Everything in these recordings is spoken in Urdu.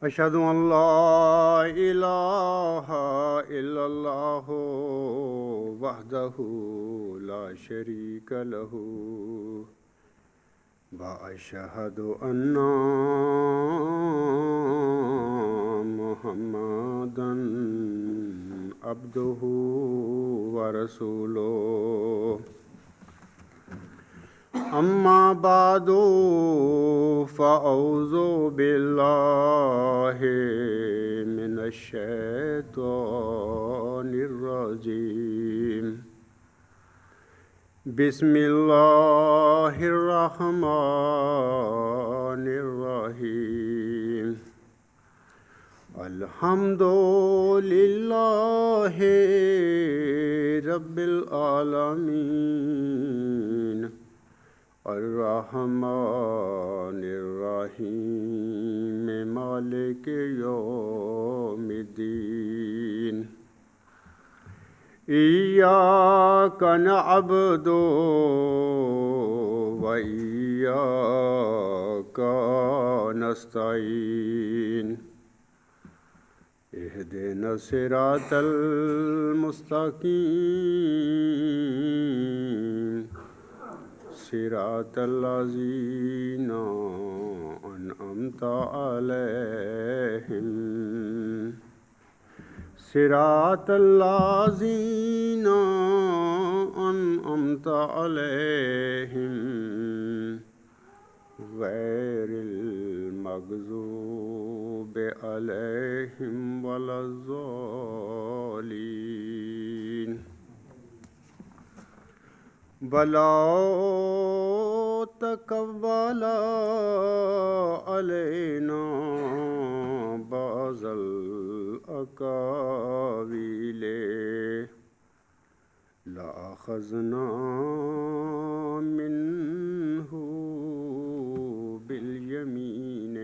أشهد أن لا إله إلا الله وحده لا شريك له وأشهد أن محمدا عبده ورسوله أما بعد فأعوذ بالله من الشيطان الرجيم بسم الله الرحمن الرحيم الحمد لله رب العالمين الرحمن الرحيم مالك يوم الدين إياك نعبد وإياك نستعين اهدنا الصراط المستقيم صراط الذين أنعمت عليهم صراط الذين أنعمت عليهم غير المغضوب عليهم ولا الضالين ولا تقبل علينا بعض الأقاويل لأخذنا منه باليمين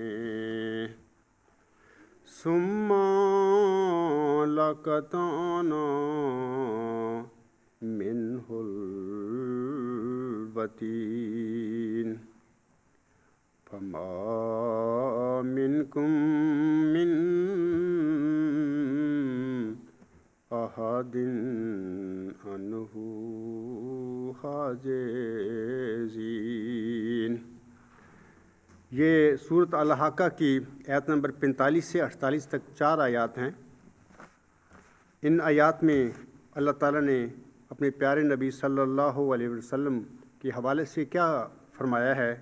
ثم لقطعنا منه الوتين فما منكم من أحد عنه حاجزين۔ یہ سورۃ الحاقہ کی آیت نمبر 45 سے 48 تک 4 آیات ہیں۔ ان آیات میں اللہ تعالیٰ نے اپنے پیارے نبی صلی اللہ علیہ وسلم کے حوالے سے کیا فرمایا ہے،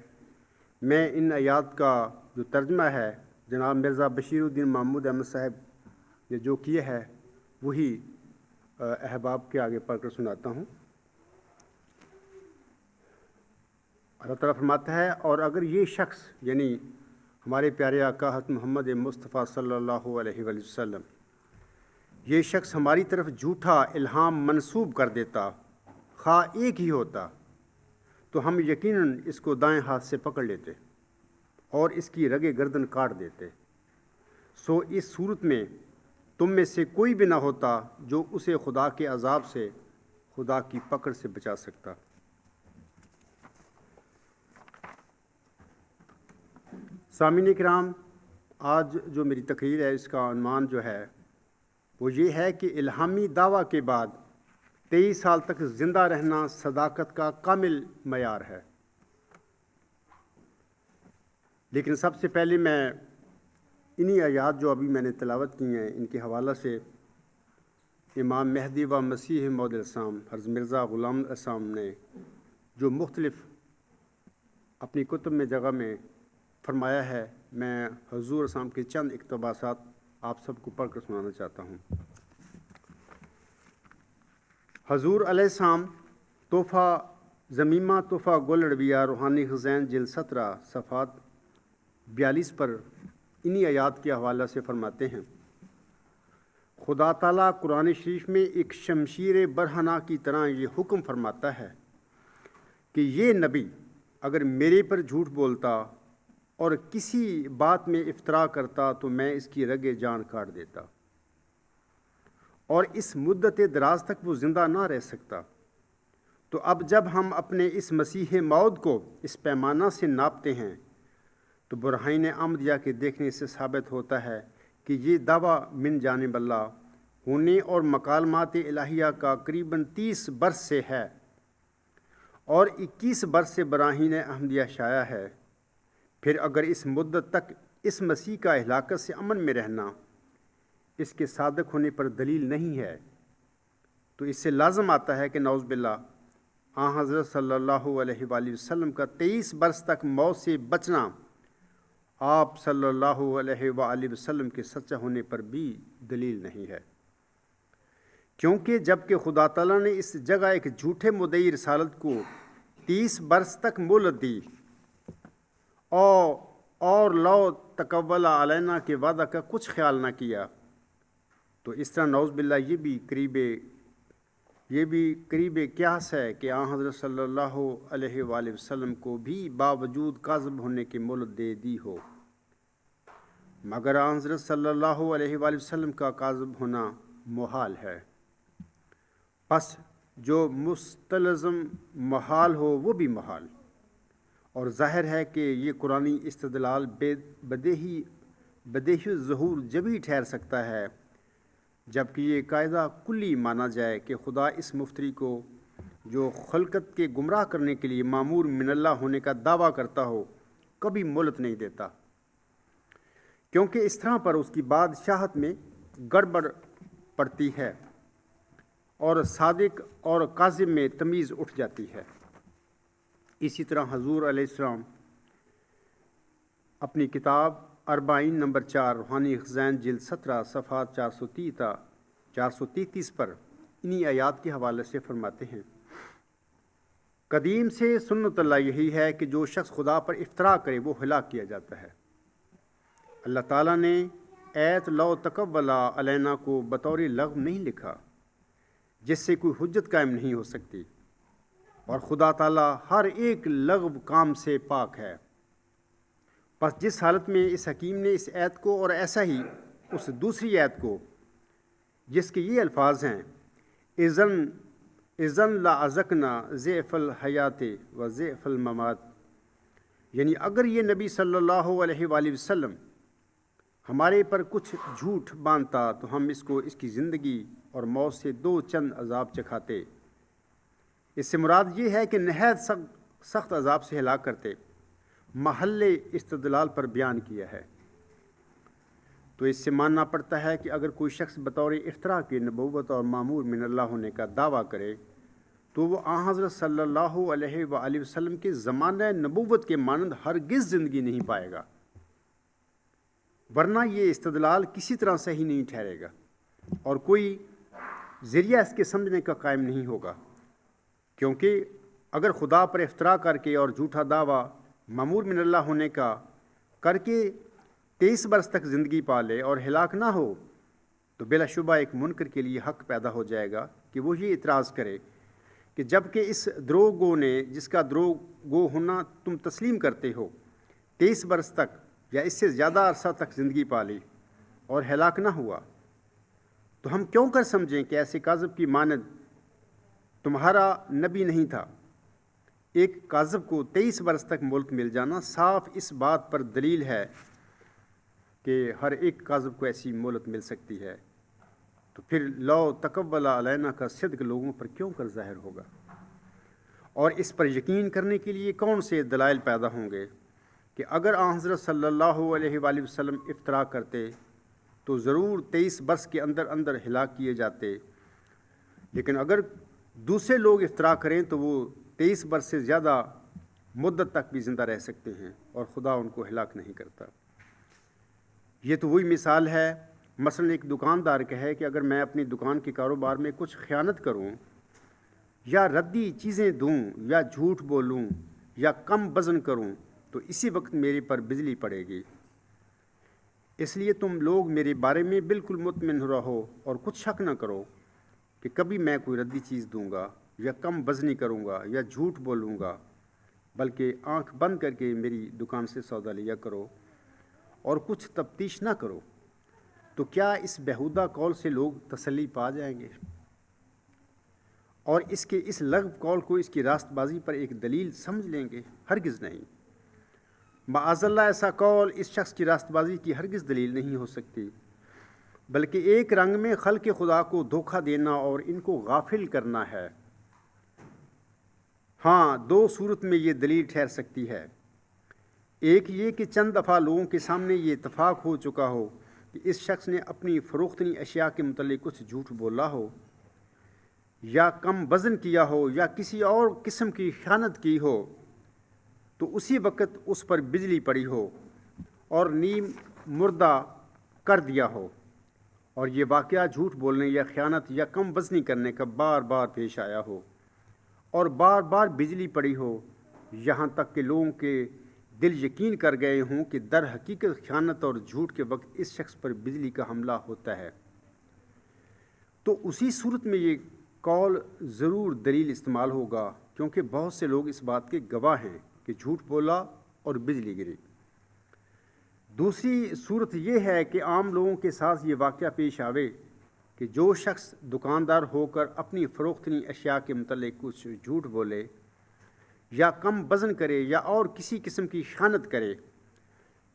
میں ان آیات کا جو ترجمہ ہے جناب مرزا بشیر الدین محمود احمد صاحب نے جو کیا ہے وہی احباب کے آگے پڑھ کر سناتا ہوں۔ اللہ تعالیٰ فرماتا ہے، اور اگر یہ شخص یعنی ہمارے پیارے آقا حضرت محمد مصطفیٰ صلی اللہ علیہ وسلم یہ شخص ہماری طرف جھوٹا الہام منسوب کر دیتا، خواہ ایک ہی ہوتا، تو ہم یقیناً اس کو دائیں ہاتھ سے پکڑ لیتے اور اس کی رگ گردن کاٹ دیتے۔ سو اس صورت میں تم میں سے کوئی بھی نہ ہوتا جو اسے خدا کے عذاب سے، خدا کی پکڑ سے بچا سکتا۔ سامعین کرام، آج جو میری تقریر ہے اس کا عنوان جو ہے وہ یہ ہے کہ الہامی دعویٰ کے بعد 23 سال تک زندہ رہنا صداقت کا کامل معیار ہے۔ لیکن سب سے پہلے میں انہی آیات جو ابھی میں نے تلاوت کی ہیں ان کے حوالہ سے امام مہدی و مسیح موعود الاسلام حضرت مرزا غلام الاسلام نے جو مختلف اپنی کتب میں جگہ میں فرمایا ہے، میں حضور اسلام کے چند اقتباسات آپ سب کو پڑھ کر سنانا چاہتا ہوں۔ حضور علیہ السلام تحفہ ضمیمہ تحفہ گل رویہ روحانی خزین جلد 17 صفحات 42 پر انہی آیات کے حوالہ سے فرماتے ہیں، خدا تعالیٰ قرآن شریف میں ایک شمشیر برہنہ کی طرح یہ حکم فرماتا ہے کہ یہ نبی اگر میرے پر جھوٹ بولتا اور کسی بات میں افترا کرتا تو میں اس کی رگ جان کاٹ دیتا، اور اس مدت دراز تک وہ زندہ نہ رہ سکتا۔ تو اب جب ہم اپنے اس مسیح موعود کو اس پیمانہ سے ناپتے ہیں تو برہین احمدیہ کے دیکھنے سے ثابت ہوتا ہے کہ یہ دعویٰ من جانب اللہ ہونے اور مکالمات الہیہ کا قریباً 30 برس سے ہے اور 21 برس سے براہین احمدیہ شائع ہے۔ پھر اگر اس مدت تک اس مسیح کا ہلاکت سے امن میں رہنا اس کے صادق ہونے پر دلیل نہیں ہے، تو اس سے لازم آتا ہے کہ نعوذ باللہ حضرت صلی اللہ علیہ وآلہ وسلم کا 23 برس تک موت سے بچنا آپ صلی اللہ علیہ وآلہ وسلم کے سچا ہونے پر بھی دلیل نہیں ہے، کیونکہ جب کہ خدا تعالیٰ نے اس جگہ ایک جھوٹے مدعی رسالت کو 30 برس تک مہلت دی اور لو تقول علینا کے وعدہ کا کچھ خیال نہ کیا، تو اس طرح نعوذ باللہ یہ بھی قریب قیاس ہے کہ حضرت صلی اللہ علیہ وآلہ وسلم کو بھی باوجود کاذب ہونے کی مہلت دے دی ہو، مگر حضرت صلی اللہ علیہ وآلہ وسلم کا کاذب ہونا محال ہے۔ پس جو مستلزم محال ہو وہ بھی محال، اور ظاہر ہے کہ یہ قرآنی استدلال بدیہی ظہور جبھی ٹھہر سکتا ہے جبکہ یہ قاعدہ کلی مانا جائے کہ خدا اس مفتری کو جو خلقت کے گمراہ کرنے کے لیے مامور من اللہ ہونے کا دعویٰ کرتا ہو کبھی مہلت نہیں دیتا، کیونکہ اس طرح پر اس کی بادشاہت میں گڑبڑ پڑتی ہے اور صادق اور کاذب میں تمیز اٹھ جاتی ہے۔ اسی طرح حضور علیہ السلام اپنی کتاب 40 نمبر 4 روحانی خزائن جلد 17 صفحات 433 پر انہی آیات کے حوالے سے فرماتے ہیں، قدیم سے سنت اللہ یہی ہے کہ جو شخص خدا پر افتراء کرے وہ ہلاک کیا جاتا ہے۔ اللہ تعالیٰ نے ایت لو تقول علینا کو بطور لغو نہیں لکھا جس سے کوئی حجت قائم نہیں ہو سکتی، اور خدا تعالیٰ ہر ایک لغو کام سے پاک ہے۔ پس جس حالت میں اس حکیم نے اس ایت کو اور ایسا ہی اس دوسری ایت کو جس کے یہ الفاظ ہیں اذن لعذقنا ضعف الحیات و ضعف الممات، یعنی اگر یہ نبی صلی اللہ علیہ وآلہ وسلم ہمارے پر کچھ جھوٹ باندھتا تو ہم اس کو اس کی زندگی اور موت سے 2 چند عذاب چکھاتے۔ اس سے مراد یہ ہے کہ نہایت سخت عذاب سے ہلاک کرتے، محل استدلال پر بیان کیا ہے۔ تو اس سے ماننا پڑتا ہے کہ اگر کوئی شخص بطور افتراء کے نبوت اور مامور من اللہ ہونے کا دعویٰ کرے تو وہ حضرت صلی اللہ علیہ وآلہ وسلم کے زمانہ نبوت کے مانند ہرگز زندگی نہیں پائے گا، ورنہ یہ استدلال کسی طرح صحیح نہیں ٹھہرے گا اور کوئی ذریعہ اس کے سمجھنے کا قائم نہیں ہوگا، کیونکہ اگر خدا پر افتراء کر کے اور جھوٹا دعویٰ مامور من اللہ ہونے کا کر کے 23 برس تک زندگی پالے اور ہلاک نہ ہو تو بلا شبہ ایک منکر کے لیے حق پیدا ہو جائے گا کہ وہ یہ اعتراض کرے کہ جب کہ اس دروغ گو نے جس کا دروغ گو ہونا تم تسلیم کرتے ہو 23 برس تک یا اس سے زیادہ عرصہ تک زندگی پالی اور ہلاک نہ ہوا، تو ہم کیوں کر سمجھیں کہ ایسے کاذب کی مانند تمہارا نبی نہیں تھا۔ ایک کاذب کو 23 برس تک ملک مل جانا صاف اس بات پر دلیل ہے کہ ہر ایک کاذب کو ایسی مہلت مل سکتی ہے، تو پھر لو تقول علینا کا صدق لوگوں پر کیوں کر ظاہر ہوگا، اور اس پر یقین کرنے کے لیے کون سے دلائل پیدا ہوں گے کہ اگر حضرت صلی اللہ علیہ وآلہ وسلم افتراء کرتے تو ضرور 23 برس کے اندر ہلاک کیے جاتے، لیکن اگر دوسرے لوگ افتراء کریں تو وہ 23 برس سے زیادہ مدت تک بھی زندہ رہ سکتے ہیں اور خدا ان کو ہلاک نہیں کرتا۔ یہ تو وہی مثال ہے، مثلا ایک دکاندار کہے کہ اگر میں اپنی دکان کے کاروبار میں کچھ خیانت کروں یا ردی چیزیں دوں یا جھوٹ بولوں یا کم وزن کروں تو اسی وقت میرے پر بجلی پڑے گی، اس لیے تم لوگ میرے بارے میں بالکل مطمئن رہو اور کچھ شک نہ کرو کہ کبھی میں کوئی ردی چیز دوں گا یا کم وزنی کروں گا یا جھوٹ بولوں گا، بلکہ آنکھ بند کر کے میری دکان سے سودا لیا کرو اور کچھ تفتیش نہ کرو، تو کیا اس بیہودہ قول سے لوگ تسلی پا جائیں گے اور اس لغو قول کو اس کی راست بازی پر ایک دلیل سمجھ لیں گے؟ ہرگز نہیں۔ معاذ اللہ ایسا قول اس شخص کی راست بازی کی ہرگز دلیل نہیں ہو سکتی، بلکہ ایک رنگ میں خلق خدا کو دھوکہ دینا اور ان کو غافل کرنا ہے۔ ہاں، دو صورت میں یہ دلیل ٹھہر سکتی ہے۔ ایک یہ کہ چند دفعہ لوگوں کے سامنے یہ اتفاق ہو چکا ہو کہ اس شخص نے اپنی فروختنی اشیاء کے متعلق کچھ جھوٹ بولا ہو، یا کم وزن کیا ہو، یا کسی اور قسم کی خیانت کی ہو، تو اسی وقت اس پر بجلی پڑی ہو اور نیم مردہ کر دیا ہو، اور یہ واقعہ جھوٹ بولنے یا خیانت یا کم وزنی کرنے کا بار بار پیش آیا ہو، اور بار بار بجلی پڑی ہو، یہاں تک کہ لوگوں کے دل یقین کر گئے ہوں کہ در حقیقت خیانت اور جھوٹ کے وقت اس شخص پر بجلی کا حملہ ہوتا ہے، تو اسی صورت میں یہ قول ضرور دلیل استعمال ہوگا، کیونکہ بہت سے لوگ اس بات کے گواہ ہیں کہ جھوٹ بولا اور بجلی گری۔ دوسری صورت یہ ہے کہ عام لوگوں کے ساتھ یہ واقعہ پیش آوے کہ جو شخص دکاندار ہو کر اپنی فروختنی اشیاء کے متعلق کچھ جھوٹ بولے، یا کم وزن کرے، یا اور کسی قسم کی خیانت کرے،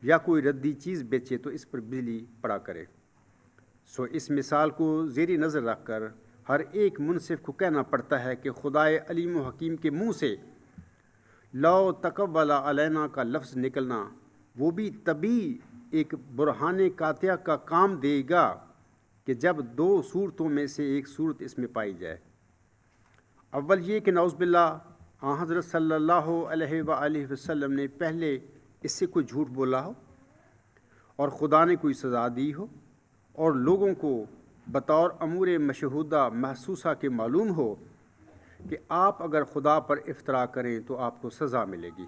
یا کوئی ردی چیز بیچے تو اس پر بجلی پڑا کرے۔ سو اس مثال کو زیر نظر رکھ کر ہر ایک منصف کو کہنا پڑتا ہے کہ خدائے علیم و حکیم کے منہ سے لو تقول علینا کا لفظ نکلنا وہ بھی تبھی ایک برہان قاطع کا کام دے گا کہ جب دو صورتوں میں سے ایک صورت اس میں پائی جائے۔ اول یہ کہ نعوذ باللہ حضرت صلی اللہ علیہ وآلہ وسلم نے پہلے اس سے کوئی جھوٹ بولا ہو اور خدا نے کوئی سزا دی ہو، اور لوگوں کو بطور امور مشہودہ محسوسہ کے معلوم ہو کہ آپ اگر خدا پر افترا کریں تو آپ کو سزا ملے گی،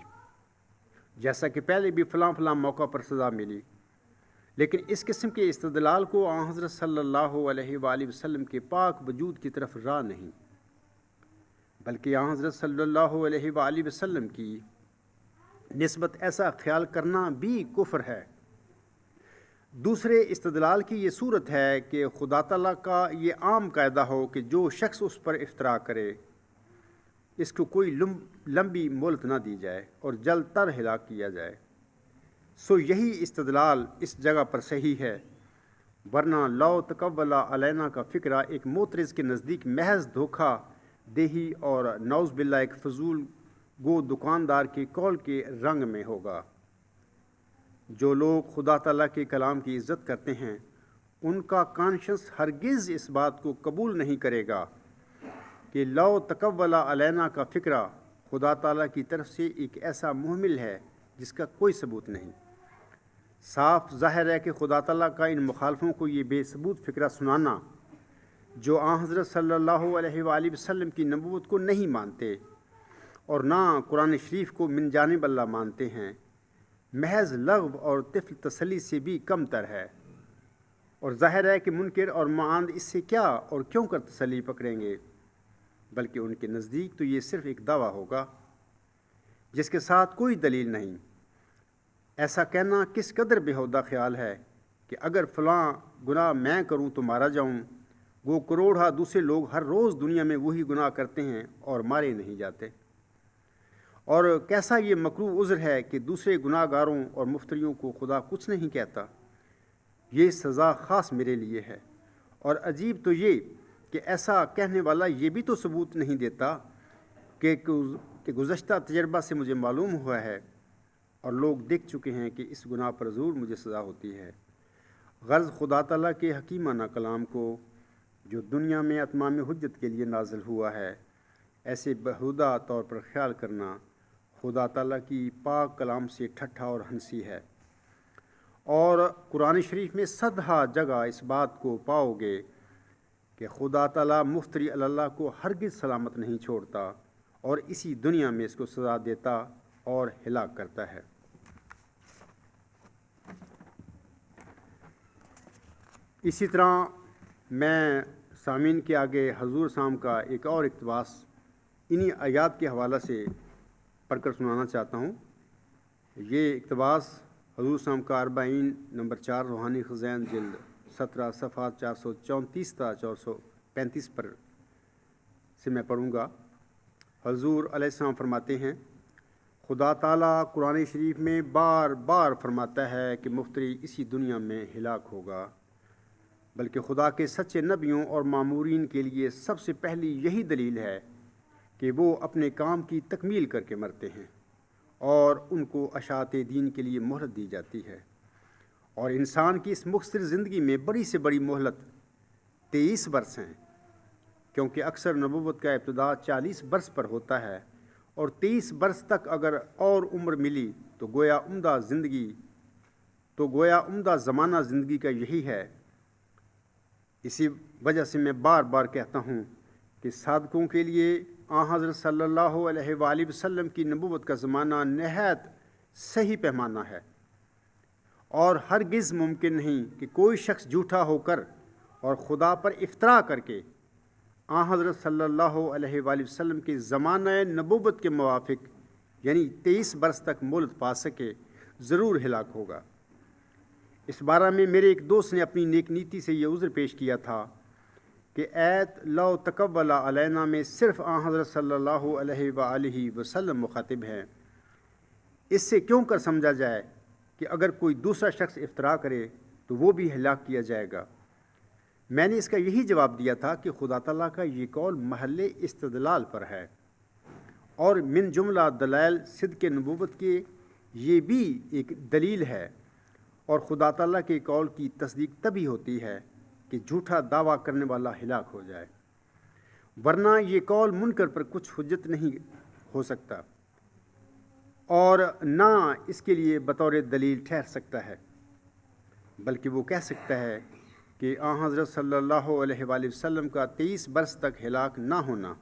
جیسا کہ پہلے بھی فلاں فلاں موقع پر سزا ملی۔ لیکن اس قسم کے استدلال کو حضرت صلی اللہ علیہ وآلہ وسلم کے پاک وجود کی طرف راہ نہیں، بلکہ حضرت صلی اللہ علیہ وآلہ وسلم کی نسبت ایسا خیال کرنا بھی کفر ہے۔ دوسرے استدلال کی یہ صورت ہے کہ خدا تعالیٰ کا یہ عام قاعدہ ہو کہ جو شخص اس پر افترا کرے اس کو کوئی لمبی مہلت نہ دی جائے اور جلد تر ہلاک کیا جائے۔ سو یہی استدلال اس جگہ پر صحیح ہے، ورنہ لو تقول علینا کا فکرہ ایک معترض کے نزدیک محض دھوکہ دہی اور نعوذ باللہ ایک فضول گو دکاندار کے قول کے رنگ میں ہوگا۔ جو لوگ خدا تعالیٰ کے کلام کی عزت کرتے ہیں ان کا کانشنس ہرگز اس بات کو قبول نہیں کرے گا کہ لو تقول علینا کا فکرہ خدا تعالیٰ کی طرف سے ایک ایسا محمل ہے جس کا کوئی ثبوت نہیں۔ صاف ظاہر ہے کہ خدا تعالیٰ کا ان مخالفوں کو یہ بے ثبوت فکرہ سنانا جو حضرت صلی اللہ علیہ وآلہ وسلم کی نبوت کو نہیں مانتے اور نہ قرآن شریف کو من جانب اللہ مانتے ہیں، محض لغو اور طفل تسلی سے بھی کم تر ہے، اور ظاہر ہے کہ منکر اور معاند اس سے کیا اور کیوں کر تسلی پکڑیں گے، بلکہ ان کے نزدیک تو یہ صرف ایک دعویٰ ہوگا جس کے ساتھ کوئی دلیل نہیں۔ ایسا کہنا کس قدر بیہودہ خیال ہے کہ اگر فلاں گناہ میں کروں تو مارا جاؤں، وہ کروڑہ دوسرے لوگ ہر روز دنیا میں وہی گناہ کرتے ہیں اور مارے نہیں جاتے، اور کیسا یہ مکروہ عذر ہے کہ دوسرے گناہ گاروں اور مفتریوں کو خدا کچھ نہیں کہتا، یہ سزا خاص میرے لیے ہے۔ اور عجیب تو یہ کہ ایسا کہنے والا یہ بھی تو ثبوت نہیں دیتا کہ گزشتہ تجربہ سے مجھے معلوم ہوا ہے اور لوگ دیکھ چکے ہیں کہ اس گناہ پر ضرور مجھے سزا ہوتی ہے۔ غرض خدا تعالیٰ کے حکیمانہ کلام کو جو دنیا میں اتمام حجت کے لیے نازل ہوا ہے، ایسے بہودہ طور پر خیال کرنا خدا تعالیٰ کی پاک کلام سے ٹھٹھا اور ہنسی ہے۔ اور قرآن شریف میں صدہا جگہ اس بات کو پاؤ گے کہ خدا تعالیٰ مفتری اللہ کو ہرگز سلامت نہیں چھوڑتا اور اسی دنیا میں اس کو سزا دیتا اور ہلاک کرتا ہے۔ اسی طرح میں سامعین کے آگے حضور صاحب کا ایک اور اقتباس انہی آیات کے حوالے سے پڑھ کر سنانا چاہتا ہوں۔ یہ اقتباس حضور صاحب کا اربعین نمبر 4 روحانی خزین جلد 17 صفحات 434 تا 435 پر سے میں پڑھوں گا۔ حضور علیہ السلام فرماتے ہیں، خدا تعالیٰ قرآن شریف میں بار بار فرماتا ہے کہ مفتری اسی دنیا میں ہلاک ہوگا، بلکہ خدا کے سچے نبیوں اور مامورین کے لیے سب سے پہلی یہی دلیل ہے کہ وہ اپنے کام کی تکمیل کر کے مرتے ہیں اور ان کو اشاعت دین کے لیے مہلت دی جاتی ہے۔ اور انسان کی اس مختصر زندگی میں بڑی سے بڑی مہلت 23 برس ہیں، کیونکہ اکثر نبوت کا ابتدا 40 برس پر ہوتا ہے، اور 23 برس تک اگر اور عمر ملی تو گویا عمدہ زمانہ زندگی کا یہی ہے۔ اسی وجہ سے میں بار بار کہتا ہوں کہ صادقوں کے لیے حضرت صلی اللہ علیہ وآلہ وسلم کی نبوت کا زمانہ نہایت صحیح پیمانہ ہے، اور ہرگز ممکن نہیں کہ کوئی شخص جھوٹا ہو کر اور خدا پر افترا کر کے حضرت صلی اللہ علیہ وآلہ وسلم کے زمانہ نبوت کے موافق یعنی 23 برس تک مہلت پا سکے، ضرور ہلاک ہوگا۔ اس بارے میں میرے ایک دوست نے اپنی نیک نیتی سے یہ عذر پیش کیا تھا کہ ایت لو تقبل علینا میں صرف حضرت صلی اللہ علیہ وآلہ وسلم مخاطب ہیں۔ اس سے کیوں کر سمجھا جائے کہ اگر کوئی دوسرا شخص افترا کرے تو وہ بھی ہلاک کیا جائے گا۔ میں نے اس کا یہی جواب دیا تھا کہ خدا تعالیٰ کا یہ قول محل استدلال پر ہے، اور من جملہ دلائل صدق نبوت کے یہ بھی ایک دلیل ہے، اور خدا تعالیٰ کے قول کی تصدیق تبھی ہوتی ہے کہ جھوٹا دعویٰ کرنے والا ہلاک ہو جائے، ورنہ یہ قول منکر پر کچھ حجت نہیں ہو سکتا اور نہ اس کے لیے بطور دلیل ٹھہر سکتا ہے، بلکہ وہ کہہ سکتا ہے کہ حضرت صلی اللہ علیہ وآلہ وسلم کا 23 برس تک ہلاک نہ ہونا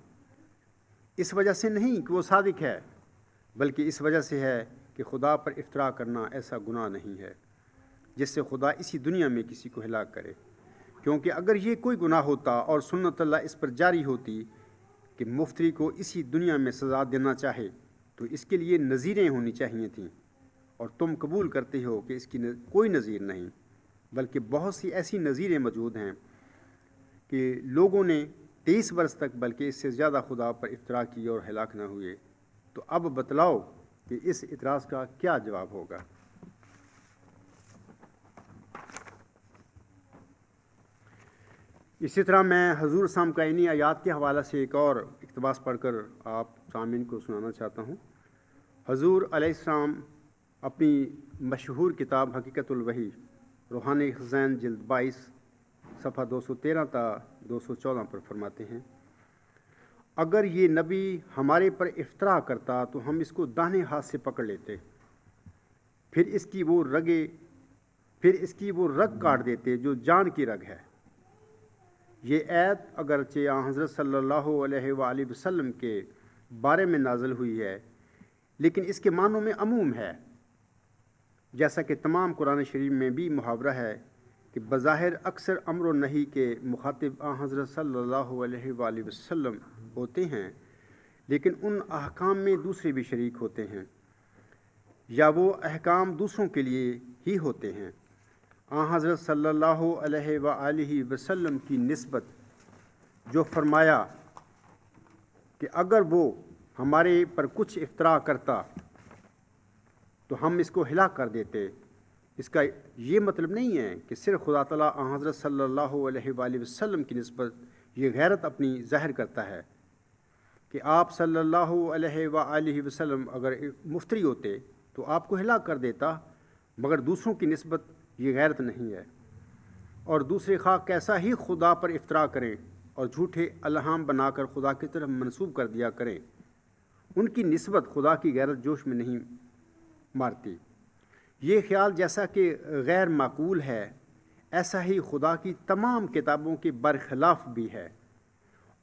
اس وجہ سے نہیں کہ وہ صادق ہے، بلکہ اس وجہ سے ہے کہ خدا پر افترا کرنا ایسا گناہ نہیں ہے جس سے خدا اسی دنیا میں کسی کو ہلاک کرے، کیونکہ اگر یہ کوئی گناہ ہوتا اور سنت اللہ اس پر جاری ہوتی کہ مفتری کو اسی دنیا میں سزا دینا چاہے تو اس کے لیے نظیریں ہونی چاہیے تھیں، اور تم قبول کرتے ہو کہ اس کی کوئی نظیر نہیں، بلکہ بہت سی ایسی نظیریں موجود ہیں کہ لوگوں نے 23 برس تک بلکہ اس سے زیادہ خدا پر افترا کی اور ہلاک نہ ہوئے۔ تو اب بتلاؤ کہ اس اعتراض کا کیا جواب ہوگا؟ اسی طرح میں حضور صاحب کا انہی آیات کے حوالے سے ایک اور اقتباس پڑھ کر آپ سامعین کو سنانا چاہتا ہوں۔ حضور علیہ السلام اپنی مشہور کتاب حقیقت الوحی روحانی خزائن جلد 22 صفحہ 213 تا 214 پر فرماتے ہیں، اگر یہ نبی ہمارے پر افترا کرتا تو ہم اس کو داہنے ہاتھ سے پکڑ لیتے، پھر اس کی وہ رگ کاٹ دیتے جو جان کی رگ ہے۔ یہ ایت اگرچہ حضرت صلی اللہ علیہ وآلہ وسلم کے بارے میں نازل ہوئی ہے، لیکن اس کے معنوں میں عموم ہے، جیسا کہ تمام قرآن شریف میں بھی محاورہ ہے کہ بظاہر اکثر امر و نہی کے مخاطب حضرت صلی اللہ علیہ وآلہ وسلم ہوتے ہیں، لیکن ان احکام میں دوسرے بھی شریک ہوتے ہیں، یا وہ احکام دوسروں کے لیے ہی ہوتے ہیں۔ حضرت صلی اللہ علیہ وآلہ وسلم کی نسبت جو فرمایا کہ اگر وہ ہمارے پر کچھ افترا کرتا تو ہم اس کو ہلاک کر دیتے، اس کا یہ مطلب نہیں ہے کہ صرف خدا تعالیٰ حضرت صلی اللہ علیہ وآلہ وسلم کی نسبت یہ غیرت اپنی ظاہر کرتا ہے کہ آپ صلی اللہ علیہ وآلہ وسلم اگر مفتری ہوتے تو آپ کو ہلاک کر دیتا، مگر دوسروں کی نسبت یہ غیرت نہیں ہے۔ اور دوسرے خواہ کیسا ہی خدا پر افترا کریں اور جھوٹے الہام بنا کر خدا کی طرف منسوب کر دیا کریں، ان کی نسبت خدا کی غیرت جوش میں نہیں مارتی۔ یہ خیال جیسا کہ غیر معقول ہے، ایسا ہی خدا کی تمام کتابوں کے برخلاف بھی ہے،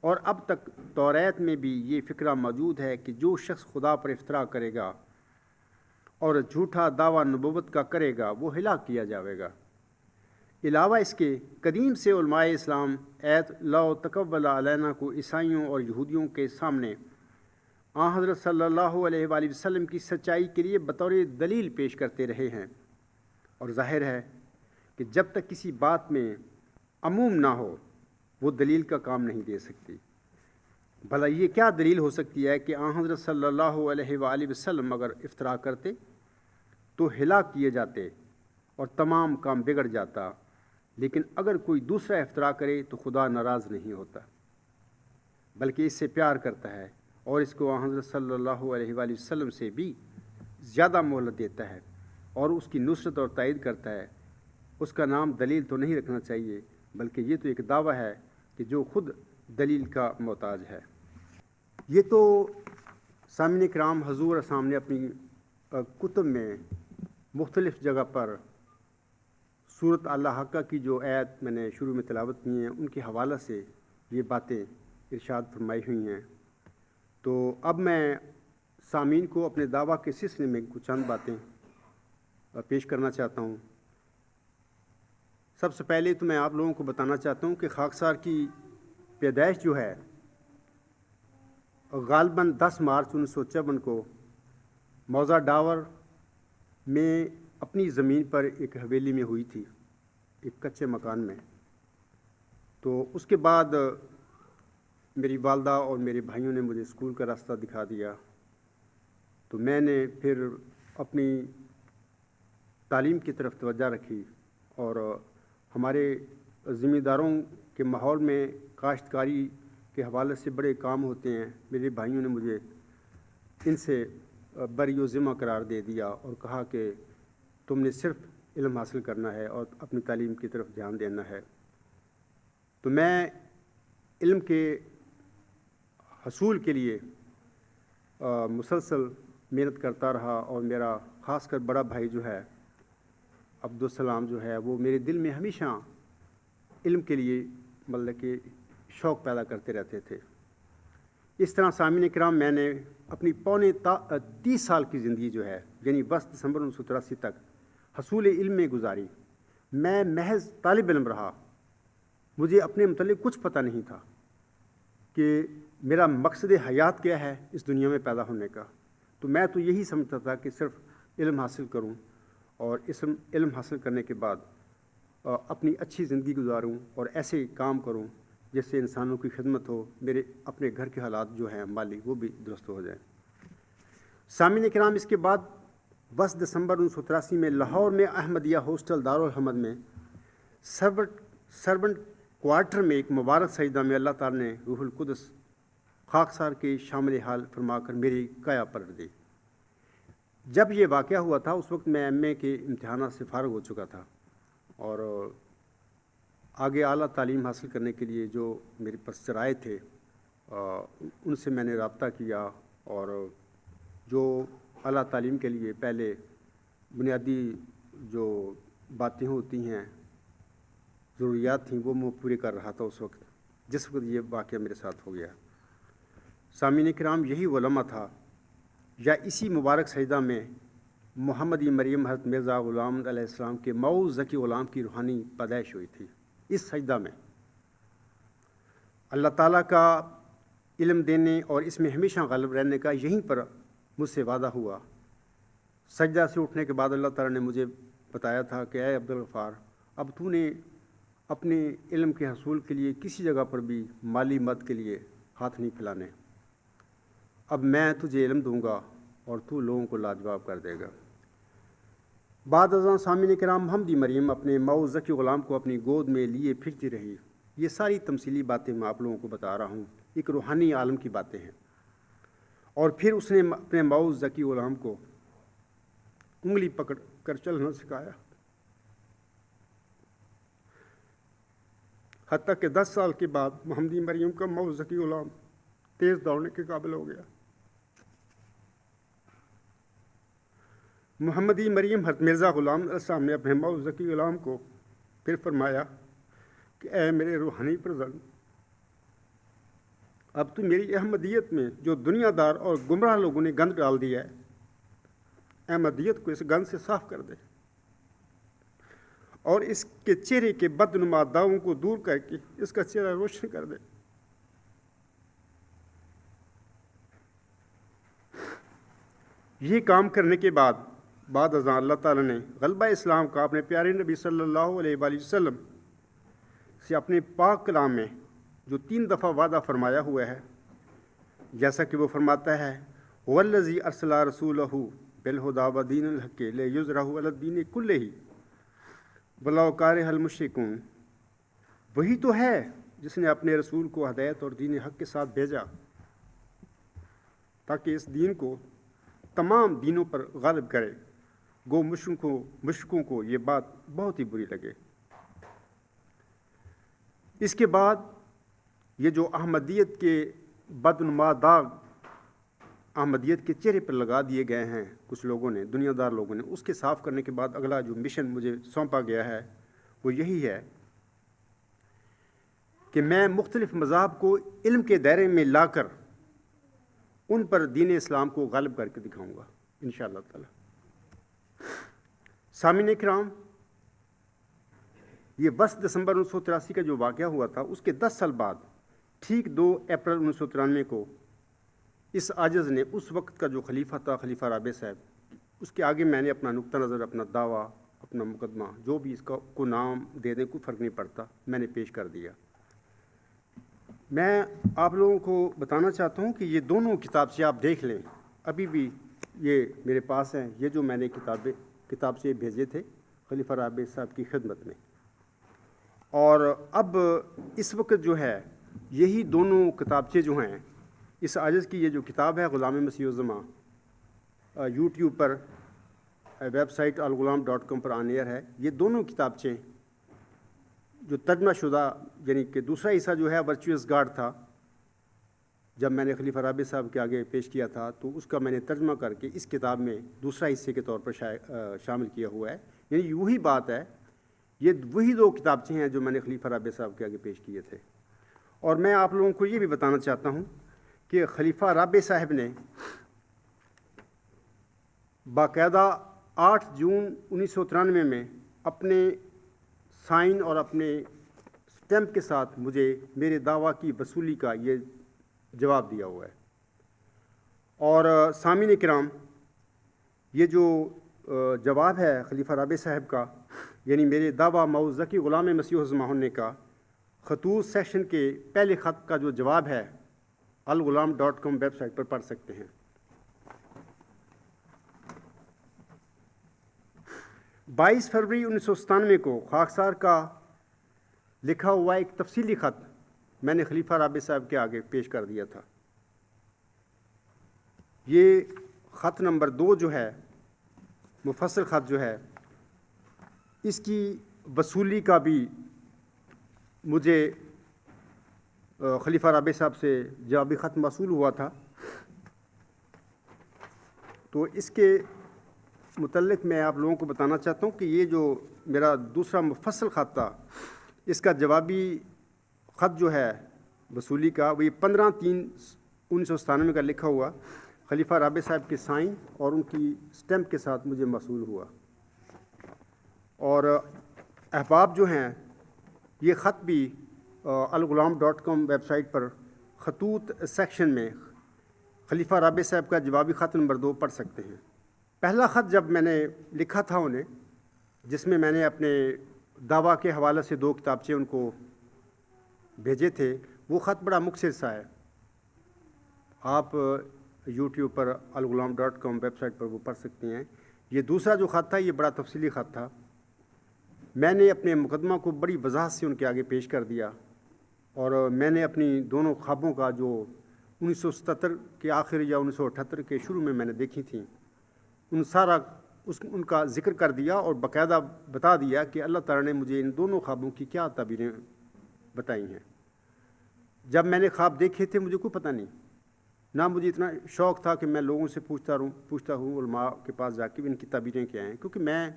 اور اب تک توریت میں بھی یہ فکرہ موجود ہے کہ جو شخص خدا پر افترا کرے گا اور جھوٹا دعویٰ نبوت کا کرے گا وہ ہلاک کیا جائے گا۔ علاوہ اس کے قدیم سے علماء اسلام ایت لو تقبل علینا کو عیسائیوں اور یہودیوں کے سامنے حضرت صلی اللہ علیہ وآلہ وسلم کی سچائی کے لیے بطور دلیل پیش کرتے رہے ہیں، اور ظاہر ہے کہ جب تک کسی بات میں عموم نہ ہو وہ دلیل کا کام نہیں دے سکتی۔ بھلا یہ کیا دلیل ہو سکتی ہے کہ آن حضرت صلی اللہ علیہ وآلہ وسلم اگر افطرا کرتے تو ہلاک کیے جاتے اور تمام کام بگڑ جاتا، لیکن اگر کوئی دوسرا افطرا کرے تو خدا ناراض نہیں ہوتا بلکہ اس سے پیار کرتا ہے اور اس کو آن حضرت صلی اللہ علیہ وآلہ وسلم سے بھی زیادہ مہلت دیتا ہے اور اس کی نصرت اور تائید کرتا ہے۔ اس کا نام دلیل تو نہیں رکھنا چاہیے، بلکہ یہ تو ایک دعویٰ ہے کہ جو خود دلیل کا محتاج ہے۔ یہ تو سامعین کرام حضور اسلام نے اپنی کتب میں مختلف جگہ پر سورۃ اللہ حقہ کی جو آیت میں نے شروع میں تلاوت کی ہیں ان کے حوالہ سے یہ باتیں ارشاد فرمائی ہوئی ہیں۔ تو اب میں سامعین کو اپنے دعویٰ کے سلسلے میں کچھ چند باتیں پیش کرنا چاہتا ہوں۔ سب سے پہلے تو میں آپ لوگوں کو بتانا چاہتا ہوں کہ خاکسار کی پیدائش جو ہے غالباً 10 مارچ 1954 کو موضع ڈاور میں اپنی زمین پر ایک حویلی میں ہوئی تھی، ایک کچے مکان میں۔ تو اس کے بعد میری والدہ اور میرے بھائیوں نے مجھے اسکول کا راستہ دکھا دیا، تو میں نے پھر اپنی تعلیم کی طرف توجہ رکھی اور ہمارے ذمہ داروں کے ماحول میں کاشتکاری کے حوالے سے بڑے کام ہوتے ہیں۔ میرے بھائیوں نے مجھے ان سے بری و ذمہ قرار دے دیا اور کہا کہ تم نے صرف علم حاصل کرنا ہے اور اپنی تعلیم کی طرف دھیان دینا ہے۔ تو میں علم کے حصول کے لیے مسلسل محنت کرتا رہا اور میرا خاص کر بڑا بھائی جو ہے عبدالسلام جو ہے وہ میرے دل میں ہمیشہ علم کے لیے مطلب کہ شوق پیدا کرتے رہتے تھے۔ اس طرح سامعین کرام میں نے اپنی پونے 30 سال کی زندگی جو ہے یعنی 10 دسمبر 1983 تک حصول علم میں گزاری۔ میں محض طالب علم رہا، مجھے اپنے متعلق کچھ پتہ نہیں تھا کہ میرا مقصد حیات کیا ہے اس دنیا میں پیدا ہونے کا۔ تو میں تو یہی سمجھتا تھا کہ صرف علم حاصل کروں اور اس علم حاصل کرنے کے بعد اپنی اچھی زندگی گزاروں اور ایسے کام کروں جس سے انسانوں کی خدمت ہو، میرے اپنے گھر کے حالات جو ہیں مالی وہ بھی درست ہو جائیں۔ سامعین کرام اس کے بعد 10 دسمبر 1983 میں لاہور میں احمدیہ ہاسٹل دارالحمد میں سرونٹ کوارٹر میں ایک مبارک سجدہ میں اللہ تعالیٰ نے روح القدس خاکسار کے شامل حال فرما کر میری کایا پلٹ دی۔ جب یہ واقعہ ہوا تھا اس وقت میں ایم اے کے امتحانات سے فارغ ہو چکا تھا اور آگے اعلیٰ تعلیم حاصل کرنے کے لیے جو میرے پاس ذرائع تھے ان سے میں نے رابطہ کیا اور جو اعلیٰ تعلیم کے لیے پہلے بنیادی جو باتیں ہوتی ہیں ضروریات تھیں وہ میں پورے کر رہا تھا اس وقت جس وقت یہ واقعہ میرے ساتھ ہو گیا۔ سامعین کرام یہی وہ لمحہ تھا یا اسی مبارک سجدہ میں محمدی مریم حضرت مرزا غلام علیہ السلام کے مئو ذکی غلام کی روحانی پیدائش ہوئی تھی۔ اس سجدہ میں اللہ تعالیٰ کا علم دینے اور اس میں ہمیشہ غالب رہنے کا یہیں پر مجھ سے وعدہ ہوا۔ سجدہ سے اٹھنے کے بعد اللہ تعالیٰ نے مجھے بتایا تھا کہ اے عبدالغفار، اب تو نے اپنے علم کے حصول کے لیے کسی جگہ پر بھی مالی مدد کے لیے ہاتھ نہیں پھیلانے، اب میں تجھے علم دوں گا اور تو لوگوں کو لاجواب کر دے گا۔ بعد ازاں سامعین کرام محمدی مریم اپنے مئو ذکی غلام کو اپنی گود میں لیے پھرتی رہی۔ یہ ساری تمثیلی باتیں میں آپ لوگوں کو بتا رہا ہوں، ایک روحانی عالم کی باتیں ہیں۔ اور پھر اس نے اپنے مئو ذکی غلام کو انگلی پکڑ کر چلنا سکھایا، حتیٰ کہ 10 سال کے بعد محمدی مریم کا مئو ذکی غلام تیز دوڑنے کے قابل ہو گیا۔ محمدی مریم حضرت مرزا غلام علیہ السلام نے اپنے مئو ذکی غلام کو پھر فرمایا کہ اے میرے روحانی پرزن، اب تو میری احمدیت میں جو دنیا دار اور گمراہ لوگوں نے گند ڈال دیا ہے، احمدیت کو اس گند سے صاف کر دے اور اس کے چہرے کے بدنما داغوں کو دور کر کے اس کا چہرہ روشن کر دے۔ یہ کام کرنے کے بعد ازاں اللہ تعالیٰ نے غلبہ اسلام کا اپنے پیارے نبی صلی اللہ علیہ وآلہ وسلم سے اپنے پاک کلام میں جو 3 دفعہ وعدہ فرمایا ہوا ہے جیسا کہ وہ فرماتا ہے والذی ارسل رسولہ بالہدی ودین الحق لیظہرہ علی الدین کلہ ولو کرہ المشرکون، وہی تو ہے جس نے اپنے رسول کو ہدایت اور دین حق کے ساتھ بھیجا تاکہ اس دین کو تمام دینوں پر غالب کرے، گو مشرکوں کو یہ بات بہت ہی بری لگے۔ اس کے بعد یہ جو احمدیت کے بدنما داغ احمدیت کے چہرے پر لگا دیے گئے ہیں کچھ لوگوں نے، دنیا دار لوگوں نے، اس کے صاف کرنے کے بعد اگلا جو مشن مجھے سونپا گیا ہے وہ یہی ہے کہ میں مختلف مذاہب کو علم کے دائرے میں لا کر ان پر دین اسلام کو غالب کر کے دکھاؤں گا انشاءاللہ تعالی۔ سامعین کرام، یہ 10 دسمبر 1983 کا جو واقعہ ہوا تھا اس کے 10 سال بعد ٹھیک 2 اپریل 1993 کو اس عاجز نے اس وقت کا جو خلیفہ تھا، خلیفہ رابع صاحب، اس کے آگے میں نے اپنا نقطہ نظر، اپنا دعویٰ، اپنا مقدمہ، جو بھی اس کو نام دے دیں کوئی فرق نہیں پڑتا، میں نے پیش کر دیا۔ میں آپ لوگوں کو بتانا چاہتا ہوں کہ یہ دونوں کتاب سے آپ دیکھ لیں، ابھی بھی یہ میرے پاس ہیں، یہ جو میں نے کتاب سے بھیجے تھے خلیفہ رابع صاحب کی خدمت میں، اور اب اس وقت جو ہے یہی دونوں کتابچے جو ہیں، اس عاجز کی یہ جو کتاب ہے غلام مسیح الزماں، یوٹیوب پر، ویب سائٹ الغلام.com پر آن ایئر ہے، یہ دونوں کتابچیں جو ترجمہ شدہ، یعنی کہ دوسرا حصہ جو ہے ورچوئس گاڈ تھا، جب میں نے خلیفہ رابع صاحب کے آگے پیش کیا تھا تو اس کا میں نے ترجمہ کر کے اس کتاب میں دوسرا حصے کے طور پر شامل کیا ہوا ہے، یعنی وہی بات ہے، یہ وہی 2 کتابچے ہیں جو میں نے خلیفہ رابع صاحب کے آگے پیش کیے تھے۔ اور میں آپ لوگوں کو یہ بھی بتانا چاہتا ہوں کہ خلیفہ رابع صاحب نے باقاعدہ 8 جون 1993 میں اپنے سائن اور اپنے سٹیمپ کے ساتھ مجھے میرے دعویٰ کی وصولی کا یہ جواب دیا ہوا ہے۔ اور سامعین کرام، یہ جو جواب ہے خلیفہ رابع صاحب کا، یعنی میرے دعویٰ موضوع ذکی غلام مسیح الزماں ہونے کا، خطوط سیکشن کے پہلے خط کا جو جواب ہے الغلام.com ویب سائٹ پر پڑھ سکتے ہیں۔ 22 فروری 1997 کو خاکسار کا لکھا ہوا ایک تفصیلی خط میں نے خلیفہ رابع صاحب کے آگے پیش کر دیا تھا۔ یہ خط نمبر 2 جو ہے، مفصل خط جو ہے، اس کی وصولی کا بھی مجھے خلیفہ رابع صاحب سے جوابی خط موصول ہوا تھا، تو اس کے متعلق میں آپ لوگوں کو بتانا چاہتا ہوں کہ یہ جو میرا دوسرا مفصل خط تھا، اس کا جوابی خط جو ہے وصولی کا، وہ 15/3/1997 کا لکھا ہوا خلیفہ رابع صاحب کے سائن اور ان کی سٹیمپ کے ساتھ مجھے موصول ہوا۔ اور احباب جو ہیں، یہ خط بھی الغلام.com ویب سائٹ پر خطوط سیکشن میں خلیفہ رابع صاحب کا جوابی خط نمبر 2 پڑھ سکتے ہیں۔ پہلا خط جب میں نے لکھا تھا انہیں، جس میں میں نے اپنے دعویٰ کے حوالے سے 2 کتابچے ان کو بھیجے تھے، وہ خط بڑا مختصر سا ہے، آپ یوٹیوب پر الغلام.com ویب سائٹ پر وہ پڑھ سکتے ہیں۔ یہ دوسرا جو خط تھا یہ بڑا تفصیلی خط تھا، میں نے اپنے مقدمہ کو بڑی وضاحت سے ان کے آگے پیش کر دیا، اور میں نے اپنی دونوں خوابوں کا جو 1977 کے آخر یا 1978 کے شروع میں نے دیکھی تھیں، ان کا ذکر کر دیا، اور باقاعدہ بتا دیا کہ اللہ تعالیٰ نے مجھے ان دونوں خوابوں کی کیا تعبیریں بتائی ہیں۔ جب میں نے خواب دیکھے تھے مجھے کوئی پتہ نہیں، نہ مجھے اتنا شوق تھا کہ میں لوگوں سے پوچھتا ہوں علماء کے پاس جا کے ان کی تعبیریں کیا ہیں، کیونکہ میں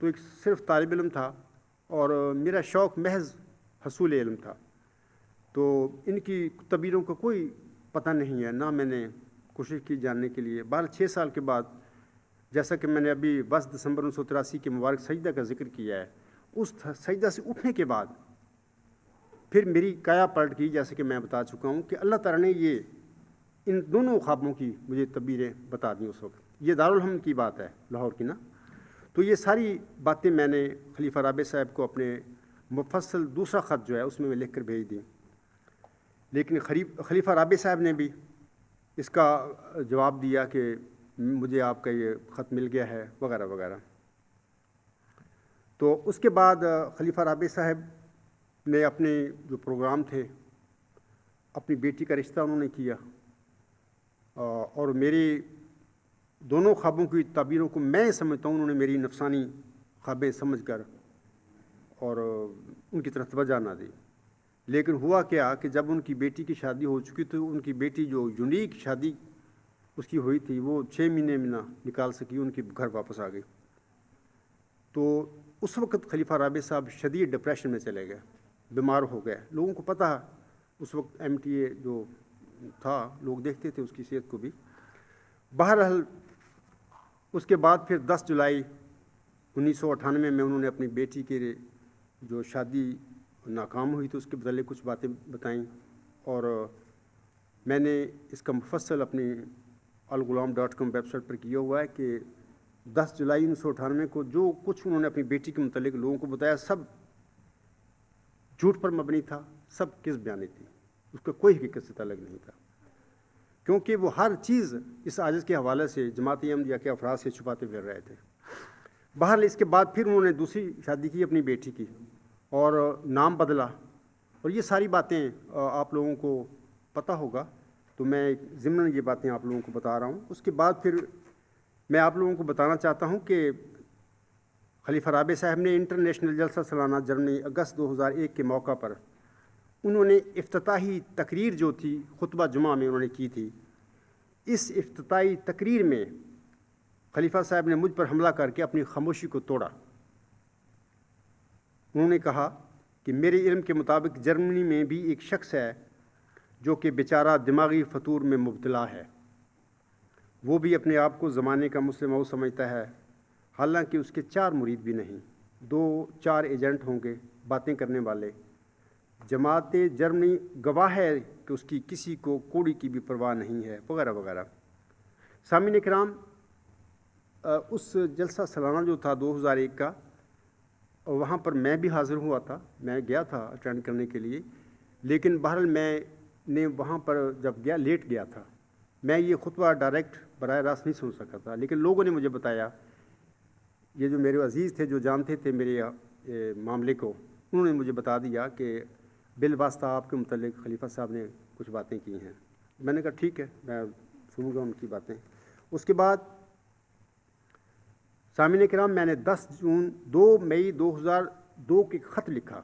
تو ایک صرف طالب علم تھا اور میرا شوق محض حصول علم تھا، تو ان کی تعبیروں کا کوئی پتہ نہیں ہے، نہ میں نے کوشش کی جاننے کے لیے۔ 6 سال کے بعد، جیسا کہ میں نے ابھی 10 دسمبر 1983 کے مبارک سجدہ کا ذکر کیا ہے، اس سجدہ سے اٹھنے کے بعد پھر میری کایا پلٹ کی، جیسے کہ میں بتا چکا ہوں کہ اللہ تعالیٰ نے یہ ان دونوں خوابوں کی مجھے تعبیریں بتا دیں اس وقت۔ یہ دارالحمد کی بات ہے، لاہور کی نا۔ تو یہ ساری باتیں میں نے خلیفہ رابع صاحب کو اپنے مفصل دوسرا خط جو ہے اس میں لکھ کر بھیج دیں، لیکن خلیفہ رابع صاحب نے بھی اس کا جواب دیا کہ مجھے آپ کا یہ خط مل گیا ہے وغیرہ وغیرہ۔ تو اس کے بعد خلیفہ رابع صاحب نے اپنے جو پروگرام تھے، اپنی بیٹی کا رشتہ انہوں نے کیا، اور میری دونوں خوابوں کی تعبیروں کو میں سمجھتا ہوں انہوں نے میری نفسانی خوابیں سمجھ کر اور ان کی طرف توجہ نہ دی۔ لیکن ہوا کیا کہ جب ان کی بیٹی کی شادی ہو چکی تو ان کی بیٹی جو یونیک شادی اس کی ہوئی تھی وہ 6 مہینے میں نہ نکال سکی، ان کے گھر واپس آ گئی۔ تو اس وقت خلیفہ رابع صاحب شدید ڈپریشن میں چلے گئے، بیمار ہو گئے۔ لوگوں کو پتہ ہے اس وقت MTA جو تھا، لوگ دیکھتے تھے اس کی صحت کو بھی۔ بہرحال اس کے بعد پھر 10 جولائی 1998 میں انہوں نے اپنی بیٹی کے جو شادی ناکام ہوئی تو اس کے متعلق کچھ باتیں بتائیں، اور میں نے اس کا مفصل اپنی الغلام.com ویب سائٹ پر کیا ہوا ہے کہ 10 جولائی 1998 کو جو کچھ انہوں نے اپنی بیٹی کے متعلق لوگوں کو بتایا سب جھوٹ پر مبنی تھا، سب کذب بیانی تھی، اس کا کوئی حقیقت سے تعلق نہیں تھا، کیونکہ وہ ہر چیز اس عاجز کے حوالے سے جماعت احمدیہ کے افراد سے چھپاتے پھر رہے تھے۔ بہرحال اس کے بعد پھر انہوں نے دوسری شادی کی اپنی بیٹی کی اور نام بدلا، اور یہ ساری باتیں آپ لوگوں کو پتہ ہوگا، تو میں ضمن یہ باتیں آپ لوگوں کو بتا رہا ہوں۔ اس کے بعد پھر میں آپ لوگوں کو بتانا چاہتا ہوں کہ خلیفہ رابع صاحب نے انٹرنیشنل جلسہ سالانہ جرمنی اگست 2001 کے موقع پر انہوں نے افتتاحی تقریر جو تھی خطبہ جمعہ میں انہوں نے کی تھی۔ اس افتتاحی تقریر میں خلیفہ صاحب نے مجھ پر حملہ کر کے اپنی خاموشی کو توڑا۔ انہوں نے کہا کہ میرے علم کے مطابق جرمنی میں بھی ایک شخص ہے جو کہ بیچارہ دماغی فطور میں مبتلا ہے، وہ بھی اپنے آپ کو زمانے کا مسلم مؤ سمجھتا ہے، حالانکہ اس کے 4 مرید بھی نہیں، 2-4 ایجنٹ ہوں گے باتیں کرنے والے۔ جماعت جرمنی گواہ ہے کہ اس کی کسی کو کوڑی کی بھی پرواہ نہیں ہے، وغیرہ وغیرہ۔ سامعین کرام، اس جلسہ سالانہ جو تھا 2001 کا، وہاں پر میں بھی حاضر ہوا تھا، میں گیا تھا اٹینڈ کرنے کے لیے، لیکن بہرحال میں نے وہاں پر جب گیا لیٹ گیا تھا، میں یہ خطبہ ڈائریکٹ براہ راست نہیں سن سکا تھا، لیکن لوگوں نے مجھے بتایا، یہ جو میرے عزیز تھے جو جانتے تھے میرے معاملے کو، انہوں نے مجھے بتا دیا کہ بالواسطہ آپ کے متعلق خلیفہ صاحب نے کچھ باتیں کی ہیں۔ میں نے کہا ٹھیک ہے، میں سنوں گا ان کی باتیں۔ اس کے بعد سامعین کرام، میں نے 2 مئی 2002 کے خط لکھا،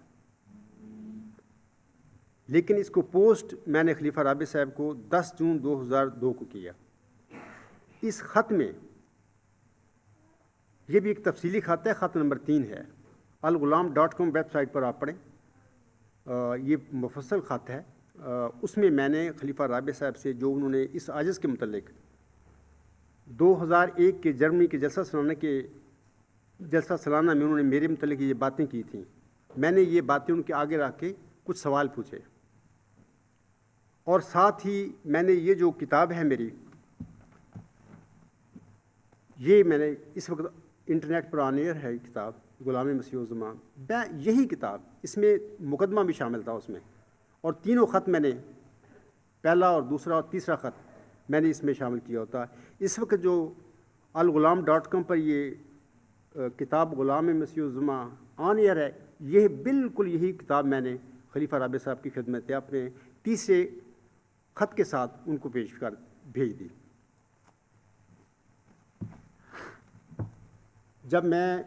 لیکن اس کو پوسٹ میں نے خلیفہ رابع صاحب کو 10 جون 2002 کو کیا۔ اس خط میں یہ بھی ایک تفصیلی خط ہے، خط نمبر 3 ہے، الغلام.com ویب سائٹ پر آپ پڑھیں، یہ مفصل خط ہے۔ اس میں میں نے خلیفہ رابع صاحب سے جو انہوں نے اس عاجز کے متعلق 2001 کے جرمنی کے جلسہ سالانہ میں انہوں نے میرے متعلق یہ باتیں کی تھیں، میں نے یہ باتیں ان کے آگے رکھ کے کچھ سوال پوچھے، اور ساتھ ہی میں نے یہ جو کتاب ہے میری، یہ میں نے اس وقت انٹرنیٹ پر آن ایئر ہے کتاب غلام مسیح الزمان، یہی کتاب، اس میں مقدمہ بھی شامل تھا اس میں، اور تینوں خط میں نے پہلا اور دوسرا اور تیسرا خط میں نے اس میں شامل کیا ہوتا۔ اس وقت جو الغلام.com پر یہ کتاب غلام مسیح الزمان آن ایئر ہے، یہ بالکل یہی کتاب میں نے خلیفہ رابع صاحب کی خدمت ہے اپنے تیسرے خط کے ساتھ ان کو پیش کر بھیج دی۔ جب میں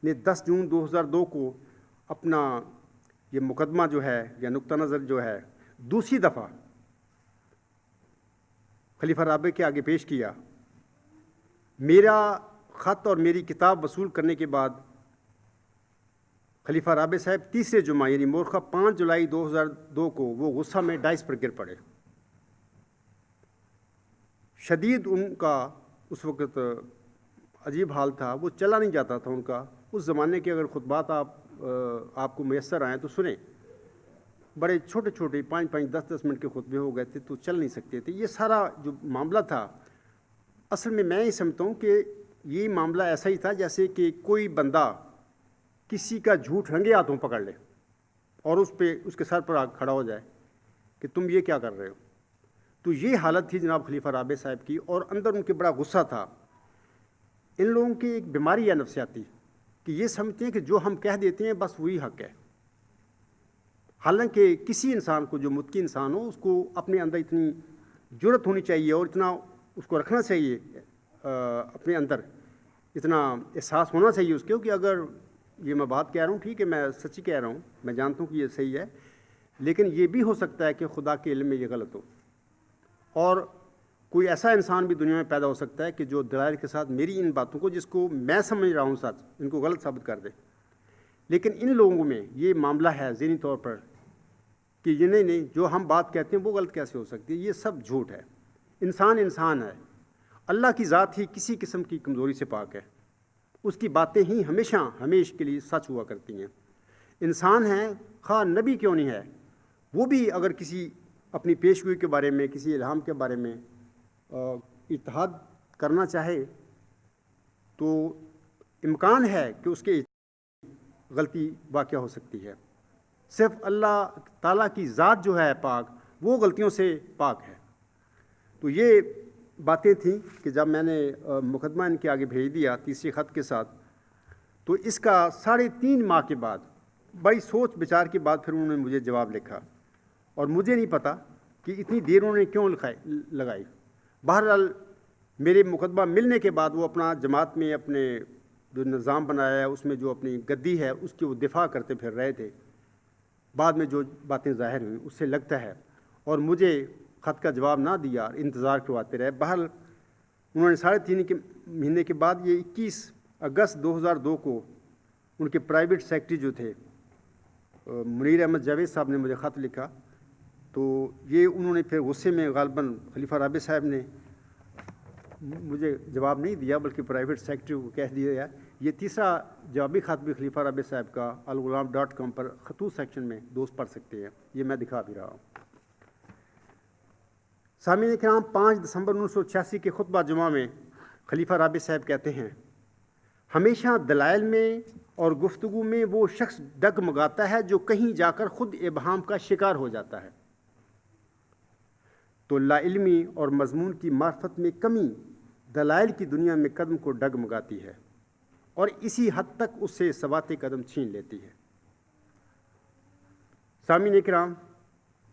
نے 10 جون 2002 کو اپنا یہ مقدمہ جو ہے یا نقطہ نظر جو ہے دوسری دفعہ خلیفہ رابع کے آگے پیش کیا، میرا خط اور میری کتاب وصول کرنے کے بعد خلیفہ رابع صاحب تیسرے جمعہ یعنی مورخہ 5 جولائی 2002 کو وہ غصہ میں ڈائس پر گر پڑے۔ شدید ان کا اس وقت عجیب حال تھا، وہ چلا نہیں جاتا تھا ان کا۔ اس زمانے کے اگر خطبات آپ کو میسر آئیں تو سنیں، بڑے چھوٹے چھوٹے 5-5 10-10 منٹ کے خطبے ہو گئے تھے تو چل نہیں سکتے تھے۔ یہ سارا جو معاملہ تھا، اصل میں یہ سمجھتا ہوں کہ یہ معاملہ ایسا ہی تھا جیسے کہ کوئی بندہ کسی کا جھوٹ رنگے ہاتھوں پکڑ لے اور اس کے سر پر آ کھڑا ہو جائے کہ تم یہ کیا کر رہے ہو۔ تو یہ حالت تھی جناب خلیفہ رابع صاحب کی، اور اندر ان کے بڑا غصہ تھا۔ ان لوگوں کی ایک بیماری ہے نفسیاتی کہ یہ سمجھتے ہیں کہ جو ہم کہہ دیتے ہیں بس وہی حق ہے، حالانکہ کسی انسان کو جو متقی انسان ہو اس کو اپنے اندر اتنی جرأت ہونی چاہیے اور اتنا اس کو رکھنا چاہیے، اپنے اندر اتنا احساس ہونا چاہیے اس کے کہ اگر یہ میں بات کہہ رہا ہوں ٹھیک ہے، میں سچی کہہ رہا ہوں، میں جانتا ہوں کہ یہ صحیح ہے، لیکن یہ بھی ہو سکتا ہے کہ خدا کے علم میں یہ غلط ہو، اور کوئی ایسا انسان بھی دنیا میں پیدا ہو سکتا ہے کہ جو دلائل کے ساتھ میری ان باتوں کو جس کو میں سمجھ رہا ہوں سچ، ان کو غلط ثابت کر دے۔ لیکن ان لوگوں میں یہ معاملہ ہے ذہنی طور پر کہ یہ نہیں جو ہم بات کہتے ہیں وہ غلط کیسے ہو سکتی ہے، یہ سب جھوٹ ہے۔ انسان انسان ہے، اللہ کی ذات ہی کسی قسم کی کمزوری سے پاک ہے، اس کی باتیں ہی ہمیشہ کے لیے سچ ہوا کرتی ہیں۔ انسان ہے، خواہ نبی کیوں نہیں ہے، وہ بھی اگر کسی اپنی پیشگوئی کے بارے میں، کسی الہام کے بارے میں اجتہاد کرنا چاہے تو امکان ہے کہ اس کے غلطی واقع ہو سکتی ہے۔ صرف اللہ تعالیٰ کی ذات جو ہے پاک، وہ غلطیوں سے پاک ہے۔ تو یہ باتیں تھیں کہ جب میں نے مقدمہ ان کے آگے بھیج دیا تیسری خط کے ساتھ، تو اس کا 3.5 ماہ کے بعد بڑی سوچ بچار کے بعد پھر انہوں نے مجھے جواب لکھا، اور مجھے نہیں پتہ کہ اتنی دیر انہوں نے کیوں لگائی۔ بہرحال میرے مقدمہ ملنے کے بعد وہ اپنا جماعت میں اپنے جو نظام بنایا ہے اس میں جو اپنی گدی ہے اس کی وہ دفاع کرتے پھر رہے تھے۔ بعد میں جو باتیں ظاہر ہوئیں اس سے لگتا ہے، اور مجھے خط کا جواب نہ دیا، انتظار کرواتے رہے۔ بہرحال انہوں نے 3.5 مہینے کے بعد یہ 21 اگست 2002 کو ان کے پرائیویٹ سیکرٹری جو تھے منیر احمد جاوید صاحب نے مجھے خط لکھا، تو یہ انہوں نے پھر غصے میں غالباً خلیفہ رابع صاحب نے مجھے جواب نہیں دیا بلکہ پرائیویٹ سیکرٹری کو کہہ دیا۔ یہ تیسرا جوابی خط بھی خلیفہ رابع صاحب کا الغلام.com پر خطوط سیکشن میں دوست پڑھ سکتے ہیں، یہ میں دکھا بھی رہا ہوں۔ سامعین کرام، 5 دسمبر 1986 کے خطبہ جمعہ میں خلیفہ رابع صاحب کہتے ہیں، ہمیشہ دلائل میں اور گفتگو میں وہ شخص ڈگمگاتا ہے جو کہیں جا کر خود ابہام کا شکار ہو جاتا ہے، تو لا علمی اور مضمون کی معرفت میں کمی دلائل کی دنیا میں قدم کو ڈگمگاتی ہے اور اسی حد تک اس سے ثبات قدم چھین لیتی ہے۔ سامعین کرام،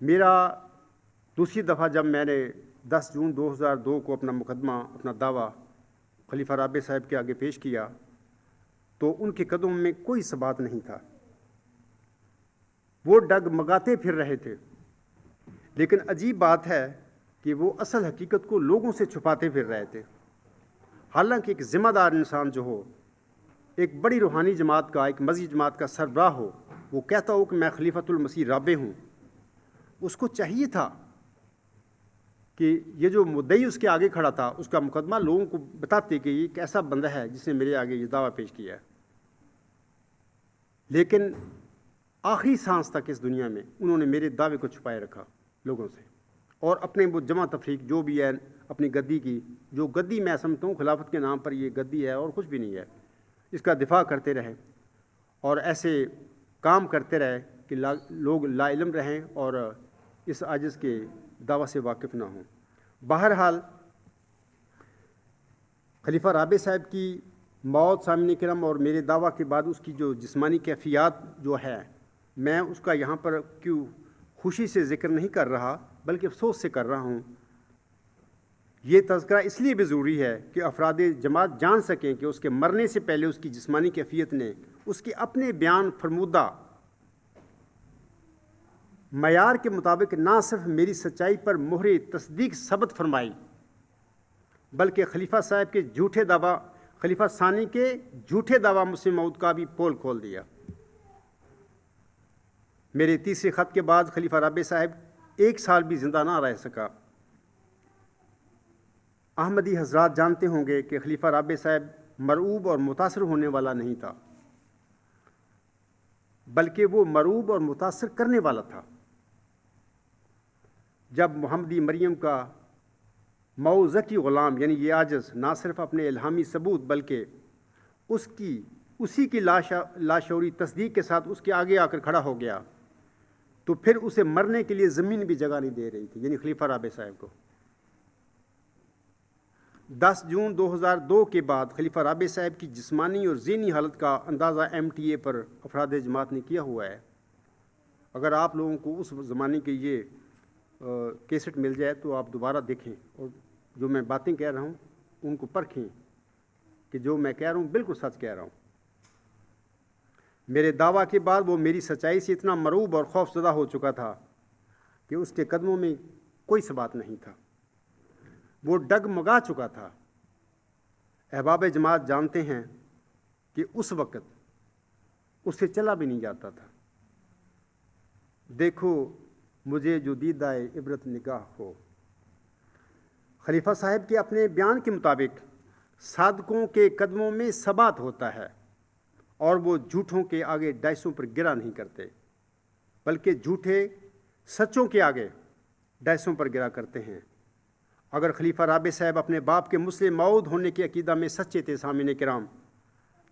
میرا دوسری دفعہ جب میں نے 10 جون 2002 کو اپنا مقدمہ، اپنا دعویٰ خلیفہ رابع صاحب کے آگے پیش کیا تو ان کے قدموں میں کوئی ثبات نہیں تھا، وہ ڈگمگاتے پھر رہے تھے۔ لیکن عجیب بات ہے کہ وہ اصل حقیقت کو لوگوں سے چھپاتے پھر رہے تھے، حالانکہ ایک ذمہ دار انسان جو ہو، ایک بڑی روحانی جماعت کا، ایک مذہبی جماعت کا سربراہ ہو، وہ کہتا ہو کہ میں خلیفۃ المسیح رابع ہوں، اس کو چاہیے تھا کہ یہ جو مدعی اس کے آگے کھڑا تھا اس کا مقدمہ لوگوں کو بتاتے کہ یہ ایک ایسا بندہ ہے جس نے میرے آگے یہ دعویٰ پیش کیا ہے۔ لیکن آخری سانس تک اس دنیا میں انہوں نے میرے دعوے کو چھپائے رکھا لوگوں سے، اور اپنے وہ جمع تفریق جو بھی ہے اپنی گدی کی، جو گدی میں سمجھتا ہوں خلافت کے نام پر یہ گدی ہے اور کچھ بھی نہیں ہے، اس کا دفاع کرتے رہے اور ایسے کام کرتے رہے کہ لوگ لا علم رہیں اور اس عاجز کے دعویٰ سے واقف نہ ہوں۔ بہرحال خلیفہ رابع صاحب کی موت، سامعین کرام، اور میرے دعویٰ کے بعد اس کی جو جسمانی کیفیات جو ہے، میں اس کا یہاں پر کیوں خوشی سے ذکر نہیں کر رہا بلکہ افسوس سے کر رہا ہوں۔ یہ تذکرہ اس لیے بھی ضروری ہے کہ افراد جماعت جان سکیں کہ اس کے مرنے سے پہلے اس کی جسمانی کیفیت نے اس کے اپنے بیان فرمودہ معیار کے مطابق نہ صرف میری سچائی پر مہر تصدیق ثبت فرمائی بلکہ خلیفہ صاحب کے جھوٹے دعویٰ، خلیفہ ثانی کے جھوٹے دعویٰ مسلم موعود کا بھی پول کھول دیا۔ میرے تیسرے خط کے بعد خلیفہ رابع صاحب 1 سال بھی زندہ نہ رہ سکا۔ احمدی حضرات جانتے ہوں گے کہ خلیفہ رابع صاحب مرعوب اور متاثر ہونے والا نہیں تھا بلکہ وہ مرعوب اور متاثر کرنے والا تھا۔ جب محمدی مریم کا موذکی غلام یعنی یہ عاجز نہ صرف اپنے الہامی ثبوت بلکہ اسی کی لاشعوری تصدیق کے ساتھ اس کے آگے آ کر کھڑا ہو گیا تو پھر اسے مرنے کے لیے زمین بھی جگہ نہیں دے رہی تھی، یعنی خلیفہ رابع صاحب کو۔ 10 جون 2002 کے بعد خلیفہ رابع صاحب کی جسمانی اور ذہنی حالت کا اندازہ MTA پر افراد جماعت نے کیا ہوا ہے۔ اگر آپ لوگوں کو اس زمانے کے یہ کیسٹ مل جائے تو آپ دوبارہ دیکھیں، اور جو میں باتیں کہہ رہا ہوں ان کو پرکھیں کہ جو میں کہہ رہا ہوں بالکل سچ کہہ رہا ہوں۔ میرے دعویٰ کے بعد وہ میری سچائی سے اتنا مرعوب اور خوف زدہ ہو چکا تھا کہ اس کے قدموں میں کوئی ثبات نہیں تھا، وہ ڈگمگا چکا تھا۔ احباب جماعت جانتے ہیں کہ اس وقت اس سے چلا بھی نہیں جاتا تھا۔ دیکھو مجھے جو دیدہ عبرت نگاہ ہو۔ خلیفہ صاحب کے اپنے بیان کے مطابق صادقوں کے قدموں میں ثبات ہوتا ہے اور وہ جھوٹوں کے آگے ڈائسوں پر گرا نہیں کرتے، بلکہ جھوٹے سچوں کے آگے ڈائسوں پر گرا کرتے ہیں۔ اگر خلیفہ رابع صاحب اپنے باپ کے مسلم موعود ہونے کے عقیدہ میں سچے تھے سامعین کرام،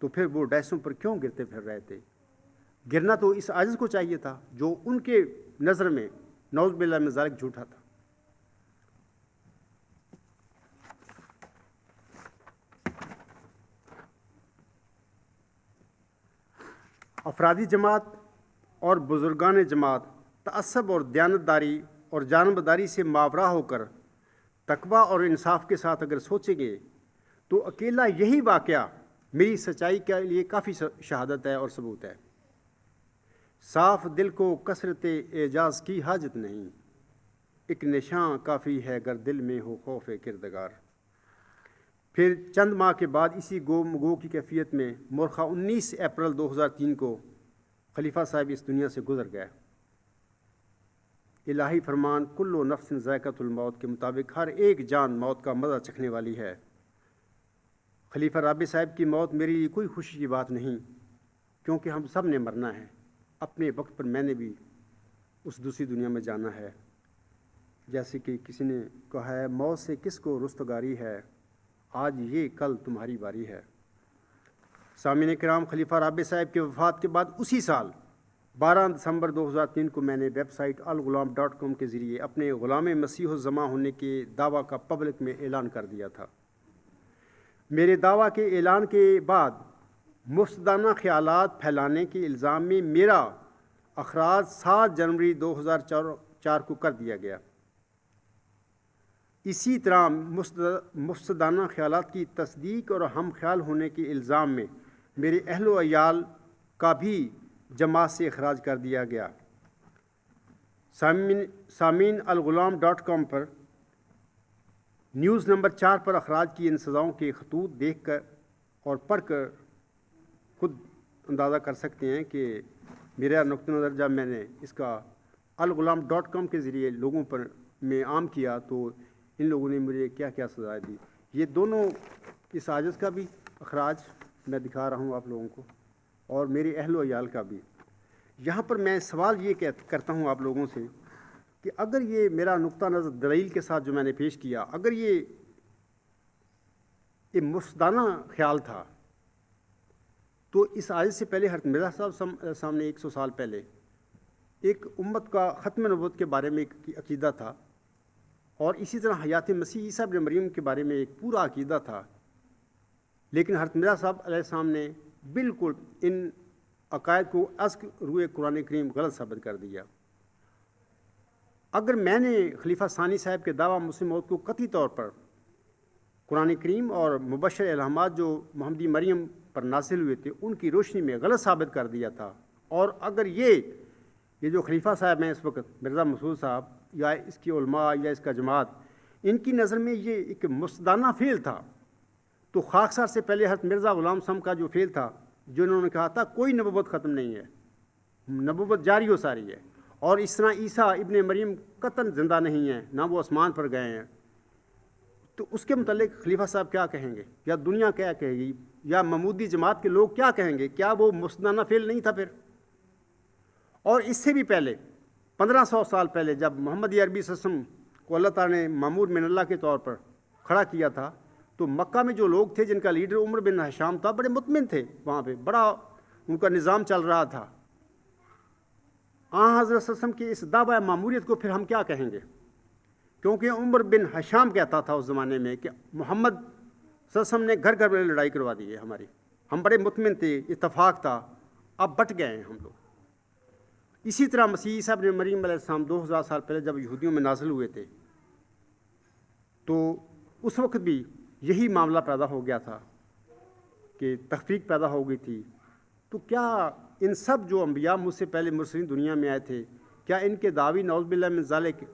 تو پھر وہ ڈائسوں پر کیوں گرتے پھر رہے تھے؟ گرنا تو اس عاجز کو چاہیے تھا جو ان کے نظر میں نعوذ باللہ من ذالک جھوٹا تھا۔ افرادی جماعت اور بزرگان جماعت تعصب اور دیانتداری اور جانبداری سے ماورا ہو کر تقوی اور انصاف کے ساتھ اگر سوچیں گے تو اکیلا یہی واقعہ میری سچائی کے لیے کافی شہادت ہے اور ثبوت ہے۔ صاف دل کو کثرت اعجاز کی حاجت نہیں، ایک نشان کافی ہے گر دل میں ہو خوف کردگار۔ پھر چند ماہ کے بعد اسی گو مگو کی کیفیت میں مورخہ 19 اپریل 2003 کو خلیفہ صاحب اس دنیا سے گزر گئے۔ الہی فرمان کل نفس ذائقۃ الموت کے مطابق ہر ایک جان موت کا مزہ چکھنے والی ہے۔ خلیفہ رابع صاحب کی موت میرے لیے کوئی خوشی کی بات نہیں، کیونکہ ہم سب نے مرنا ہے۔ اپنے وقت پر میں نے بھی اس دوسری دنیا میں جانا ہے۔ جیسے کہ کسی نے کہا ہے، موت سے کس کو رستگاری ہے، آج یہ کل تمہاری باری ہے۔ سامعین کرام، خلیفہ رابع صاحب کے وفات کے بعد اسی سال 12 دسمبر 2003 کو میں نے ویب سائٹ الغلام.com کے ذریعے اپنے غلام مسیح الزماں ہونے کے دعویٰ کا پبلک میں اعلان کر دیا تھا۔ میرے دعویٰ کے اعلان کے بعد مفسدانہ خیالات پھیلانے کے الزام میں میرا اخراج 7 جنوری 2004 کو کر دیا گیا۔ اسی طرح مفسدانہ خیالات کی تصدیق اور ہم خیال ہونے کے الزام میں میرے اہل و عیال کا بھی جماعت سے اخراج کر دیا گیا۔ سامعین الغلام.com پر نیوز نمبر 4 پر اخراج کی ان سزاؤں کے خطوط دیکھ کر اور پڑھ کر خود اندازہ کر سکتے ہیں کہ میرا نقطہ نظر جب میں نے اس کا الغلام.com کے ذریعے لوگوں پر میں عام کیا تو ان لوگوں نے مجھے کیا کیا سزائیں دی۔ یہ دونوں اس عاجز کا بھی اخراج میں دکھا رہا ہوں آپ لوگوں کو، اور میرے اہل و عیال کا بھی۔ یہاں پر میں سوال یہ کرتا ہوں آپ لوگوں سے کہ اگر یہ میرا نقطہ نظر دلیل کے ساتھ جو میں نے پیش کیا، اگر یہ مفسدانہ خیال تھا، تو اس عاجز سے پہلے حضرت مرزا صاحب سامنے 100 سال پہلے ایک امت کا ختم نبوت کے بارے میں ایک عقیدہ تھا، اور اسی طرح حیات مسیح عیسیٰ ابن مریم کے بارے میں ایک پورا عقیدہ تھا، لیکن حضرت مرزا صاحب علیہ السلام نے بالکل ان عقائد کو از روئے قرآن کریم غلط ثابت کر دیا۔ اگر میں نے خلیفہ ثانی صاحب کے دعویٰ مسلم موت کو قطعی طور پر قرآن کریم اور مبشر الہامات جو محمدی مریم پر نازل ہوئے تھے ان کی روشنی میں غلط ثابت کر دیا تھا، اور اگر یہ جو خلیفہ صاحب ہیں اس وقت مرزا مسعود صاحب یا اس کی علماء یا اس کا جماعت، ان کی نظر میں یہ ایک مفسدانہ فعل تھا، تو خاکسار سے پہلے حضرت مرزا غلام صاحب کا جو فعل تھا، جو انہوں نے کہا تھا کوئی نبوت ختم نہیں ہے، نبوت جاری و ساری ہے، اور اس طرح عیسیٰ ابن مریم قطعاً زندہ نہیں ہیں، نہ وہ آسمان پر گئے ہیں، تو اس کے متعلق خلیفہ صاحب کیا کہیں گے، یا دنیا کیا کہے گی، یا محمودی جماعت کے لوگ کیا کہیں گے؟ کیا وہ مفسدانہ فعل نہیں تھا پھر؟ اور اس سے بھی پہلے 1500 سال پہلے جب محمد عربی صلی اللہ علیہ وسلم کو اللہ تعالیٰ نے مامور من اللہ کے طور پر کھڑا کیا تھا، تو مکہ میں جو لوگ تھے جن کا لیڈر عمر بن حشام تھا، بڑے مطمئن تھے، وہاں پہ بڑا ان کا نظام چل رہا تھا، آن حضرت صلی اللہ علیہ وسلم کی اس دعوی ماموریت کو پھر ہم کیا کہیں گے؟ کیونکہ عمر بن حشام کہتا تھا اس زمانے میں کہ محمد صلی اللہ علیہ وسلم نے گھر گھر میں لڑائی کروا دی ہے ہماری، ہم بڑے مطمئن تھے، اتفاق تھا، اب بٹ گئے ہیں ہم لوگ۔ اسی طرح مسیح عیسیٰ ابن مریم علیہ السلام 2000 سال پہلے جب یہودیوں میں نازل ہوئے تھے تو اس وقت بھی یہی معاملہ پیدا ہو گیا تھا کہ تفریق پیدا ہو گئی تھی۔ تو کیا ان سب جو انبیاء مجھ سے پہلے مرسلین دنیا میں آئے تھے، کیا ان کے دعوی نعوذ باللہ من ذالک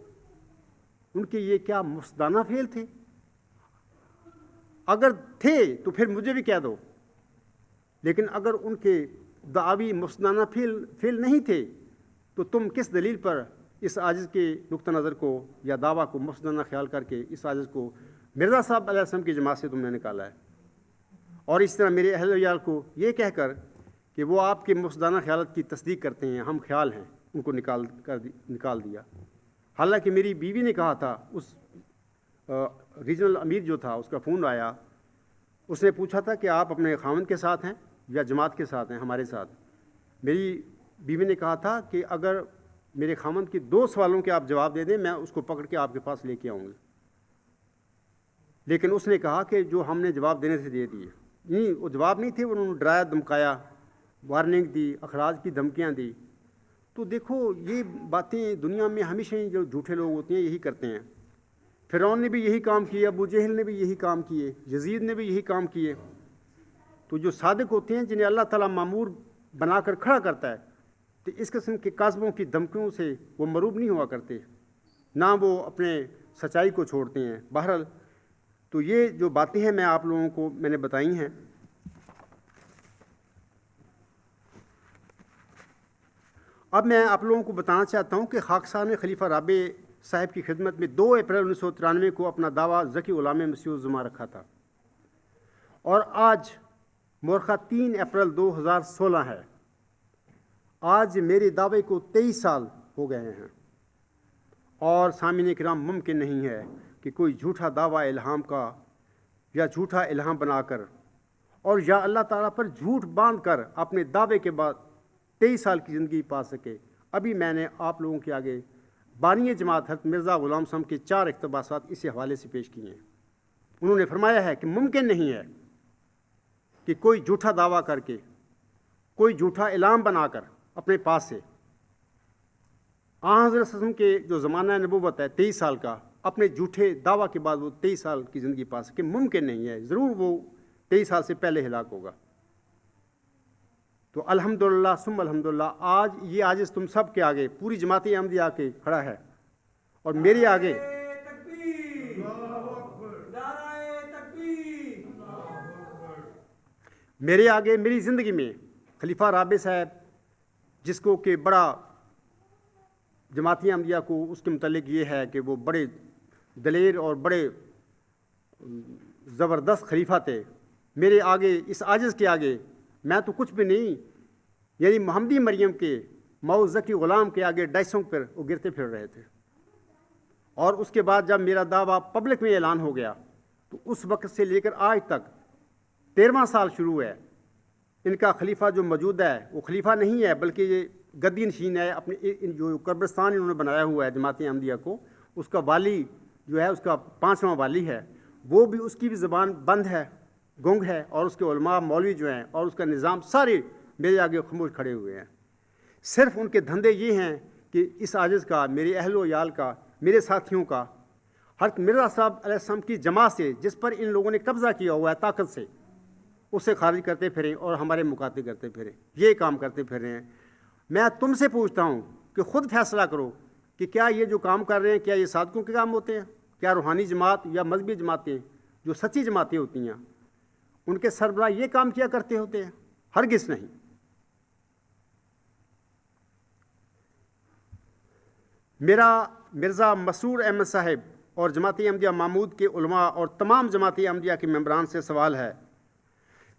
ان کے یہ کیا مفسدانہ فعل تھے؟ اگر تھے تو پھر مجھے بھی کہہ دو، لیکن اگر ان کے دعوی مفسدانہ فعل نہیں تھے تو تم کس دلیل پر اس عاجز کے نقطہ نظر کو یا دعویٰ کو مفسدانہ خیال کر کے اس عاجز کو مرزا صاحب علیہ السلام کی جماعت سے تم نے نکالا ہے؟ اور اس طرح میرے اہل ویال کو یہ کہہ کر کہ وہ آپ کے مفسدانہ خیالات کی تصدیق کرتے ہیں، ہم خیال ہیں، ان کو نکال دیا۔ حالانکہ میری بیوی نے کہا تھا، اس ریجنل امیر جو تھا اس کا فون آیا، اس نے پوچھا تھا کہ آپ اپنے خاوند کے ساتھ ہیں یا جماعت کے ساتھ ہیں ہمارے ساتھ؟ میری بیوی نے کہا تھا کہ اگر میرے خاوند کے 2 سوالوں کے آپ جواب دے دیں میں اس کو پکڑ کے آپ کے پاس لے کے آؤں گی۔ لیکن اس نے کہا کہ جو ہم نے جواب دینے سے دے دیے، نہیں وہ جواب نہیں تھے، انہوں نے ڈرایا دھمکایا، وارننگ دی، اخراج کی دھمکیاں دی۔ تو دیکھو یہ باتیں دنیا میں ہمیشہ جو جھوٹے لوگ ہوتے ہیں یہی کرتے ہیں۔ فرعون نے بھی یہی کام کیا، ابو جہل نے بھی یہی کام کیے، یزید نے بھی یہی کام کیے۔ تو جو صادق ہوتے ہیں جنہیں اللہ تعالیٰ مامور بنا کر کھڑا کرتا ہے تو اس قسم کے کاذبوں کی دھمکیوں سے وہ مروب نہیں ہوا کرتے، نہ وہ اپنے سچائی کو چھوڑتے ہیں۔ بہرحال تو یہ جو باتیں ہیں میں آپ لوگوں کو میں نے بتائی ہیں۔ اب میں آپ لوگوں کو بتانا چاہتا ہوں کہ خاکسار نے خلیفہ رابع صاحب کی خدمت میں 2 اپریل 1993 کو اپنا دعویٰ ذکی غلام مسیح الزماں رکھا تھا، اور آج مورخہ 3 اپریل 2016 ہے۔ آج میرے دعوے کو 23 سال ہو گئے ہیں، اور سامعین کرام ممکن نہیں ہے کہ کوئی جھوٹا دعویٰ الہام کا یا جھوٹا الہام بنا کر اور یا اللہ تعالیٰ پر جھوٹ باندھ کر اپنے دعوے کے بعد 23 سال کی زندگی پا سکے۔ ابھی میں نے آپ لوگوں کے آگے بانی جماعت حضرت مرزا غلام صاحب کے 4 اقتباسات اسی حوالے سے پیش کیے ہیں۔ انہوں نے فرمایا ہے کہ ممکن نہیں ہے کہ کوئی جھوٹا دعویٰ کر کے، کوئی جھوٹا الہام بنا کر اپنے پاس سے آن حضرت صلی اللہ علیہ وسلم کے جو زمانہ نبوت ہے 23 سال کا، اپنے جھوٹے دعویٰ کے بعد وہ 23 سال کی زندگی پا سکے، ممکن نہیں ہے۔ ضرور وہ 23 سال سے پہلے ہلاک ہوگا۔ تو الحمدللہ ثم الحمدللہ آج یہ عاجز تم سب کے آگے پوری جماعت احمدیہ آ کے کھڑا ہے، اور میرے آگے میری زندگی میں خلیفہ رابع صاحب، جس کو کہ بڑا جماعت احمدیہ کو اس کے متعلق یہ ہے کہ وہ بڑے دلیر اور بڑے زبردست خلیفہ تھے، میرے آگے اس عاجز کے آگے میں تو کچھ بھی نہیں، یعنی محمدی مریم کے مئو ذکی غلام کے آگے ڈائسوں پر وہ گرتے پھر رہے تھے۔ اور اس کے بعد جب میرا دعویٰ پبلک میں اعلان ہو گیا تو اس وقت سے لے کر آج تک 13واں سال شروع ہے۔ ان کا خلیفہ جو موجود ہے وہ خلیفہ نہیں ہے بلکہ یہ گدی نشین ہے، اپنے جو قبرستان انہوں نے بنایا ہوا ہے جماعت احمدیہ کو، اس کا والی جو ہے، اس کا 5واں والی ہے، وہ بھی اس کی بھی زبان بند ہے، گنگ ہے، اور اس کے علماء مولوی جو ہیں اور اس کا نظام سارے میرے آگے خاموش کھڑے ہوئے ہیں۔ صرف ان کے دھندے یہ ہیں کہ اس عاجز کا، میرے اہل و عیال کا، میرے ساتھیوں کا، حضرت مرزا صاحب علیہ السلام کی جماعت سے جس پر ان لوگوں نے قبضہ کیا ہوا ہے طاقت سے، اسے خارج کرتے پھریں اور ہمارے مقاطع کرتے پھریں، یہ کام کرتے پھر رہے ہیں۔ میں تم سے پوچھتا ہوں کہ خود فیصلہ کرو کہ کیا یہ جو کام کر رہے ہیں کیا یہ صادقوں کے کام ہوتے ہیں؟ کیا روحانی جماعت یا مذہبی جماعتیں جو سچی جماعتیں ہوتی ہیں ان کے سربراہ یہ کام کیا کرتے ہوتے ہیں؟ ہرگز نہیں۔ میرا مرزا مسرور احمد صاحب اور جماعت احمدیہ محمود کے علماء اور تمام جماعت احمدیہ کے ممبران سے سوال ہے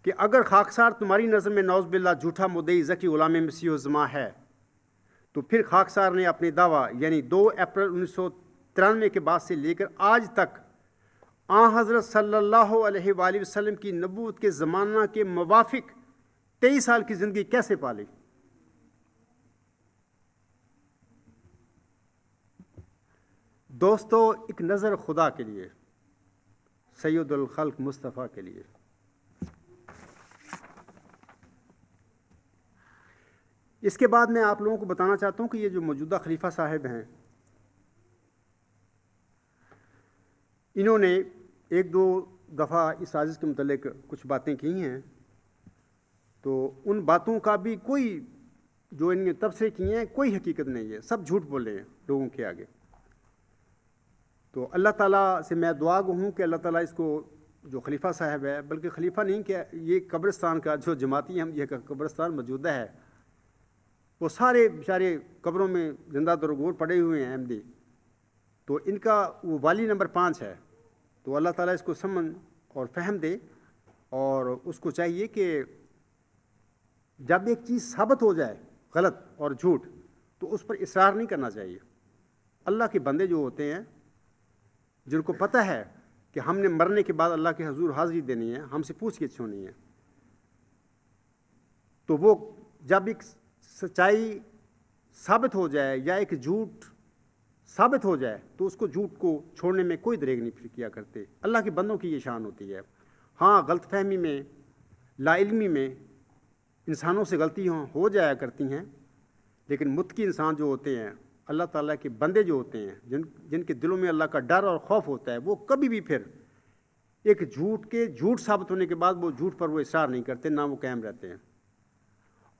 کہ اگر خاکسار تمہاری نظر میں نعوذ باللہ جھوٹا مدعی ذکی غلام مسیح الزماں ہے تو پھر خاکسار نے اپنے دعویٰ یعنی 2 اپریل 1993 کے بعد سے لے کر آج تک آن حضرت صلی اللہ علیہ وآلہ وسلم کی نبوت کے زمانہ کے موافق 23 سال کی زندگی کیسے پالی؟ دوستو، ایک نظر خدا کے لیے، سید الخلق مصطفیٰ کے لیے۔ اس کے بعد میں آپ لوگوں کو بتانا چاہتا ہوں کہ یہ جو موجودہ خلیفہ صاحب ہیں، انہوں نے ایک دو دفعہ اس سازش کے متعلق کچھ باتیں کی ہیں، تو ان باتوں کا بھی کوئی جو ان نے تبصرے کیے ہیں کوئی حقیقت نہیں ہے، سب جھوٹ بول رہے ہیں لوگوں کے آگے۔ تو اللہ تعالیٰ سے میں دعا گو ہوں کہ اللہ تعالیٰ اس کو، جو خلیفہ صاحب ہے، بلکہ خلیفہ نہیں کہ یہ قبرستان کا جو جماعتی ہم یہ قبرستان موجودہ ہے، وہ سارے بیچارے قبروں میں زندہ درگور پڑے ہوئے ہیں احمدی، تو ان کا وہ والی نمبر 5 ہے۔ تو اللہ تعالیٰ اس کو سمجھ اور فہم دے، اور اس کو چاہیے کہ جب ایک چیز ثابت ہو جائے غلط اور جھوٹ تو اس پر اصرار نہیں کرنا چاہیے۔ اللہ کے بندے جو ہوتے ہیں، جن کو پتہ ہے کہ ہم نے مرنے کے بعد اللہ کے حضور حاضری دینی ہے، ہم سے پوچھ گچھ ہونی ہے، تو وہ جب ایک سچائی ثابت ہو جائے یا ایک جھوٹ ثابت ہو جائے تو اس کو جھوٹ کو چھوڑنے میں کوئی دریغ نہیں کیا کرتے۔ اللہ کے بندوں کی یہ شان ہوتی ہے۔ ہاں، غلط فہمی میں، لا علمی میں انسانوں سے غلطیاں ہو جایا کرتی ہیں، لیکن متقی انسان جو ہوتے ہیں، اللہ تعالیٰ کے بندے جو ہوتے ہیں، جن کے دلوں میں اللہ کا ڈر اور خوف ہوتا ہے، وہ کبھی بھی پھر ایک جھوٹ ثابت ہونے کے بعد وہ جھوٹ پر وہ اصرار نہیں کرتے، نہ وہ قائم رہتے ہیں،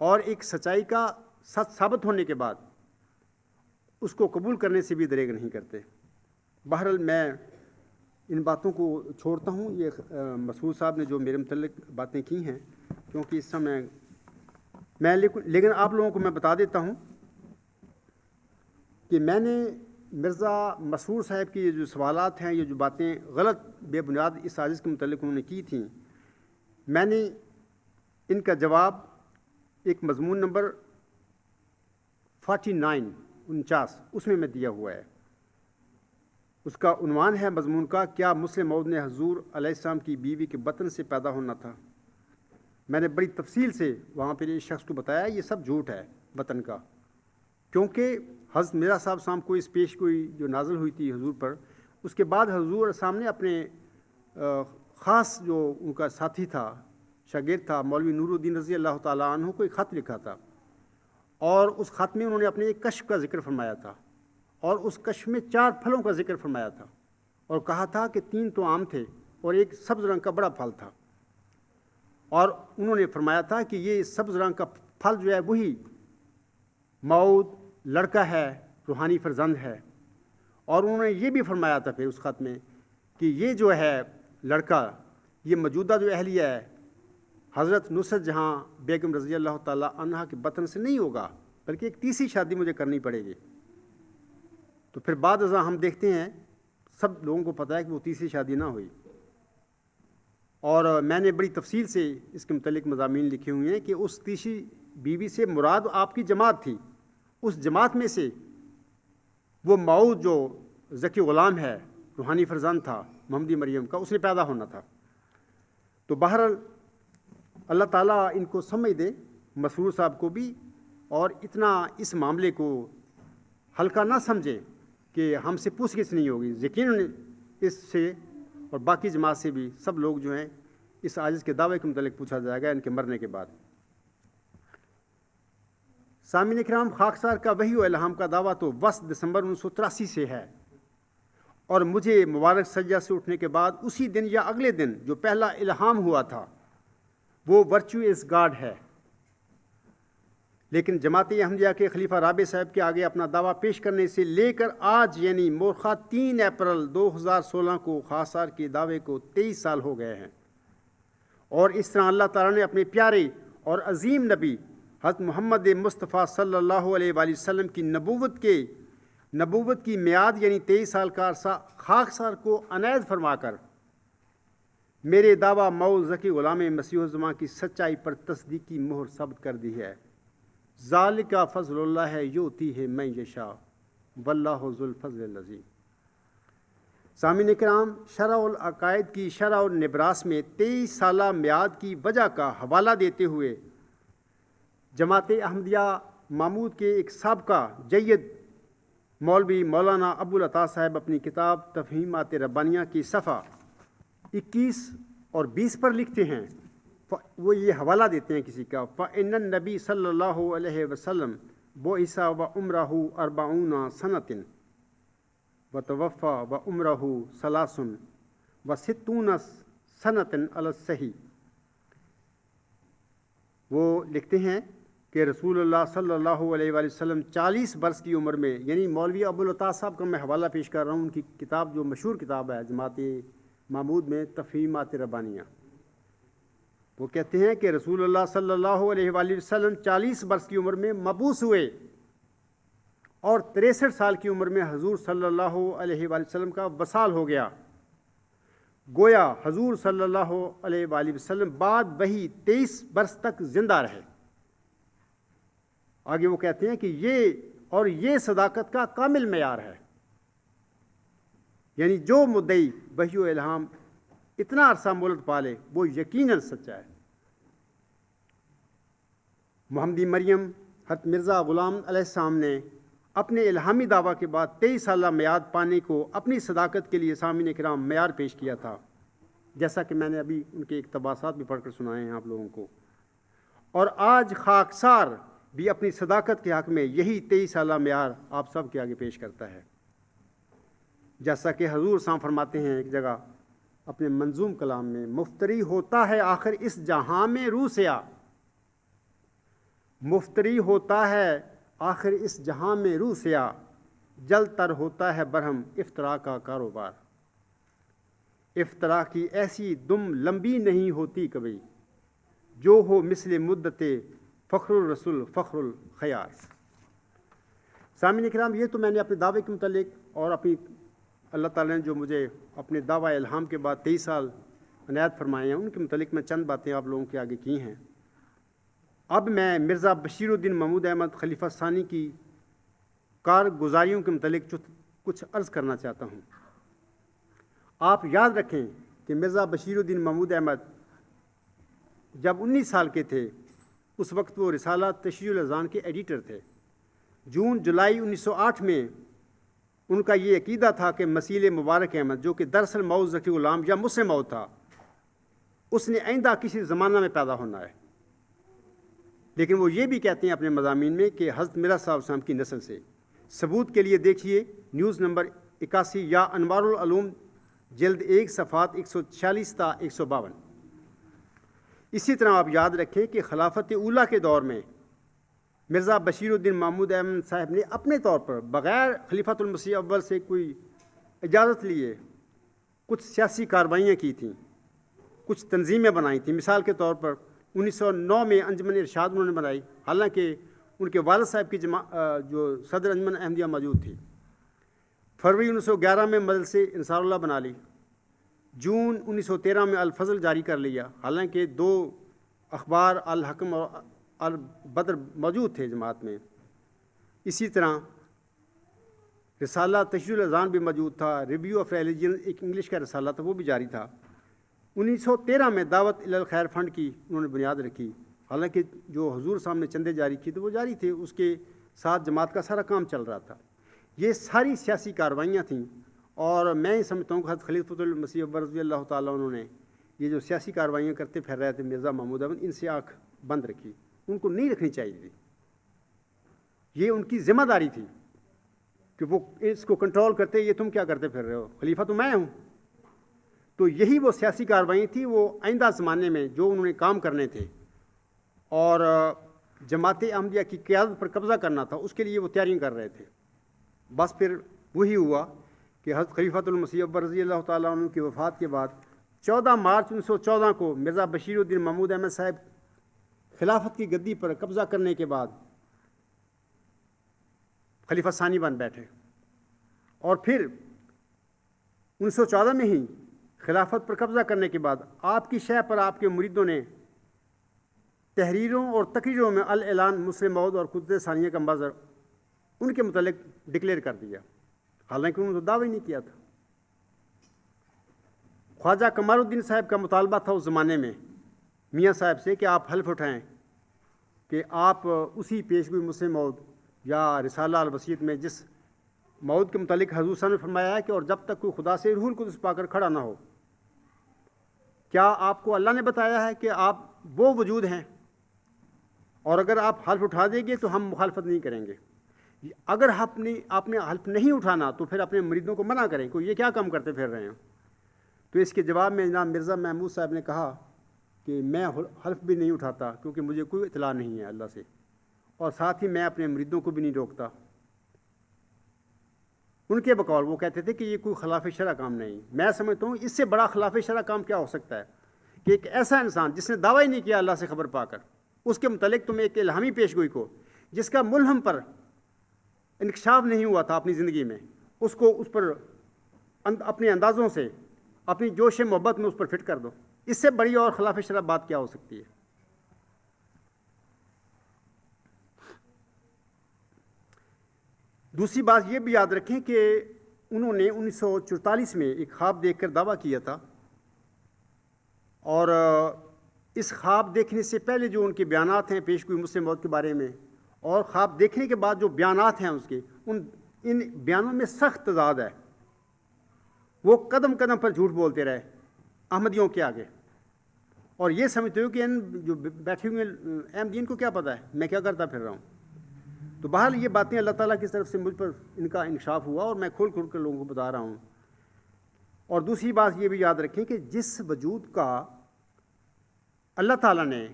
اور ایک سچائی کا سچ ثابت ہونے کے بعد اس کو قبول کرنے سے بھی دریغ نہیں کرتے۔ بہرحال میں ان باتوں کو چھوڑتا ہوں۔ یہ مسعود صاحب نے جو میرے متعلق باتیں کی ہیں، کیونکہ اس سمے لیکن آپ لوگوں کو میں بتا دیتا ہوں کہ میں نے مرزا مسرور صاحب کی یہ جو سوالات ہیں، یہ جو باتیں غلط بے بنیاد اس سازش کے متعلق انہوں نے کی تھیں، میں نے ان کا جواب ایک مضمون نمبر 49 اس میں دیا ہوا ہے۔ اس کا عنوان ہے مضمون کا، کیا مسلم موعود نے حضور علیہ السلام کی بیوی کے بطن سے پیدا ہونا تھا؟ میں نے بڑی تفصیل سے وہاں پہ اس شخص کو بتایا یہ سب جھوٹ ہے بطن کا، کیونکہ حضرت مرزا صاحب صاحب کو اس پیش گوئی جو نازل ہوئی تھی حضور پر، اس کے بعد حضور سامنے اپنے خاص جو ان کا ساتھی تھا، شاگرد تھا، مولوی نور الدین رضی اللہ تعالیٰ عنہ کو ایک خط لکھا تھا، اور اس خط میں انہوں نے اپنے ایک کشف کا ذکر فرمایا تھا، اور اس کشف میں 4 پھلوں کا ذکر فرمایا تھا، اور کہا تھا کہ 3 تو عام تھے اور ایک سبز رنگ کا بڑا پھل تھا، اور انہوں نے فرمایا تھا کہ یہ سبز رنگ کا پھل جو ہے وہی موعود لڑکا ہے، روحانی فرزند ہے۔ اور انہوں نے یہ بھی فرمایا تھا پھر اس خط میں کہ یہ جو ہے لڑکا، یہ موجودہ جو اہلیہ ہے حضرت نصرت جہاں بیگم رضی اللہ تعالیٰ عنہا کے بطن سے نہیں ہوگا، بلکہ ایک تیسری شادی مجھے کرنی پڑے گی۔ تو پھر بعد ازاں ہم دیکھتے ہیں، سب لوگوں کو پتہ ہے کہ وہ تیسری شادی نہ ہوئی، اور میں نے بڑی تفصیل سے اس کے متعلق مضامین لکھے ہوئے ہیں کہ اس تیسری بیوی سے مراد آپ کی جماعت تھی، اس جماعت میں سے وہ موعود جو ذکی غلام ہے، روحانی فرزند تھا محمدی مریم کا، اس نے پیدا ہونا تھا۔ تو بہرحال اللہ تعالیٰ ان کو سمجھ دے، مسرور صاحب کو بھی، اور اتنا اس معاملے کو ہلکا نہ سمجھیں کہ ہم سے پوچھ گچھ نہیں ہوگی۔ یقیناً اس سے اور باقی جماعت سے بھی سب لوگ جو ہیں اس عاجز کے دعوے کے متعلق پوچھا جائے گا ان کے مرنے کے بعد۔ سامعین کرام، خاکسار کا وحی و الہام کا دعویٰ تو 10 دسمبر 1983 سے ہے، اور مجھے مبارک سجدہ سے اٹھنے کے بعد اسی دن یا اگلے دن جو پہلا الہام ہوا تھا وہ ورچوئس گاڈ ہے۔ لیکن جماعت احمدیہ کے خلیفہ رابع صاحب کے آگے اپنا دعویٰ پیش کرنے سے لے کر آج یعنی مورخہ 3 اپریل 2016 کو خاکسار کے دعوے کو 23 سال ہو گئے ہیں، اور اس طرح اللہ تعالیٰ نے اپنے پیارے اور عظیم نبی حضرت محمد مصطفیٰ صلی اللہ علیہ وآلہ وسلم کی نبوت کی میعاد یعنی 23 سال کا عرصہ خاکسار کو عنایت فرما کر میرے دعویٰ موعود ذکی غلام مسیح الزمان کی سچائی پر تصدیقی مہر ثبت کر دی ہے۔ ذالک فضل اللہ یؤتی ہے من یشاء واللہ ذو الفضل العظیم۔ سامعین کرام، شرح العقائد کی شرح النبراس میں 23 سالہ میعاد کی وجہ کا حوالہ دیتے ہوئے جماعت احمدیہ مامود کے ایک سابقہ جید مولوی مولانا ابوالعطا صاحب اپنی کتاب تفہیمات ربانیہ کی صفحہ 21 اور 20 پر لکھتے ہیں، وہ یہ حوالہ دیتے ہیں کسی کا، فَإِنَّ النَّبِي صلی اللہ علیہ وسلم بُعِثَ وَعُمْرَهُ 40 سنة وتوفى وعمرہ 63 سنة علی الصحیح۔ وہ لکھتے ہیں کہ رسول اللہ صلی اللہ علیہ وآلہ وسلم 40 برس کی عمر میں، یعنی مولوی ابوالعطا صاحب کا میں حوالہ پیش کر رہا ہوں، ان کی کتاب جو مشہور کتاب ہے جماعت محمود میں تفہیمات ربانیہ، وہ کہتے ہیں کہ رسول اللہ صلی اللہ علیہ وآلہ وسلم 40 برس کی عمر میں مبعوث ہوئے اور 63 سال کی عمر میں حضور صلی اللہ علیہ وآلہ وسلم کا وصال ہو گیا۔ گویا حضور صلی اللہ علیہ وآلہ وسلم بعد وہی 23 برس تک زندہ رہے۔ آگے وہ کہتے ہیں کہ یہ صداقت کا کامل معیار ہے، یعنی جو مدعی وحی و الہام اتنا عرصہ مولد پالے وہ یقیناً سچا ہے۔ محمدی مریم حضرت مرزا غلام علیہ السلام نے اپنے الہامی دعویٰ کے بعد 23 سالہ میعاد پانے کو اپنی صداقت کے لیے سامعین کرام معیار پیش کیا تھا، جیسا کہ میں نے ابھی ان کے اقتباسات بھی پڑھ کر سنائے ہیں آپ لوگوں کو، اور آج خاکسار بھی اپنی صداقت کے حق میں یہی 23 سالہ معیار آپ سب کے آگے پیش کرتا ہے، جیسا کہ حضور صاحب فرماتے ہیں ایک جگہ اپنے منظوم کلام میں، مفتری ہوتا ہے آخر اس جہاں میں روح سیا، مفتری ہوتا ہے آخر اس جہاں میں روح سیا، جل تر ہوتا ہے برہم افطرا کا کاروبار، افطرا کی ایسی دم لمبی نہیں ہوتی کبھی، جو ہو مثل مدت فخر الرسول فخر الخیار۔ سامعین کرام، یہ تو میں نے اپنے دعوے کے متعلق اور اپنی اللہ تعالیٰ نے جو مجھے اپنے دعویٰ الہام کے بعد 23 سال عنایت فرمائے ہیں ان کے متعلق میں چند باتیں آپ لوگوں کے آگے کی ہیں۔ اب میں مرزا بشیر الدین محمود احمد خلیفہ ثانی کی کارگزاریوں کے متعلق کچھ عرض کرنا چاہتا ہوں۔ آپ یاد رکھیں کہ مرزا بشیر الدین محمود احمد جب 19 سال کے تھے اس وقت وہ رسالہ تشریح الاذان کے ایڈیٹر تھے۔ جون جولائی 1908 میں ان کا یہ عقیدہ تھا کہ مسیل مبارک احمد، جو کہ دراصل مؤذ ذکی غلام یا مسلم مؤذ تھا، اس نے آئندہ کسی زمانہ میں پیدا ہونا ہے، لیکن وہ یہ بھی کہتے ہیں اپنے مضامین میں کہ حضرت مرزا صاحب صاحب کی نسل سے۔ ثبوت کے لیے دیکھیے نیوز نمبر 81 یا انوار العلوم جلد 1 صفحات 146 تا 152۔ اسی طرح آپ یاد رکھیں کہ خلافت اولیٰ کے دور میں مرزا بشیر الدین محمود احمد صاحب نے اپنے طور پر بغیر خلیفۃ المسیح اول سے کوئی اجازت لیے کچھ سیاسی کارروائیاں کی تھیں، کچھ تنظیمیں بنائی تھیں۔ مثال کے طور پر 1909 میں انجمن ارشاد انہوں نے بنائی، حالانکہ ان کے والد صاحب کی جو صدر انجمن احمدیہ موجود تھی۔ فروری 1911 میں مجلس انصار اللہ بنا لی۔ جون 1913 میں الفضل جاری کر لیا، حالانکہ 2 اخبار الحکم اور البدر موجود تھے جماعت میں۔ اسی طرح رسالہ تشریح الاذان بھی موجود تھا، ریویو آف ریلیجن ایک انگلش کا رسالہ تھا وہ بھی جاری تھا۔ 1913 میں دعوت الی الخیر فنڈ کی انہوں نے بنیاد رکھی، حالانکہ جو حضور صاحب نے چندے جاری کیے تو وہ جاری تھے، اس کے ساتھ جماعت کا سارا کام چل رہا تھا۔ یہ ساری سیاسی کارروائیاں تھیں، اور میں یہ سمجھتا ہوں کہ حضرت خلیفۃ المسیح اکبر رضی اللہ تعالیٰ انہوں نے یہ جو سیاسی کارروائیاں کرتے پھر رہے تھے مرزا محمود احمد، ان سے آنکھ بند رکھی، ان کو نہیں رکھنی چاہیے تھی۔ یہ ان کی ذمہ داری تھی کہ وہ اس کو کنٹرول کرتے، یہ تم کیا کرتے پھر رہے ہو، خلیفہ تو میں ہوں۔ تو یہی وہ سیاسی کارروائیاں تھیں، وہ آئندہ زمانے میں جو انہوں نے کام کرنے تھے اور جماعت احمدیہ کی قیادت پر قبضہ کرنا تھا، اس کے لیے وہ تیاریاں کر رہے تھے۔ بس پھر وہی ہوا کہ حضرت خلیفۃ المسیح اکبر رضی اللہ تعالیٰ عنہ کی وفات کے بعد 14 مارچ 1914 کو مرزا بشیر الدین محمود احمد صاحب خلافت کی گدی پر قبضہ کرنے کے بعد خلیفہ ثانی بن بیٹھے، اور پھر 1914 میں ہی خلافت پر قبضہ کرنے کے بعد آپ کی شہ پر آپ کے مریدوں نے تحریروں اور تقریروں میں الاعلان مسلم موعود اور قدرت ثانیہ کا مظہر ان کے متعلق ڈکلیئر کر دیا، حالانکہ انہوں نے تو دعویٰ نہیں کیا تھا۔ خواجہ کمال الدین صاحب کا مطالبہ تھا اس زمانے میں میاں صاحب سے کہ آپ حلف اٹھائیں کہ آپ اسی پیشگوئی مسلم موعود یا رسالہ الوسیت میں جس مود کے متعلق حضور صاحب نے فرمایا ہے کہ اور جب تک کوئی خدا سے روح القدس پا کر کھڑا نہ ہو، کیا آپ کو اللہ نے بتایا ہے کہ آپ وہ وجود ہیں، اور اگر آپ حلف اٹھا دیں گے تو ہم مخالفت نہیں کریں گے۔ اگر آپ نے حلف نہیں اٹھانا تو پھر اپنے مریدوں کو منع کریں، کوئی یہ کیا کام کرتے پھر رہے ہیں؟ تو اس کے جواب میں جناب مرزا محمود صاحب نے کہا کہ میں حلف بھی نہیں اٹھاتا کیونکہ مجھے کوئی اطلاع نہیں ہے اللہ سے، اور ساتھ ہی میں اپنے مریدوں کو بھی نہیں روکتا۔ ان کے بقول وہ کہتے تھے کہ یہ کوئی خلاف شرع کام نہیں۔ میں سمجھتا ہوں اس سے بڑا خلاف شرع کام کیا ہو سکتا ہے کہ ایک ایسا انسان جس نے دعویٰ ہی نہیں کیا اللہ سے خبر پا کر، اس کے متعلق تم ایک الہامی پیش گوئی کو، جس کا ملہم پر انکشاف نہیں ہوا تھا اپنی زندگی میں، اس کو اس پر اپنے اندازوں سے، اپنی جوش محبت میں اس پر فٹ کر دو۔ اس سے بڑی اور خلاف شرع بات کیا ہو سکتی ہے؟ دوسری بات یہ بھی یاد رکھیں کہ انہوں نے 1944 میں ایک خواب دیکھ کر دعویٰ کیا تھا، اور اس خواب دیکھنے سے پہلے جو ان کے بیانات ہیں پیش گوئی مسلم موت کے بارے میں، اور خواب دیکھنے کے بعد جو بیانات ہیں اس کے، ان بیانوں میں سخت تضاد ہے۔ وہ قدم قدم پر جھوٹ بولتے رہے احمدیوں کے آگے، اور یہ سمجھتے ہو کہ ان جو بیٹھے ہوئے احمدین کو کیا پتہ ہے میں کیا کرتا پھر رہا ہوں۔ تو بہرحال یہ باتیں اللہ تعالیٰ کی طرف سے مجھ پر ان کا انکشاف ہوا، اور میں کھول کھول کر لوگوں کو بتا رہا ہوں۔ اور دوسری بات یہ بھی یاد رکھیں کہ جس وجود کا اللہ تعالیٰ نے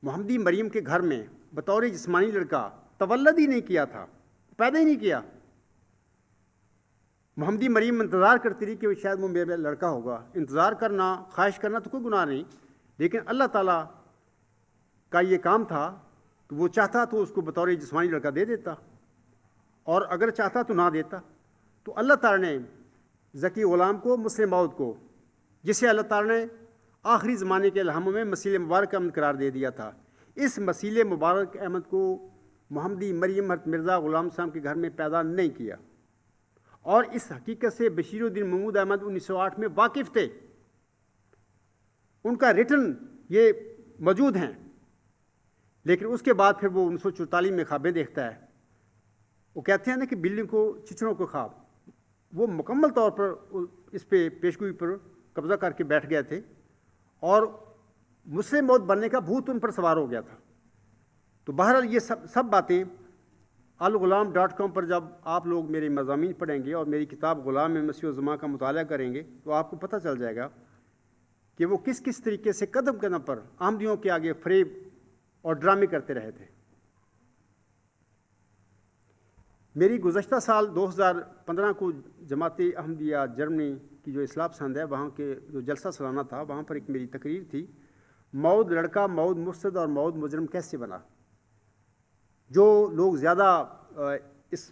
محمدی مریم کے گھر میں بطور جسمانی لڑکا تولد ہی نہیں کیا تھا، پیدا ہی نہیں کیا، محمدی مریم انتظار کرتی رہی کہ شاید وہ میرا لڑکا ہوگا۔ انتظار کرنا، خواہش کرنا تو کوئی گناہ نہیں، لیکن اللہ تعالیٰ کا یہ کام تھا کہ وہ چاہتا تو اس کو بطور جسمانی لڑکا دے دیتا، اور اگر چاہتا تو نہ دیتا۔ تو اللہ تعالیٰ نے ذکی غلام کو، مسلم موعود کو، جسے اللہ تعالیٰ نے آخری زمانے کے الہاموں میں مسیل مبارک احمد قرار دے دیا تھا، اس مسیل مبارک احمد کو محمدی مریم حضرت مرزا غلام صاحب کے گھر میں پیدا نہیں کیا، اور اس حقیقت سے بشیر الدین محمود احمد 1908 میں واقف تھے، ان کا ریٹن یہ موجود ہیں۔ لیکن اس کے بعد پھر وہ 1944 میں خوابیں دیکھتا ہے۔ وہ کہتے ہیں نا کہ بلی کو چچڑوں کو خواب، وہ مکمل طور پر اس پہ پیشگوئی پر قبضہ کر کے بیٹھ گئے تھے، اور مسلم موت بننے کا بھوت ان پر سوار ہو گیا تھا۔ تو بہرحال یہ سب باتیں الغلام.com پر جب آپ لوگ میرے مضامین پڑھیں گے اور میری کتاب غلام مسیح الزماں کا مطالعہ کریں گے تو آپ کو پتہ چل جائے گا کہ وہ کس کس طریقے سے قدم قدم پر احمدیوں کے آگے فریب اور ڈرامے کرتے رہے تھے۔ میری گزشتہ سال 2015 کو جماعت احمدیہ جرمنی کی جو اصلاح پسند ہے، وہاں کے جو جلسہ سالانہ تھا، وہاں پر ایک میری تقریر تھی، موعود لڑکا، موعود مفسد اور موعود مجرم کیسے بنا۔ جو لوگ زیادہ اس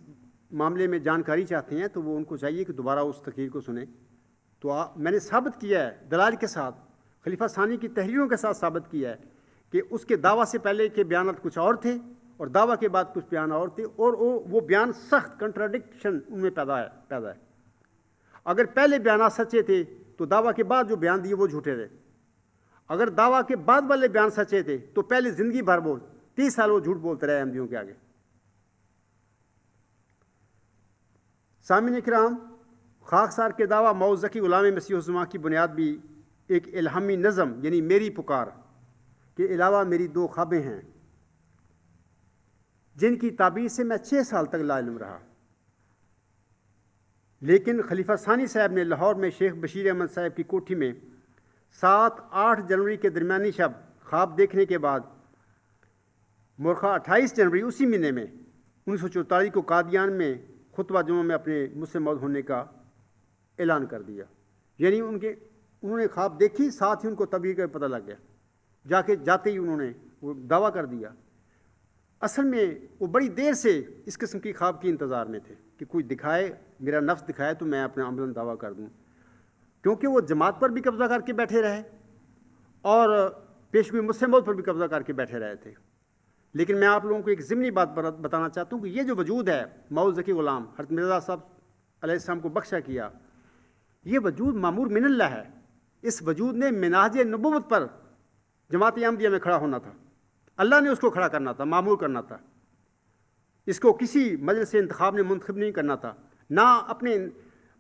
معاملے میں جانکاری چاہتے ہیں تو وہ ان کو چاہیے کہ دوبارہ اس تقریر کو سنیں۔ تو میں نے ثابت کیا ہے دلائل کے ساتھ، خلیفہ ثانی کی تحریروں کے ساتھ ثابت کیا ہے کہ اس کے دعویٰ سے پہلے کے بیانات کچھ اور تھے، اور دعویٰ کے بعد کچھ بیان اور تھے، اور وہ بیان سخت کنٹراڈکشن ان میں پیدا ہے۔ اگر پہلے بیانات سچے تھے تو دعویٰ کے بعد جو بیان دیے وہ جھوٹے تھے، اگر دعویٰ کے بعد والے بیان سچے تھے تو پہلے زندگی بھر وہ 30 سال وہ جھوٹ بولتے رہے احمدیوں کے آگے۔ سامعین کرام، خاکسار کے دعویٰ موعود ذکی غلام مسیح الزماں کی بنیاد بھی ایک الہامی نظم یعنی میری پکار کے علاوہ میری 2 خوابیں ہیں، جن کی تعبیر سے میں 6 سال تک لا علم رہا۔ لیکن خلیفہ ثانی صاحب نے لاہور میں شیخ بشیر احمد صاحب کی کوٹھی میں 7-8 جنوری کے درمیانی شب خواب دیکھنے کے بعد مورخہ 28 جنوری اسی مہینے میں 1944 کو قادیان میں خطبہ جمعہ میں اپنے مسلم موعود ہونے کا اعلان کر دیا۔ یعنی انہوں نے خواب دیکھی، ساتھ ہی ان کو تبلیغ کا پتہ لگ گیا، جاتے ہی انہوں نے وہ دعویٰ کر دیا۔ اصل میں وہ بڑی دیر سے اس قسم کی خواب کی انتظار میں تھے کہ کوئی دکھائے، میرا نفس دکھائے تو میں اپنا عملاً دعویٰ کر دوں، کیونکہ وہ جماعت پر بھی قبضہ کر کے بیٹھے رہے اور پیشگوئی مسلم موعود پر بھی قبضہ کر کے بیٹھے رہے تھے۔ لیکن میں آپ لوگوں کو ایک ضمنی بات بتانا چاہتا ہوں کہ یہ جو وجود ہے موعود ذکی غلام حضرت مرزا صاحب علیہ السلام کو بخشا کیا، یہ وجود معمور من اللہ ہے۔ اس وجود نے منہاج نبوت پر جماعت احمدیہ میں کھڑا ہونا تھا، اللہ نے اس کو کھڑا کرنا تھا، معمور کرنا تھا، اس کو کسی مجلس انتخاب نے منتخب نہیں کرنا تھا، نہ اپنے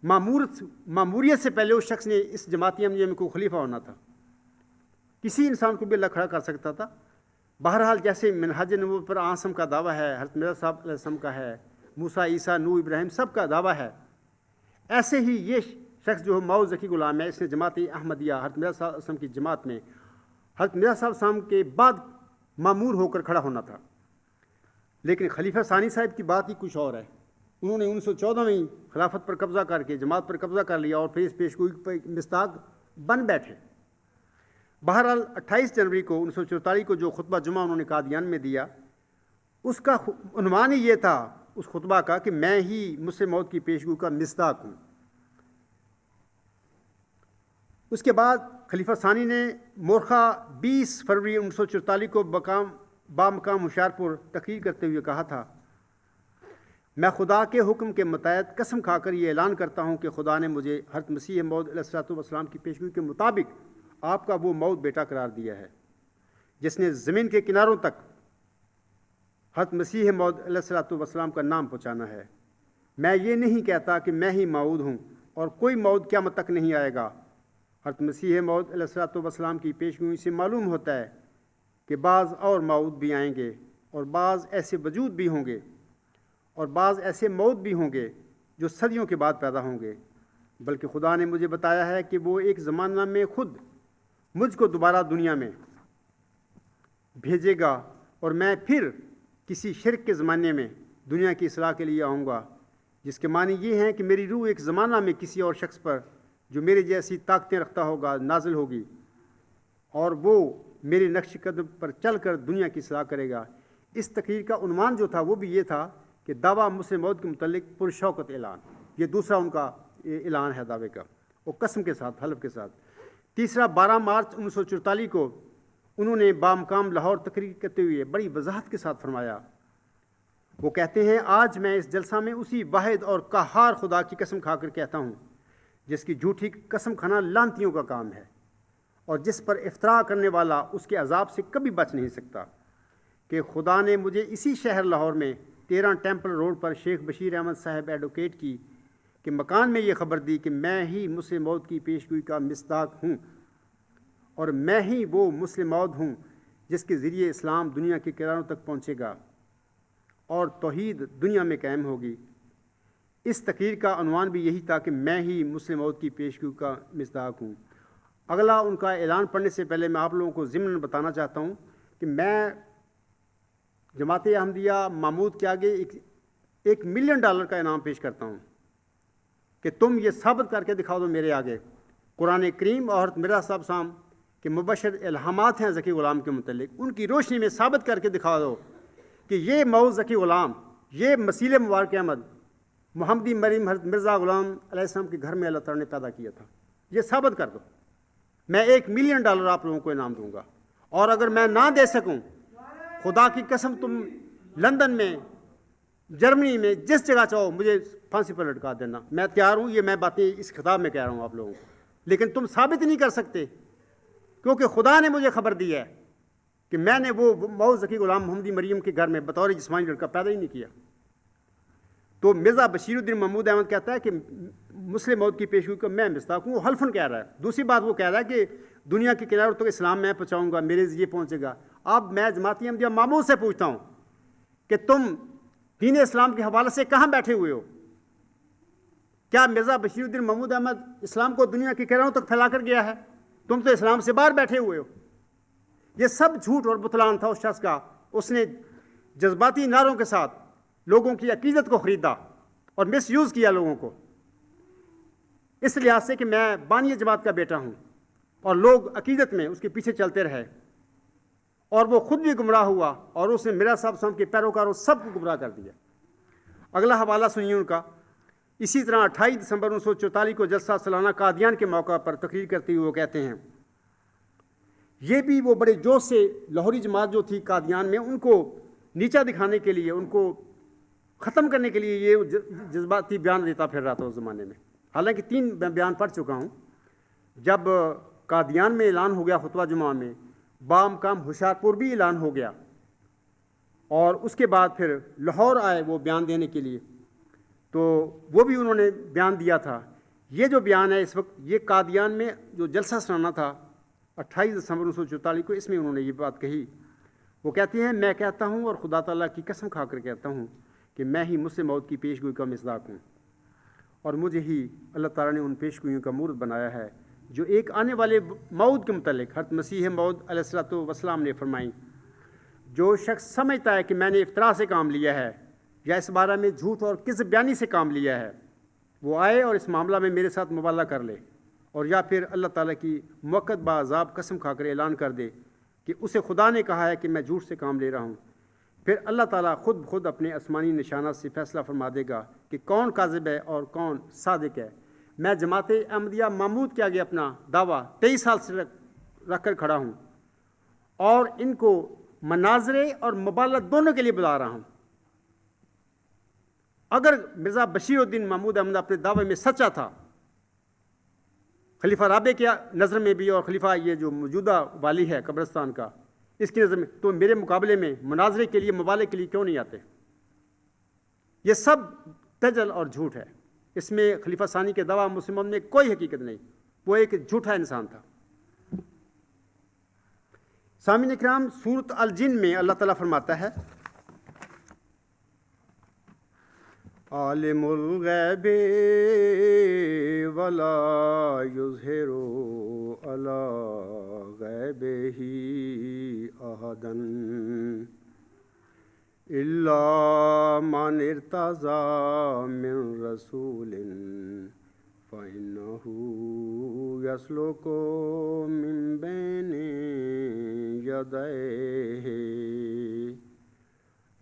معموریت سے پہلے اس شخص نے اس جماعتی عملیہ میں کوئی خلیفہ ہونا تھا. کسی انسان کو بھی اللہ کھڑا کر سکتا تھا. بہرحال جیسے منہاج نبوت پر آسم کا دعویٰ ہے، حضرت مرزا صاحب علیہ السلام کا ہے، موسیٰ، عیسیٰ، نوح، ابراہیم سب کا دعویٰ ہے، ایسے ہی یہ شخص جو مئو ذکی غلام ہے، اس نے جماعت احمدیہ حضرت مرزا صاحب علیہ السلام کی جماعت میں حضرت مرزا صاحب علیہ السلام کے بعد معمور ہو کر کھڑا ہونا تھا. لیکن خلیفہ ثانی صاحب کی بات ہی کچھ اور ہے. انہوں نے 1914 میں خلافت پر قبضہ کر کے جماعت پر قبضہ کر لیا اور پھر اس پیشگوئی پر مصداق بن بیٹھے. بہرحال 28 جنوری کو 1944 کو جو خطبہ جمعہ انہوں نے قادیان میں دیا، اس کا عنوان ہی یہ تھا اس خطبہ کا کہ میں ہی مسلم موت کی پیشگوئی کا مصداق ہوں. اس کے بعد خلیفہ ثانی نے مورخہ 20 فروری 1944 کو بامقام ہوشیارپور تقریر کرتے ہوئے کہا تھا، میں خدا کے حکم کے متحد قسم کھا کر یہ اعلان کرتا ہوں کہ خدا نے مجھے حضرت مسیح موعود علیہ الصلوۃ والسلام کی پیشگوئی کے مطابق آپ کا وہ موعود بیٹا قرار دیا ہے جس نے زمین کے کناروں تک حضرت مسیح موعود علیہ الصلوۃ والسلام کا نام پہنچانا ہے. میں یہ نہیں کہتا کہ میں ہی موعود ہوں اور کوئی موعود قیامت تک نہیں آئے گا. حضرت مسیح موعود علیہ الصلوۃ والسلام کی پیشگوئی سے معلوم ہوتا ہے کہ بعض اور موعود بھی آئیں گے اور بعض ایسے وجود بھی ہوں گے اور بعض ایسے موعود بھی ہوں گے جو صدیوں کے بعد پیدا ہوں گے. بلکہ خدا نے مجھے بتایا ہے کہ وہ ایک زمانہ میں خود مجھ کو دوبارہ دنیا میں بھیجے گا اور میں پھر کسی شرک کے زمانے میں دنیا کی اصلاح کے لیے آؤں گا، جس کے معنی یہ ہیں کہ میری روح ایک زمانہ میں کسی اور شخص پر جو میرے جیسی طاقتیں رکھتا ہوگا نازل ہوگی اور وہ میرے نقش قدم پر چل کر دنیا کی اصلاح کرے گا. اس تقریر کا عنوان جو تھا وہ بھی یہ تھا کہ دعویٰ مسلم موعود کے متعلق پرشوکت اعلان. یہ دوسرا ان کا اعلان ہے دعوے کا، وہ قسم کے ساتھ، حلف کے ساتھ. تیسرا 12 مارچ 1944 کو انہوں نے بامقام لاہور تقریر کرتے ہوئے بڑی وضاحت کے ساتھ فرمایا. وہ کہتے ہیں، آج میں اس جلسہ میں اسی واحد اور قہار خدا کی قسم کھا کر کہتا ہوں جس کی جھوٹی قسم کھانا لعنتیوں کا کام ہے اور جس پر افتراء کرنے والا اس کے عذاب سے کبھی بچ نہیں سکتا، کہ خدا نے مجھے اسی شہر لاہور میں 13 ٹیمپل روڈ پر شیخ بشیر احمد صاحب ایڈوکیٹ کی کہ مکان میں یہ خبر دی کہ میں ہی مسلم موعود کی پیشگوئی کا مصداق ہوں اور میں ہی وہ مسلم موعود ہوں جس کے ذریعے اسلام دنیا کے کناروں تک پہنچے گا اور توحید دنیا میں قائم ہوگی. اس تقریر کا عنوان بھی یہی تھا کہ میں ہی مسلم موعود کی پیشگوئی کا مصداق ہوں. اگلا ان کا اعلان پڑھنے سے پہلے میں آپ لوگوں کو ضمن بتانا چاہتا ہوں کہ میں جماعت احمدیہ محمود کے آگے $1 ملین کا انعام پیش کرتا ہوں کہ تم یہ ثابت کر کے دکھا دو میرے آگے قرآن کریم اور مرزا صاحب صاحب کے مبشر الہامات ہیں ذکی غلام کے متعلق، ان کی روشنی میں ثابت کر کے دکھا دو کہ یہ موعود ذکی غلام، یہ مسیل مبارک احمد محمدی مریم حضرت مرزا غلام علیہ السلام کے گھر میں اللہ تعالیٰ نے پیدا کیا تھا. یہ ثابت کر دو. میں $1 ملین آپ لوگوں کو انعام دوں گا. اور اگر میں نہ دے سکوں، خدا کی قسم تم لندن میں، جرمنی میں، جس جگہ چاہو مجھے پھانسی پر لٹکا دینا، میں تیار ہوں. یہ میں باتیں اس خطاب میں کہہ رہا ہوں آپ لوگوں کو، لیکن تم ثابت نہیں کر سکتے کیونکہ خدا نے مجھے خبر دی ہے کہ میں نے وہ موعود ذکی غلام محمدی مریم کے گھر میں بطور جسمانی لڑکا پیدا ہی نہیں کیا. تو مرزا بشیر الدین محمود احمد کہتا ہے کہ مسلم موعود کی پیشگوئی کا میں مصداق ہوں. وہ حلفاً کہہ رہا ہے. دوسری بات وہ کہہ رہا ہے کہ دنیا کے کناروں تک اسلام میں پہنچاؤں گا، میرے ذریعے پہنچے گا. اب میں جماعت احمدیہ محمود سے پوچھتا ہوں کہ تم دین اسلام کے حوالے سے کہاں بیٹھے ہوئے ہو؟ کیا مرزا بشیر الدین محمود احمد اسلام کو دنیا کے کناروں تک پھیلا کر گیا ہے؟ تم تو اسلام سے باہر بیٹھے ہوئے ہو. یہ سب جھوٹ اور بتلان تھا اس شخص کا. اس نے جذباتی نعروں کے ساتھ لوگوں کی عقیدت کو خریدا اور مس یوز کیا لوگوں کو، اس لحاظ سے کہ میں بانی جماعت کا بیٹا ہوں، اور لوگ عقیدت میں اس کے پیچھے چلتے رہے اور وہ خود بھی گمراہ ہوا اور اس نے مرزا صاحب صاحب کے پیروکاروں سب کو گمراہ کر دیا. اگلا حوالہ سنیے ان کا. اسی طرح 28 دسمبر 1944 کو جلسہ سالانہ قادیان کے موقع پر تقریر کرتے ہوئے وہ کہتے ہیں، یہ بھی وہ بڑے جوش سے لاہوری جماعت جو تھی قادیان میں، ان کو نیچا دکھانے کے لیے، ان کو ختم کرنے کے لیے یہ جذباتی بیان دیتا پھر رہا تھا اس زمانے میں. حالانکہ 3 بیان پڑھ چکا ہوں. جب قادیان میں اعلان ہو گیا خطبہ جمعہ میں، بامقام ہوشیارپور بھی اعلان ہو گیا، اور اس کے بعد پھر لاہور آئے وہ بیان دینے کے لیے. تو وہ بھی انہوں نے بیان دیا تھا۔ یہ جو بیان ہے اس وقت، یہ قادیان میں جو جلسہ سنانا تھا 28 دسمبر 1944 کو، اس میں انہوں نے یہ بات کہی۔ وہ کہتے ہیں میں کہتا ہوں اور خدا تعالیٰ کی قسم کھا کر کہتا ہوں کہ میں ہی مسلم موت کی پیش گوئی کا مصداق ہوں، اور مجھے ہی اللہ تعالیٰ نے ان پیش گوئیوں کا مورد بنایا ہے جو ایک آنے والے موعود کے متعلق حضرت مسیح موعود علیہ الصلوۃ والسلام نے فرمائیں۔ جو شخص سمجھتا ہے کہ میں نے افطرا سے کام لیا ہے یا اس بارے میں جھوٹ اور کذب بیانی سے کام لیا ہے، وہ آئے اور اس معاملہ میں میرے ساتھ مبالغہ کر لے، اور یا پھر اللہ تعالیٰ کی موقت بعذاب قسم کھا کر اعلان کر دے کہ اسے خدا نے کہا ہے کہ میں جھوٹ سے کام لے رہا ہوں۔ پھر اللہ تعالیٰ خود اپنے آسمانی نشانات سے فیصلہ فرما دے گا کہ کون کاذب ہے اور کون صادق ہے۔ میں جماعت احمدیہ محمود کے آگے اپنا دعویٰ 23 سال سے رکھ کر کھڑا ہوں، اور ان کو مناظرے اور مبالغہ دونوں کے لیے بلا رہا ہوں۔ اگر مرزا بشیر الدین محمود احمد اپنے دعوے میں سچا تھا، خلیفہ رابع کی نظر میں بھی اور خلیفہ یہ جو موجودہ والی ہے قبرستان کا، اس کی نظر میں، تو میرے مقابلے میں مناظرے کے لیے مبالغے کے لیے کیوں نہیں آتے؟ یہ سب دجل اور جھوٹ ہے۔ اس میں خلیفہ ثانی کے دعویٰ مسلمانوں میں کوئی حقیقت نہیں، وہ ایک جھوٹا انسان تھا۔ سامعین اکرام، سورۃ الجن میں اللہ تعالیٰ فرماتا ہے عالم الغیب ولا یظہر علی غیبہ احدا الا من ارتضی من رسول فإنہ یسلک من بین یدیہ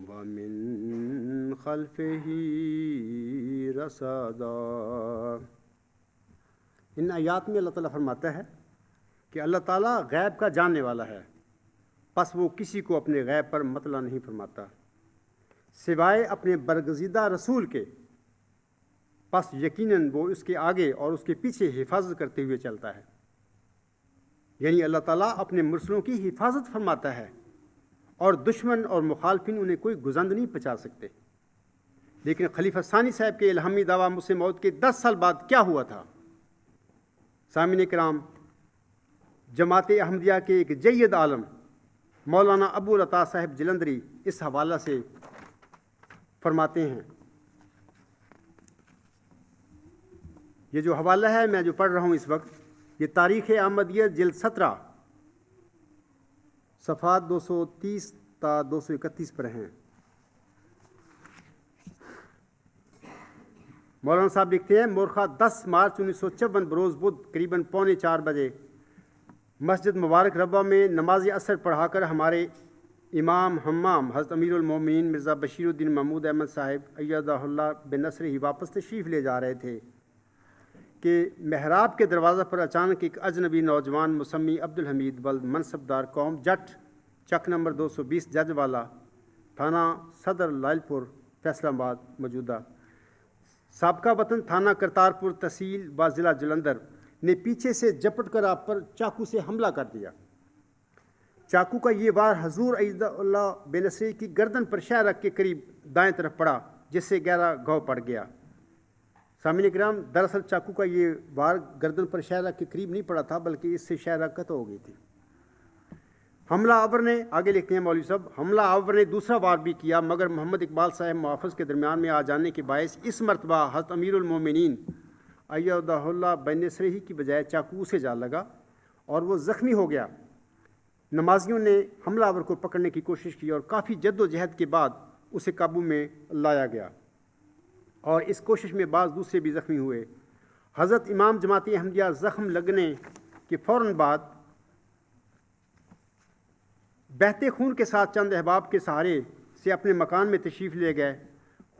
ومن خلفہ رصدا۔ ان آیات میں اللہ تعالیٰ فرماتا ہے کہ اللہ تعالیٰ غیب کا جاننے والا ہے، پس وہ کسی کو اپنے غیب پر مطلع نہیں فرماتا سوائے اپنے برگزیدہ رسول کے، پس یقیناً وہ اس کے آگے اور اس کے پیچھے حفاظت کرتے ہوئے چلتا ہے۔ یعنی اللہ تعالیٰ اپنے مرسلوں کی حفاظت فرماتا ہے، اور دشمن اور مخالفین انہیں کوئی گزند نہیں پہنچا سکتے۔ لیکن خلیفہ ثانی صاحب کے الہامی دعویٰ مسلم موعود کے 10 سال بعد کیا ہوا تھا؟ سامعین کرام، جماعت احمدیہ کے ایک جید عالم مولانا ابو العطا صاحب جلندری اس حوالہ سے فرماتے ہیں۔ یہ جو حوالہ ہے میں جو پڑھ رہا ہوں اس وقت، یہ تاریخ احمدیت جلد 17 صفحات 230 تا 231 پر ہیں۔ مولانا صاحب لکھتے ہیں مورخہ 10 مارچ 1954 بروز بدھ قریباً 3:45 بجے مسجد مبارک ربوہ میں نماز عصر پڑھا کر ہمارے امام حمام حضرت امیر المومنین مرزا بشیر الدین محمود احمد صاحب ایدہ اللہ بنصر ہی واپس تشریف لے جا رہے تھے کہ محراب کے دروازہ پر اچانک ایک اجنبی نوجوان مسمی عبدالحمید بلد منصبدار قوم جٹ، چک نمبر 220 جج والا، تھانہ صدر لائل پور فیصل آباد موجودہ، سابقہ وطن تھانہ کرتارپور تحصیل و ضلع جلندھر، نے پیچھے سے جپٹ کر آپ پر چاقو سے حملہ کر دیا۔ چاقو کا یہ وار حضور ایدہ اللہ بنصری کی گردن پر شہ رکھ کے قریب دائیں طرف پڑا، جس سے گہرا گھاؤ پڑ گیا۔ سامعین کرام، دراصل چاقو کا یہ وار گردن پر شہ رکھ کے قریب نہیں پڑا تھا، بلکہ اس سے شہ رکھ قطع ہو گئی تھی۔ حملہ آور نے، آگے لکھتے ہیں مولوی صاحب، حملہ آور نے دوسرا وار بھی کیا، مگر محمد اقبال صاحب محافظ کے درمیان میں آ جانے کے باعث اس مرتبہ حضرت امیر المومنین ایدہ اللہ بنصر ہی کی بجائے چاقو سے جا لگا اور وہ زخمی ہو گیا۔ نمازیوں نے حملہ آور کو پکڑنے کی کوشش کی اور کافی جد و جہد کے بعد اسے قابو میں لایا گیا، اور اس کوشش میں بعض دوسرے بھی زخمی ہوئے۔ حضرت امام جماعت احمدیہ زخم لگنے کے فوراً بعد بہتے خون کے ساتھ چند احباب کے سہارے سے اپنے مکان میں تشریف لے گئے۔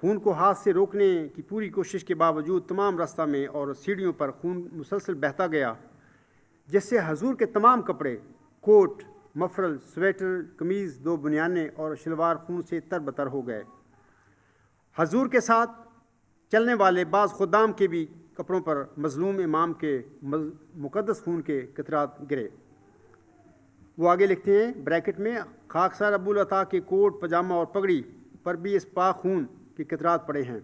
خون کو ہاتھ سے روکنے کی پوری کوشش کے باوجود تمام راستہ میں اور سیڑھیوں پر خون مسلسل بہتا گیا، جس سے حضور کے تمام کپڑے، کوٹ، مفرل، سویٹر، قمیض، 2 بنیانیں اور شلوار خون سے تر بتر ہو گئے۔ حضور کے ساتھ چلنے والے بعض خدام کے بھی کپڑوں پر مظلوم امام کے مقدس خون کے قطرات گرے۔ وہ آگے لکھتے ہیں بریکٹ میں، خاکسار ابو العطا کے کوٹ، پاجامہ اور پگڑی پر بھی اس پاک خون کے قطرات پڑے ہیں۔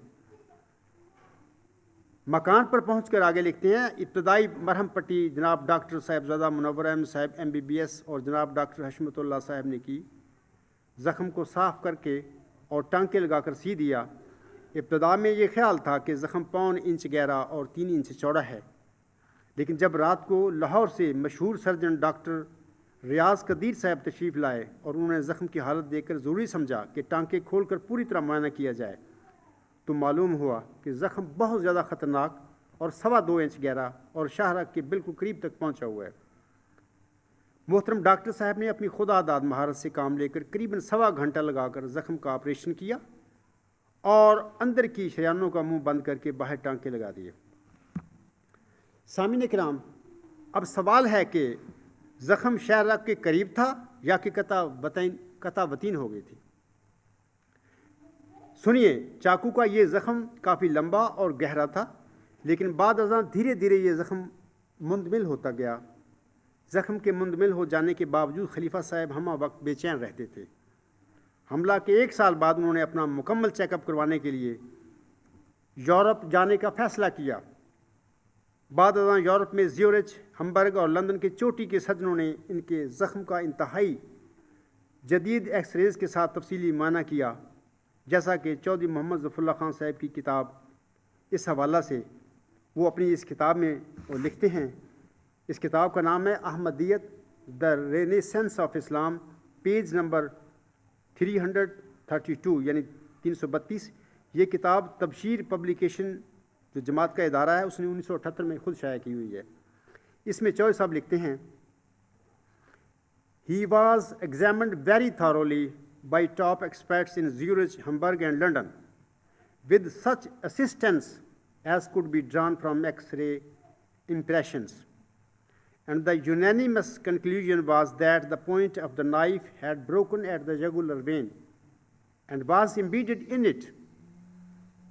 مکان پر پہنچ کر آگے لکھتے ہیں، ابتدائی مرہم پٹی جناب ڈاکٹر صاحبزادہ منور احمد صاحب MBBS اور جناب ڈاکٹر حشمت اللہ صاحب نے کی، زخم کو صاف کر کے اور ٹانکے لگا کر سی دیا۔ ابتدا میں یہ خیال تھا کہ زخم 1.25 انچ گہرا اور 3 انچ چوڑا ہے، لیکن جب رات کو لاہور سے مشہور سرجن ڈاکٹر ریاض قدیر صاحب تشریف لائے اور انہوں نے زخم کی حالت دیکھ کر ضروری سمجھا کہ ٹانکے کھول کر پوری طرح معائنہ کیا جائے، تو معلوم ہوا کہ زخم بہت زیادہ خطرناک اور 2.25 انچ گہرا اور شاہ رگ کے بالکل قریب تک پہنچا ہوا ہے۔ محترم ڈاکٹر صاحب نے اپنی خدا داد مہارت سے کام لے کر قریباً 1.25 گھنٹہ لگا کر زخم کا آپریشن کیا اور اندر کی شریانوں کا منہ بند کر کے باہر ٹانکے لگا دیے۔ سامعین کرام، اب سوال ہے کہ زخم شاہ رگ کے قریب تھا یا کہ قطع وطین ہو گئی تھی؟ سنیے، چاقو کا یہ زخم کافی لمبا اور گہرا تھا، لیکن بعد ازاں دھیرے دھیرے یہ زخم مندمل ہوتا گیا۔ زخم کے مندمل ہو جانے کے باوجود خلیفہ صاحب ہمہ وقت بے چین رہتے تھے۔ حملہ کے 1 سال بعد انہوں نے اپنا مکمل چیک اپ کروانے کے لیے یورپ جانے کا فیصلہ کیا۔ بعد ازاں یورپ میں زیورچ، ہمبرگ اور لندن کے چوٹی کے سرجنوں نے ان کے زخم کا انتہائی جدید ایکس ریز کے ساتھ تفصیلی معائنہ کیا، جیسا کہ چودھری محمد ظفر اللہ خان صاحب کی کتاب اس حوالہ سے وہ اپنی اس کتاب میں وہ لکھتے ہیں۔ اس کتاب کا نام ہے Ahmadiyyat the renaissance of Islam, page number 332 یعنی 332۔ یہ کتاب تبشیر پبلیکیشن جو جماعت کا ادارہ ہے اس نے 1978 میں خود شائع کی ہوئی ہے۔ اس میں چوہدری صاحب لکھتے ہیں، He was examined very thoroughly by top experts in Zurich, Hamburg and London, with such assistance as could be drawn from X-ray impressions. And the unanimous conclusion was that the point of the knife had broken at the jugular vein and was embedded in it.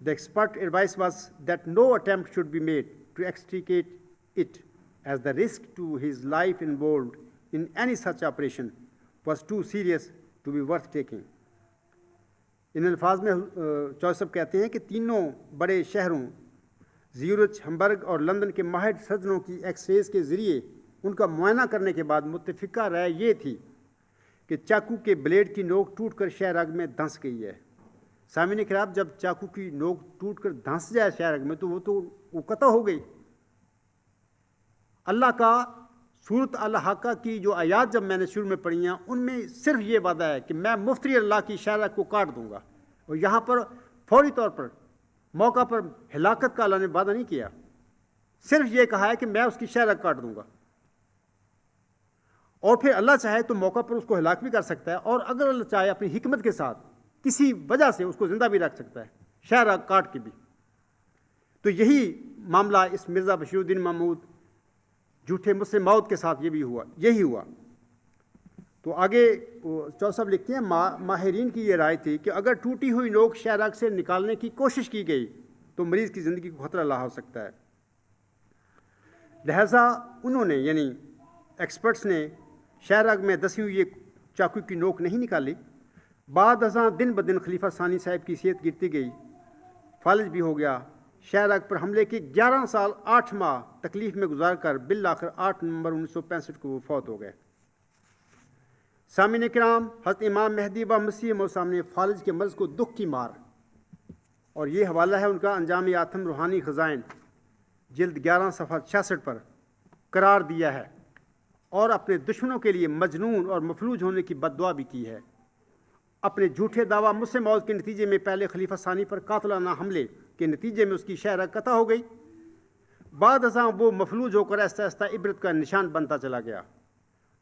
The expert advice was that no attempt should be made to extricate it, as the risk to his life involved in any such operation was too serious to be worth taking. ان الفاظ میں چوہدری صاحب کہتے ہیں کہ تینوں بڑے شہروں زیورچ، ہمبرگ اور لندن کے ماہر سرجنوں کی ایکس ریز کے ذریعے ان کا معائنہ کرنے کے بعد متفقہ رائے یہ تھی کہ چاقو کے بلیڈ کی نوک ٹوٹ کر شاہ رگ میں دھنس گئی ہے۔ سامعین کرام، جب چاقو کی نوک ٹوٹ کر دھنس جائے شاہ رگ میں تو وہ قطع ہو گئی۔ اللہ کا سورت الحاقہ کی جو آیات جب میں نے شروع میں پڑھی ہیں ان میں صرف یہ وعدہ ہے کہ میں مفتری اللہ کی شاہ رگ کو کاٹ دوں گا، اور یہاں پر فوری طور پر موقع پر ہلاکت کا اللہ نے وعدہ نہیں کیا، صرف یہ کہا ہے کہ میں اس کی شاہ رگ کاٹ دوں گا، اور پھر اللہ چاہے تو موقع پر اس کو ہلاک بھی کر سکتا ہے، اور اگر اللہ چاہے اپنی حکمت کے ساتھ کسی وجہ سے اس کو زندہ بھی رکھ سکتا ہے شاہ رگ کاٹ کے بھی۔ تو یہی معاملہ اس مرزا بشیر الدین محمود جھوٹے مسلم موت کے ساتھ یہی ہوا۔ تو آگے چوہدری صاحب لکھتے ہیں، ماہرین کی یہ رائے تھی کہ اگر ٹوٹی ہوئی نوک شاہ رگ سے نکالنے کی کوشش کی گئی تو مریض کی زندگی کو خطرہ لاحق ہو سکتا ہے، لہٰذا انہوں نے یعنی ایکسپرٹس نے شاہ رگ میں دسی ہوئی چاقو کی نوک نہیں نکالی۔ بعد ازاں دن بدن خلیفہ ثانی صاحب کی صحت گرتی گئی، فالج بھی ہو گیا۔ شاہ رگ پر حملے کے 11 سال 8 ماہ تکلیف میں گزار کر بالآخر 8 نومبر 1965 کو وہ فوت ہو گئے۔ سامعین کرام، حضرت امام مہدی و مسیح موعود سامنے فالج کے مرض کو دکھ کی مار، اور یہ حوالہ ہے ان کا انجام آتم روحانی خزائن جلد 11 صفحہ 66 پر قرار دیا ہے، اور اپنے دشمنوں کے لیے مجنون اور مفلوج ہونے کی بد دعا بھی کی ہے۔ اپنے جھوٹے دعویٰ مسلم موت کے نتیجے میں پہلے خلیفہ ثانی پر قاتلانہ حملے کے نتیجے میں اس کی شاہ رگ قطع ہو گئی، بعد ازاں وہ مفلوج ہو کر آہستہ آہستہ عبرت کا نشان بنتا چلا گیا۔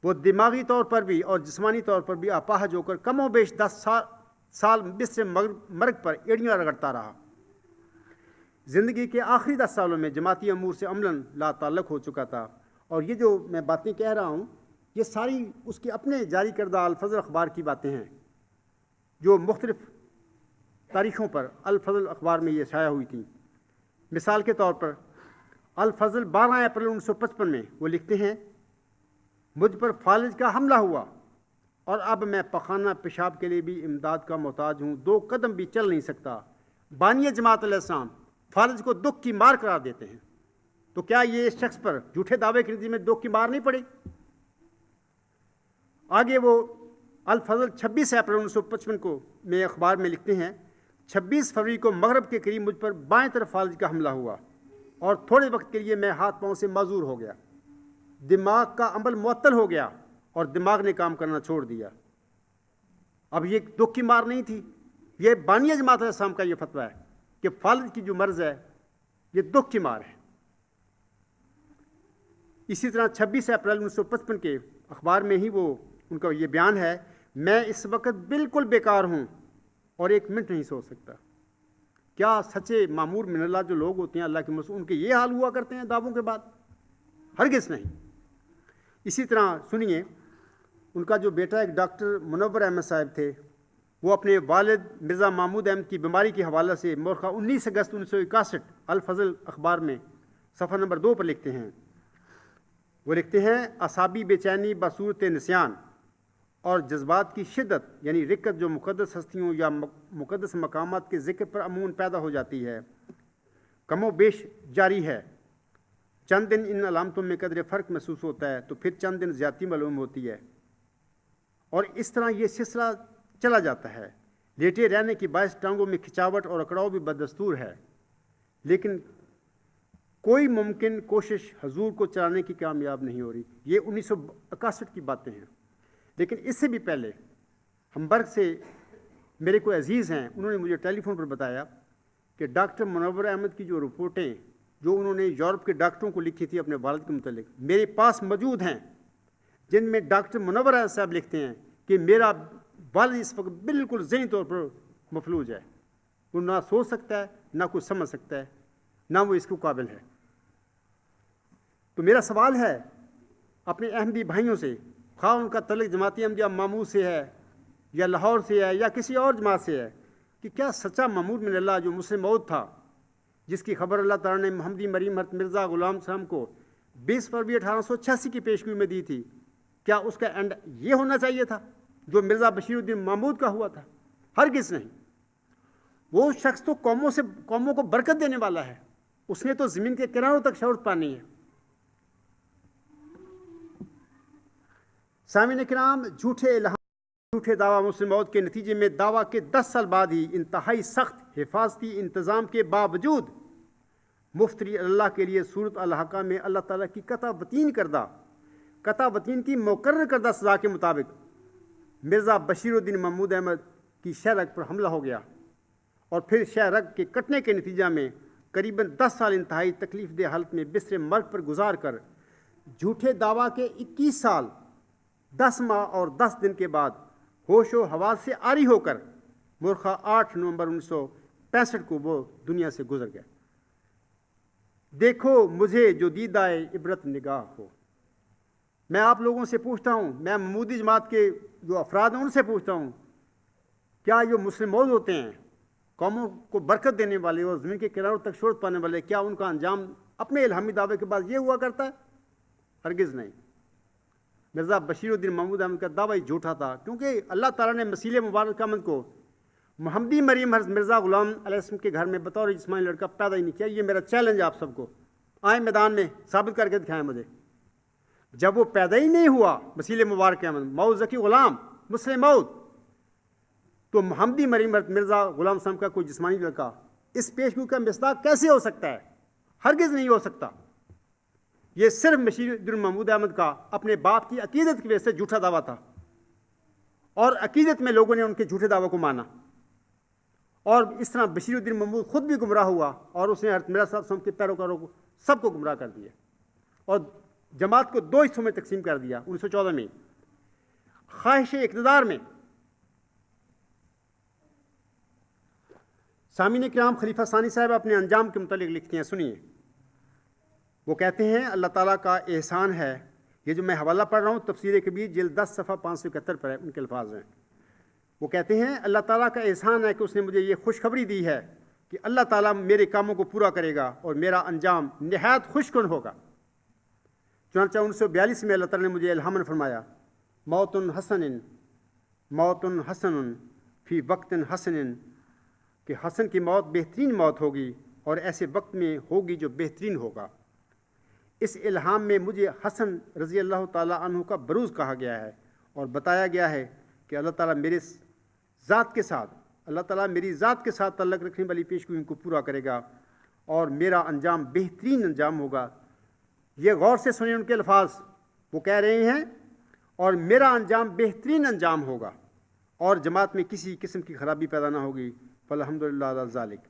وہ دماغی طور پر بھی اور جسمانی طور پر بھی اپاہج ہو کر کم و بیش 10 سال بستر مرگ پر ایڑیاں رگڑتا رہا۔ زندگی کے آخری 10 سالوں میں جماعتی امور سے عملاً لا تعلق ہو چکا تھا، اور یہ جو میں باتیں کہہ رہا ہوں یہ ساری اس کے اپنے جاری کردہ الفضل اخبار کی باتیں ہیں جو مختلف تاریخوں پر الفضل اخبار میں یہ شائع ہوئی تھیں۔ مثال کے طور پر الفضل 12 اپریل 1955 میں وہ لکھتے ہیں، مجھ پر فالج کا حملہ ہوا اور اب میں پخانہ پیشاب کے لیے بھی امداد کا محتاج ہوں، 2 قدم بھی چل نہیں سکتا۔ بانی جماعت علیہ السلام فالج کو دکھ کی مار قرار دیتے ہیں، تو کیا یہ اس شخص پر جھوٹے دعوے کے نتیجے میں دکھ کی مار نہیں پڑی؟ آگے وہ الفضل 26 اپریل 1955 کو میں اخبار میں لکھتے ہیں، 26 فروری کو مغرب کے قریب مجھ پر بائیں طرف فالج کا حملہ ہوا اور تھوڑے وقت کے لیے میں ہاتھ پاؤں سے معذور ہو گیا، دماغ کا عمل معطل ہو گیا اور دماغ نے کام کرنا چھوڑ دیا۔ اب یہ دکھ کی مار نہیں تھی، یہ بانیہ جماعت علیہ السلام کا یہ فتویٰ ہے کہ فالج کی جو مرض ہے یہ دکھ کی مار ہے۔ اسی طرح 26 اپریل 1955 کے اخبار میں ہی وہ ان کا یہ بیان ہے، میں اس وقت بالکل بیکار ہوں اور ایک منٹ نہیں سو سکتا۔ کیا سچے معمور من اللہ جو لوگ ہوتے ہیں اللہ کے مسلم، ان کے یہ حال ہوا کرتے ہیں دعووں کے بعد؟ ہرگز نہیں۔ اسی طرح سنیے، ان کا جو بیٹا ایک ڈاکٹر منور احمد صاحب تھے، وہ اپنے والد مرزا محمود احمد کی بیماری کے حوالے سے مورخہ 19 اگست 1961 الفضل اخبار میں صفحہ نمبر 2 پر لکھتے ہیں، وہ لکھتے ہیں، اعصابی بے چینی بصورت نسیان اور جذبات کی شدت یعنی رکت جو مقدس ہستیوں یا مقدس مقامات کے ذکر پر عموماً پیدا ہو جاتی ہے، کم و بیش جاری ہے۔ چند دن ان علامتوں میں قدر فرق محسوس ہوتا ہے تو پھر چند دن زیادتی معلوم ہوتی ہے، اور اس طرح یہ سلسلہ چلا جاتا ہے۔ لیٹے رہنے کی باعث ٹانگوں میں کھچاوٹ اور اکڑاؤ بھی بدستور ہے، لیکن کوئی ممکن کوشش حضور کو چلانے کی کامیاب نہیں ہو رہی۔ یہ 1961 کی باتیں ہیں، لیکن اس سے بھی پہلے ہمبرگ سے میرے کوئی عزیز ہیں، انہوں نے مجھے ٹیلی فون پر بتایا کہ ڈاکٹر منور احمد کی جو رپورٹیں جو انہوں نے یورپ کے ڈاکٹروں کو لکھی تھی اپنے والد کے متعلق، میرے پاس موجود ہیں، جن میں ڈاکٹر منور احمد صاحب لکھتے ہیں کہ میرا والد اس وقت بالکل ذہنی طور پر مفلوج ہے، وہ نہ سوچ سکتا ہے، نہ کچھ سمجھ سکتا ہے، نہ وہ اس کو قابل ہے۔ تو میرا سوال ہے اپنے احمدی بھائیوں سے، خواہ ان کا تعلق جماعتی احمدیہ مامور سے ہے یا لاہور سے ہے یا کسی اور جماعت سے ہے، کہ کیا سچا محمود من اللہ جو مسلم موعود تھا، جس کی خبر اللہ تعالیٰ نے محمدی مریم حضرت مرزا غلام صاحب کو 20 فروری 1886 کی پیشگوئی میں دی تھی، کیا اس کا اینڈ یہ ہونا چاہیے تھا جو مرزا بشیر الدین محمود کا ہوا تھا؟ ہرگز نہیں۔ وہ شخص تو قوموں کو برکت دینے والا ہے، اس نے تو زمین کے کناروں تک شہرت پانی ہے۔ سامعین کرام، جھوٹے الہام، جھوٹے دعویٰ مسلم موت کے نتیجے میں دعویٰ کے 10 سال بعد ہی انتہائی سخت حفاظتی انتظام کے باوجود مفتری اللہ کے لیے صورت الحقہ میں اللہ تعالیٰ کی قطع وطین کی مقرر کردہ سزا کے مطابق مرزا بشیر الدین محمود احمد کی شہ رگ پر حملہ ہو گیا، اور پھر شہ رگ کے کٹنے کے نتیجہ میں قریباً 10 سال انتہائی تکلیف دہ حالت میں بستر مرگ پر گزار کر جھوٹے دعویٰ کے 21 سال 10 ماہ اور 10 دن کے بعد ہوش و حواس سے عاری ہو کر مورخہ 8 نومبر 1965 کو وہ دنیا سے گزر گیا۔ دیکھو مجھے جو دیدہ عبرت نگاہ ہو۔ میں آپ لوگوں سے پوچھتا ہوں، میں محمودی جماعت کے جو افراد ہیں ان سے پوچھتا ہوں، کیا یہ مسلم موعود ہوتے ہیں، قوموں کو برکت دینے والے اور زمین کے کناروں تک شہرت پانے والے، کیا ان کا انجام اپنے الہامی دعوے کے بعد یہ ہوا کرتا ہے؟ ہرگز نہیں۔ مرزا بشیر الدین محمود احمد کا دعویٰ جھوٹا تھا، کیونکہ اللہ تعالیٰ نے مسیح مبارک احمد کو محمدی مریم حضرت مرزا غلام علیہ السلام کے گھر میں بطور جسمانی لڑکا پیدا ہی نہیں کیا۔ یہ میرا چیلنج آپ سب کو، آئیں میدان میں ثابت کر کے دکھائیں مجھے۔ جب وہ پیدا ہی نہیں ہوا مسیح مبارک احمد مؤعود ذکی غلام مسلم موعود، تو محمدی مریم حضرت مرزا غلام صاحب کا کوئی جسمانی لڑکا اس پیشگوئی کا مصداق کیسے ہو سکتا ہے؟ ہرگز نہیں ہو سکتا۔ یہ صرف بشیر الدین محمود احمد کا اپنے باپ کی عقیدت کی وجہ سے جھوٹا دعویٰ تھا، اور عقیدت میں لوگوں نے ان کے جھوٹے دعووں کو مانا، اور اس طرح بشیر الدین محمود خود بھی گمراہ ہوا، اور اس نے حضرت مرزا صاحب صاحب کے پیروکاروں کو سب کو گمراہ کر دیا، اور جماعت کو 2 حصوں میں تقسیم کر دیا 1914 میں، خواہش اقتدار میں۔ سامعین کرام، خلیفہ ثانی صاحب اپنے انجام کے متعلق لکھتے ہیں، سنیے۔ وہ کہتے ہیں، اللہ تعالیٰ کا احسان ہے، یہ جو میں حوالہ پڑھ رہا ہوں تفسیر کبیر جلد 10 صفحہ 571 پر ہے، ان کے الفاظ ہیں۔ وہ کہتے ہیں، اللہ تعالیٰ کا احسان ہے کہ اس نے مجھے یہ خوشخبری دی ہے کہ اللہ تعالیٰ میرے کاموں کو پورا کرے گا اور میرا انجام نہایت خوشکن ہوگا۔ چنانچہ 1942 میں اللہ تعالیٰ نے مجھے الہاماً فرمایا، موت حسن فی وقت حسن، کہ حسن کی موت بہترین موت ہوگی اور ایسے وقت میں ہوگی جو بہترین ہوگا۔ اس الہام میں مجھے حسن رضی اللہ تعالیٰ عنہ کا بروز کہا گیا ہے اور بتایا گیا ہے کہ اللہ تعالیٰ میری ذات کے ساتھ تعلق رکھنے والی پیشگوئی کو پورا کرے گا اور میرا انجام بہترین انجام ہوگا۔ یہ غور سے سنیں ان کے الفاظ، وہ کہہ رہے ہیں اور میرا انجام بہترین انجام ہوگا اور جماعت میں کسی قسم کی خرابی پیدا نہ ہوگی۔ فالحمدللہ علی ذالک۔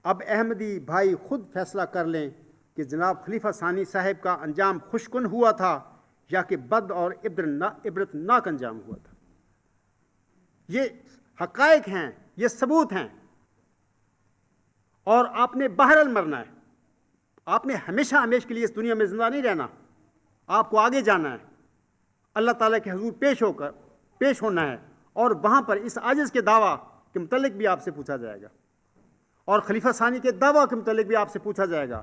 اب احمدی بھائی خود فیصلہ کر لیں کہ جناب خلیفہ ثانی صاحب کا انجام خوشکن ہوا تھا یا کہ بد اور عبرت ناک انجام ہوا تھا۔ یہ حقائق ہیں، یہ ثبوت ہیں، اور آپ نے بہرحال مرنا ہے۔ آپ نے ہمیشہ کے لیے اس دنیا میں زندہ نہیں رہنا، آپ کو آگے جانا ہے، اللہ تعالیٰ کے حضور پیش ہونا ہے، اور وہاں پر اس عاجز کے دعویٰ کے متعلق بھی آپ سے پوچھا جائے گا، اور خلیفہ ثانی کے دعویٰ کے متعلق بھی آپ سے پوچھا جائے گا،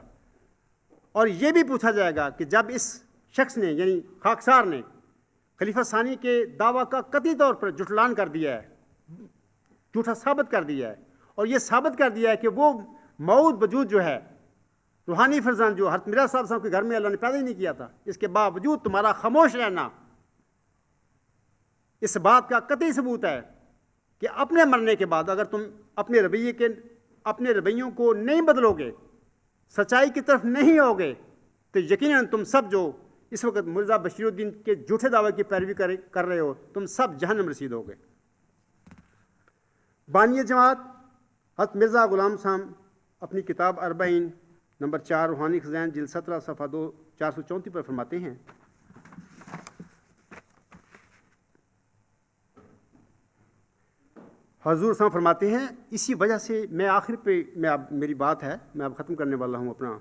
اور یہ بھی پوچھا جائے گا کہ جب اس شخص نے یعنی خاکسار نے خلیفہ ثانی کے دعویٰ کا قطعی طور پر جھٹلان کر دیا ہے، جھوٹا ثابت کر دیا ہے، اور یہ ثابت کر دیا ہے کہ وہ موعود وجود جو ہے، روحانی فرزند جو حضرت مرزا صاحب کے گھر میں اللہ نے پیدا ہی نہیں کیا تھا، اس کے باوجود تمہارا خاموش رہنا اس بات کا قطعی ثبوت ہے کہ اپنے مرنے کے بعد اگر تم اپنے رویوں کو نہیں بدلو گے، سچائی کی طرف نہیں ہوگے، تو یقیناً تم سب جو اس وقت مرزا بشیر الدین کے جھوٹے دعوے کی پیروی کر رہے ہو، تم سب جہنم رسید ہوگے۔ بانی جماعت حضرت مرزا غلام صاحب اپنی کتاب اربعین نمبر 4 روحانی خزائن جلد 17 صفحہ 434 پر فرماتے ہیں، حضور صاحب فرماتے ہیں اسی وجہ سے میں آخر پہ میری بات ہے، میں اب ختم کرنے والا ہوں اپنا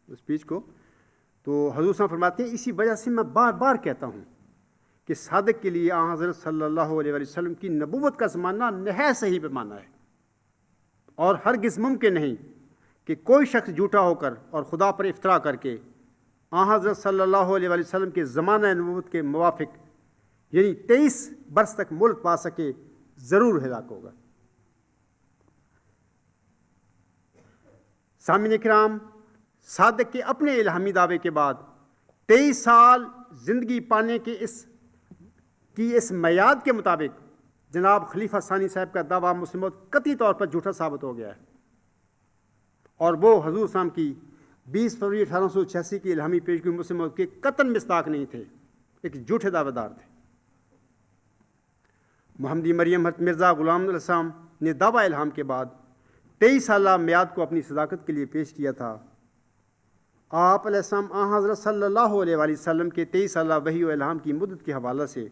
اسپیچ کو، تو حضور صاحب فرماتے ہیں اسی وجہ سے میں بار بار کہتا ہوں کہ صادق کے لیے آن حضرت صلی اللہ علیہ وسلم کی نبوت کا زمانہ نہایت صحیح پیمانہ ہے، اور ہرگز ممکن نہیں کہ کوئی شخص جھوٹا ہو کر اور خدا پر افترا کر کے آن حضرت صلی اللہ علیہ وسلم کے زمانہ نبوت کے موافق یعنی 23 برس تک ملک پا سکے، ضرور ہلاک ہوگا۔ سامعین کرام، صادق کے اپنے الہامی دعوے کے بعد 23 سال زندگی پانے کی اس میعاد کے مطابق جناب خلیفہ ثانی صاحب کا دعویٰ مسلم موت قطعی طور پر جھوٹا ثابت ہو گیا ہے، اور وہ حضور صاحب کی 20 فروری 1886 کی الہامی پیشگوئی مسلم موت کے قطعاً مصداق نہیں تھے، ایک جھوٹے دعوے دار تھے۔ محمدی مریم حضرت مرزا غلام علیہ السلام نے دعویٰ الہام کے بعد 23 سالہ میعاد کو اپنی صداقت کے لیے پیش کیا تھا۔ آپ علیہ السلام آن حضرت صلی اللہ علیہ وسلم کے 23 سالہ وحی و الہام کی مدت کے حوالہ سے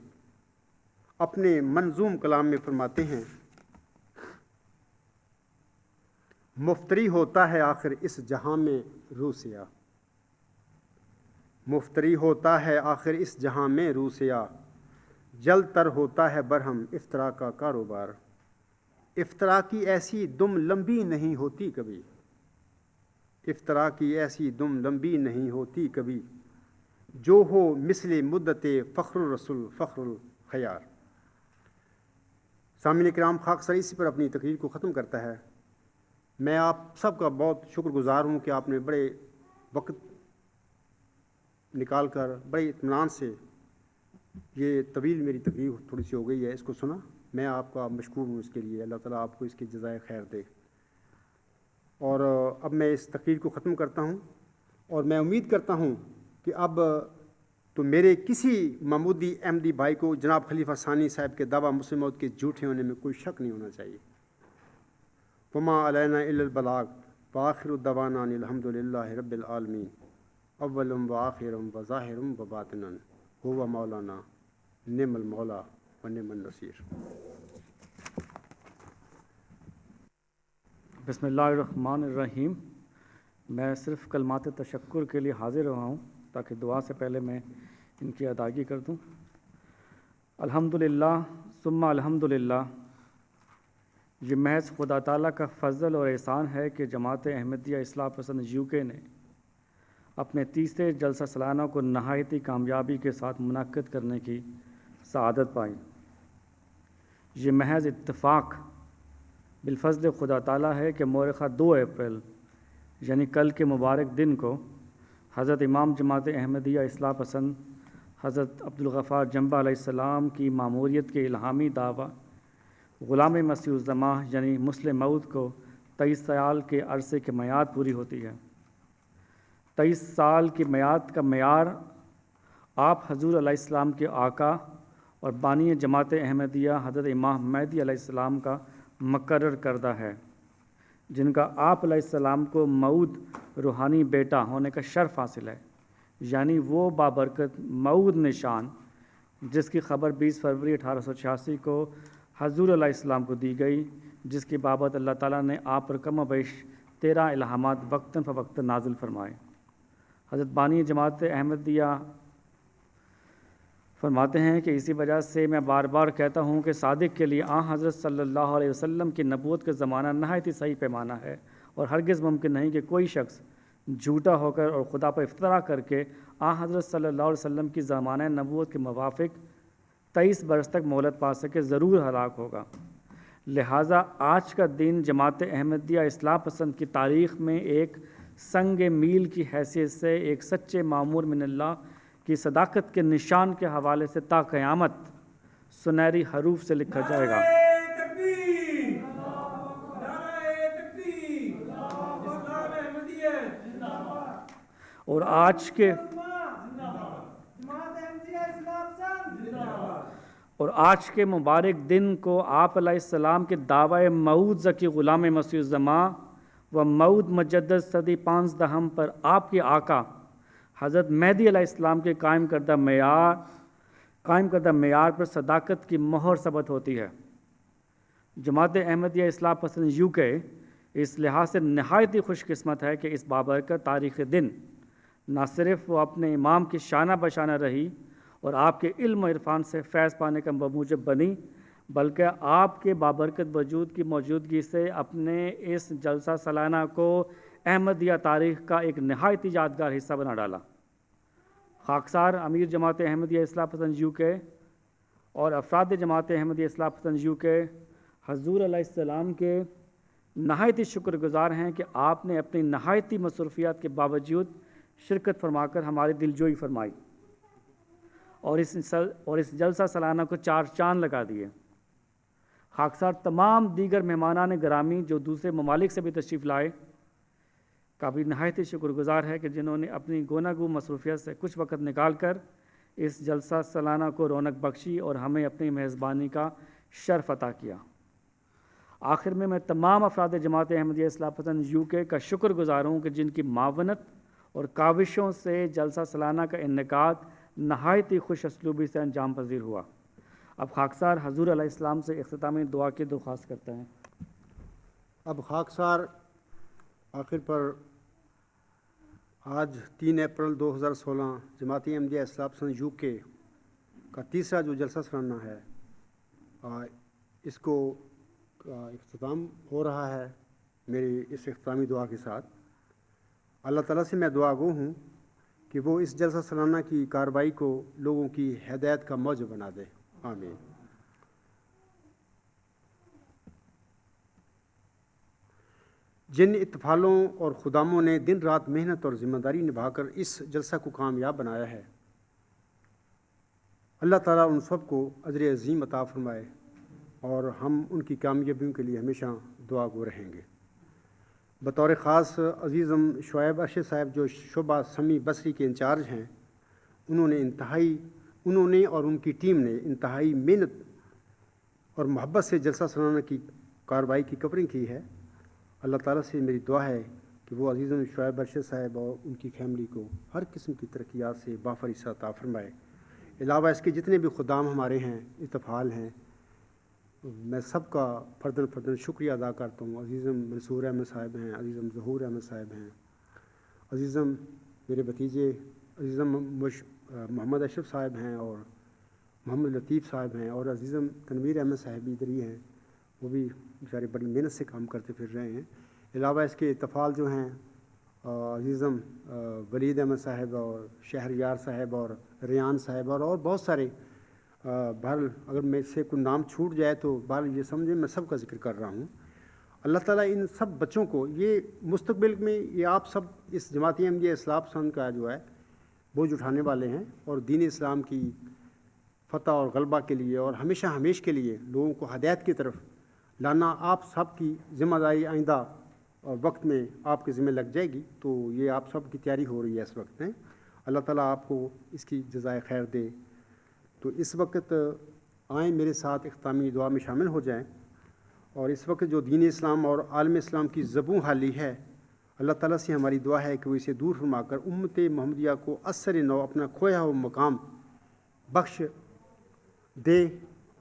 اپنے منظوم کلام میں فرماتے ہیں، مفتری ہوتا ہے آخر اس جہاں میں روسیا، مفتری ہوتا ہے آخر اس جہاں میں روسیا، جلد تر ہوتا ہے برہم افطرا کا کاروبار، افطرا کی ایسی دم لمبی نہیں ہوتی کبھی، افطرا کی ایسی دم لمبی نہیں ہوتی کبھی، جو ہو مثل مدت فخر الرسول فخر الخیار۔ سامعین کرام، خاکسار اسی پر اپنی تقریر کو ختم کرتا ہے۔ میں آپ سب کا بہت شکر گزار ہوں کہ آپ نے بڑے وقت نکال کر بڑے اطمینان سے، یہ طویل میری تقریر تھوڑی سی ہو گئی ہے، اس کو سنا، میں آپ کا مشکور ہوں اس کے لیے، اللہ تعالیٰ آپ کو اس کی جزائے خیر دے۔ اور اب میں اس تقریر کو ختم کرتا ہوں، اور میں امید کرتا ہوں کہ اب تو میرے کسی محمودی احمدی بھائی کو جناب خلیفہ ثانی صاحب کے دعویٰ مسلم موت کے جھوٹے ہونے میں کوئی شک نہیں ہونا چاہیے۔ وما علینا الا البلاغ وآخر دعوانا ان الحمد للہ رب العالمین، اولم وآخرم وظاہرم وباطنن هو مولانا نعم المولا ونعم النصیر۔ بسم اللہ الرحمن الرحیم۔ میں صرف کلمات تشکر کے لیے حاضر ہوا ہوں تاکہ دعا سے پہلے میں ان کی ادائیگی کر دوں۔ الحمدللہ ثم الحمدللہ، یہ محض خدا تعالیٰ کا فضل اور احسان ہے کہ جماعت احمدیہ اصلاح پسند UK نے اپنے تیسرے جلسہ سالانہ کو نہایت ہی کامیابی کے ساتھ منعقد کرنے کی سعادت پائی۔ یہ محض اتفاق بالفضل خدا تعالیٰ ہے کہ مورخہ 2 اپریل یعنی کل کے مبارک دن کو حضرت امام جماعت احمدیہ اصلاح پسند حضرت عبدالغفار جنبہ علیہ السلام کی ماموریت کے الہامی دعویٰ غلام مسیح الزماں یعنی مسلم موعود کو 23 سال کے عرصے کی میعاد پوری ہوتی ہے۔ 23 سال کی میعاد کا معیار آپ حضور علیہ السلام کے آقا اور بانی جماعت احمدیہ حضرت امام مہدی علیہ السلام کا مقرر کردہ ہے، جن کا آپ علیہ السلام کو موعود روحانی بیٹا ہونے کا شرف حاصل ہے، یعنی وہ بابرکت موعود نشان جس کی خبر 20 فروری 1886 کو حضور علیہ السلام کو دی گئی، جس کی بابت اللہ تعالیٰ نے آپ پر کم و بیش 13 الہامات وقتاً فوقتاً نازل فرمائے۔ حضرت بانی جماعت احمدیہ فرماتے ہیں کہ اسی وجہ سے میں بار بار کہتا ہوں کہ صادق کے لیے حضرت صلی اللہ علیہ وسلم کی نبوت کا زمانہ نہایت ہی صحیح پیمانہ ہے، اور ہرگز ممکن نہیں کہ کوئی شخص جھوٹا ہو کر اور خدا پر افترا کر کے حضرت صلی اللہ علیہ وسلم کی زمانہ نبوت کے موافق 23 برس تک مہلت پا سکے، ضرور ہلاک ہوگا۔ لہٰذا آج کا دن جماعت احمدیہ اصلاح پسند کی تاریخ میں ایک سنگ میل کی حیثیت سے ایک سچے مامور من اللہ کی صداقت کے نشان کے حوالے سے تا قیامت سنہری حروف سے لکھا جائے گا۔ اور آج کے مبارک دن کو آپ علیہ السلام کے دعوی موعود ذکی غلام مسیح الزماں و موعود مجدد صدی 15 پر آپ کے آقا حضرت مہدی علیہ السلام کے قائم کردہ معیار پر صداقت کی مہر ثبت ہوتی ہے۔ جماعت احمدیہ اصلاح پسند UK اس لحاظ سے نہایت ہی خوش قسمت ہے کہ اس بابرکت تاریخ دن نہ صرف وہ اپنے امام کی شانہ بشانہ رہی اور آپ کے علم و عرفان سے فیض پانے کا بموجب بنی، بلکہ آپ کے بابرکت وجود کی موجودگی سے اپنے اس جلسہ سالانہ کو احمدیہ تاریخ کا ایک نہایت ہی یادگار حصہ بنا ڈالا۔ خاکسار امیر جماعت احمدیہ اصلاح پسند UK اور افراد جماعت احمدیہ اصلاح پسند UK حضور علیہ السلام کے نہایت ہی شکر گزار ہیں کہ آپ نے اپنی نہایت ہی مصروفیات کے باوجود شرکت فرما کر ہماری دلجوئی فرمائی اور اس جلسہ سالانہ کو 4 چاند لگا دیے۔ خاکسار تمام دیگر مہمانان گرامی جو دوسرے ممالک سے بھی تشریف لائے کا بھی نہایت ہی شکر گزار ہے کہ جنہوں نے اپنی گوناگو مصروفیت سے کچھ وقت نکال کر اس جلسہ سالانہ کو رونق بخشی اور ہمیں اپنی میزبانی کا شرف عطا کیا۔ آخر میں تمام افراد جماعت احمدیہ اصلاح پسند UK کا شکر گزار ہوں کہ جن کی معاونت اور کاوشوں سے جلسہ سالانہ کا انعقاد نہایت ہی خوش اسلوبی سے انجام پذیر ہوا۔ اب خاکسار حضور علیہ السلام سے اختتامی دعا کی درخواست کرتے ہیں۔ اب خاکسار آخر پر آج 3 اپریل 2016 جماعت احمدیہ اصلاح پسند UK کا تیسرا جو جلسہ سالانہ ہے اس کو اختتام ہو رہا ہے میری اس اختتامی دعا کے ساتھ۔ اللہ تعالیٰ سے میں دعا گو ہوں کہ وہ اس جلسہ سالانہ کی کارروائی کو لوگوں کی ہدایت کا موجب بنا دے، آمین۔ جن اتفاقوں اور خداموں نے دن رات محنت اور ذمہ داری نبھا کر اس جلسہ کو کامیاب بنایا ہے، اللہ تعالیٰ ان سب کو اجر عظیم عطا فرمائے اور ہم ان کی کامیابیوں کے لیے ہمیشہ دعا گو رہیں گے۔ بطور خاص عزیزم شعیب ارشد صاحب جو شعبہ سمیع بصری کے انچارج ہیں، انہوں نے اور ان کی ٹیم نے انتہائی محنت اور محبت سے جلسہ سالانہ کی کارروائی کی کورنگ کی ہے۔ اللہ تعالیٰ سے میری دعا ہے کہ وہ عزیزم شعیب ارشد صاحب اور ان کی فیملی کو ہر قسم کی ترقیات سے بافریدہ عطا فرمائے۔ علاوہ اس کے جتنے بھی خدام ہمارے ہیں، اتفال ہیں، میں سب کا فرداً شکریہ ادا کرتا ہوں۔ عزیزم منصور احمد صاحب ہیں، عزیزم ظہور احمد صاحب ہیں، عزیزم میرے بھتیجے عزیزم محمد اشرف صاحب ہیں اور محمد لطیف صاحب ہیں، اور عزیزم تنویر احمد صاحب بھی ادھر ہی ہیں، وہ بھی بیچارے بڑی محنت سے کام کرتے پھر رہے ہیں۔ علاوہ اس کے اتفال جو ہیں عزیزم ولید احمد صاحب اور شہریار صاحب اور ریان صاحب اور بہت سارے، بہرحال اگر میں سے کوئی نام چھوٹ جائے تو بہرحال یہ سمجھیں میں سب کا ذکر کر رہا ہوں۔ اللہ تعالیٰ ان سب بچوں کو یہ مستقبل میں یہ آپ سب اس جماعت احمدیہ اصلاح پسند کا جو ہے بوجھ اٹھانے والے ہیں، اور دین اسلام کی فتح اور غلبہ کے لیے اور ہمیشہ ہمیش کے لیے لوگوں کو ہدایت کی طرف لانا آپ سب کی ذمہ داری آئندہ اور وقت میں آپ کے ذمہ لگ جائے گی۔ تو یہ آپ سب کی تیاری ہو رہی ہے اس وقت میں، اللہ تعالیٰ آپ کو اس کی جزائے خیر دے۔ تو اس وقت آئیں میرے ساتھ اختتامی دعا میں شامل ہو جائیں، اور اس وقت جو دین اسلام اور عالم اسلام کی زبوں حالی ہے، اللہ تعالیٰ سے ہماری دعا ہے کہ وہ اسے دور فرما کر امت محمدیہ کو اثر نو اپنا کھویا ہوا مقام بخش دے،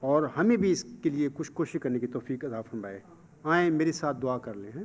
اور ہمیں بھی اس کے لیے کچھ کوشش کرنے کی توفیق عطا فرمائے۔ آئیں میرے ساتھ دعا کر لیں ہیں۔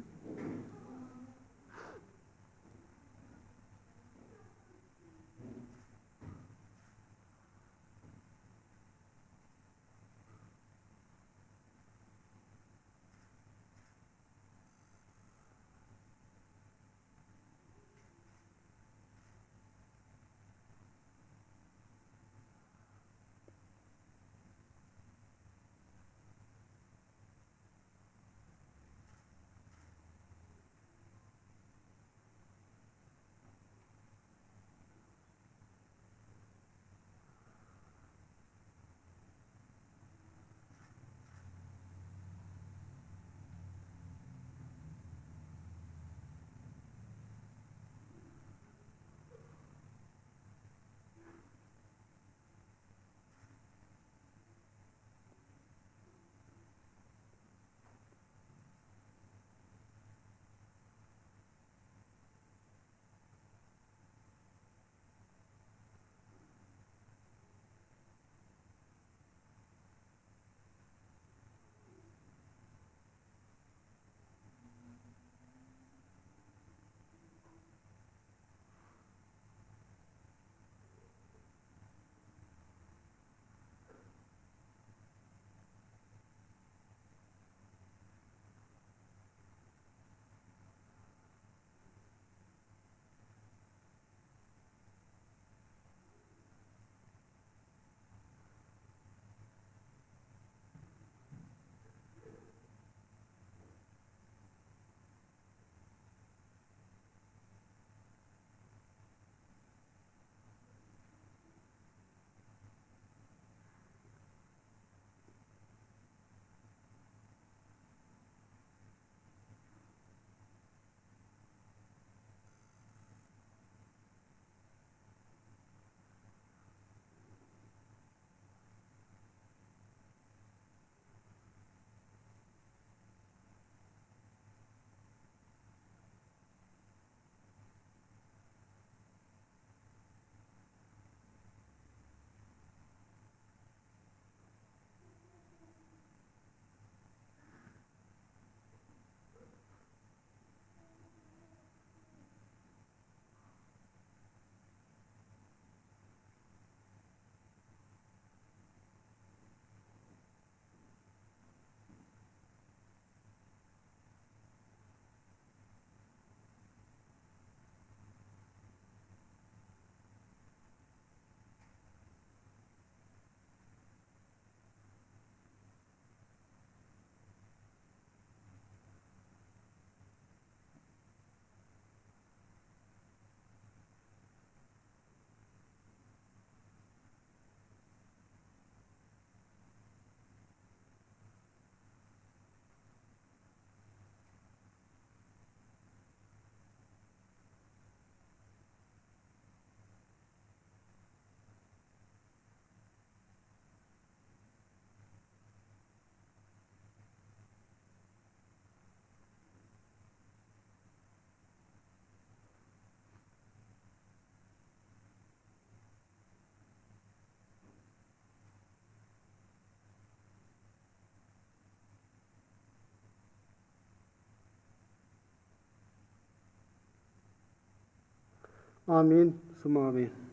آمین ثم آمین۔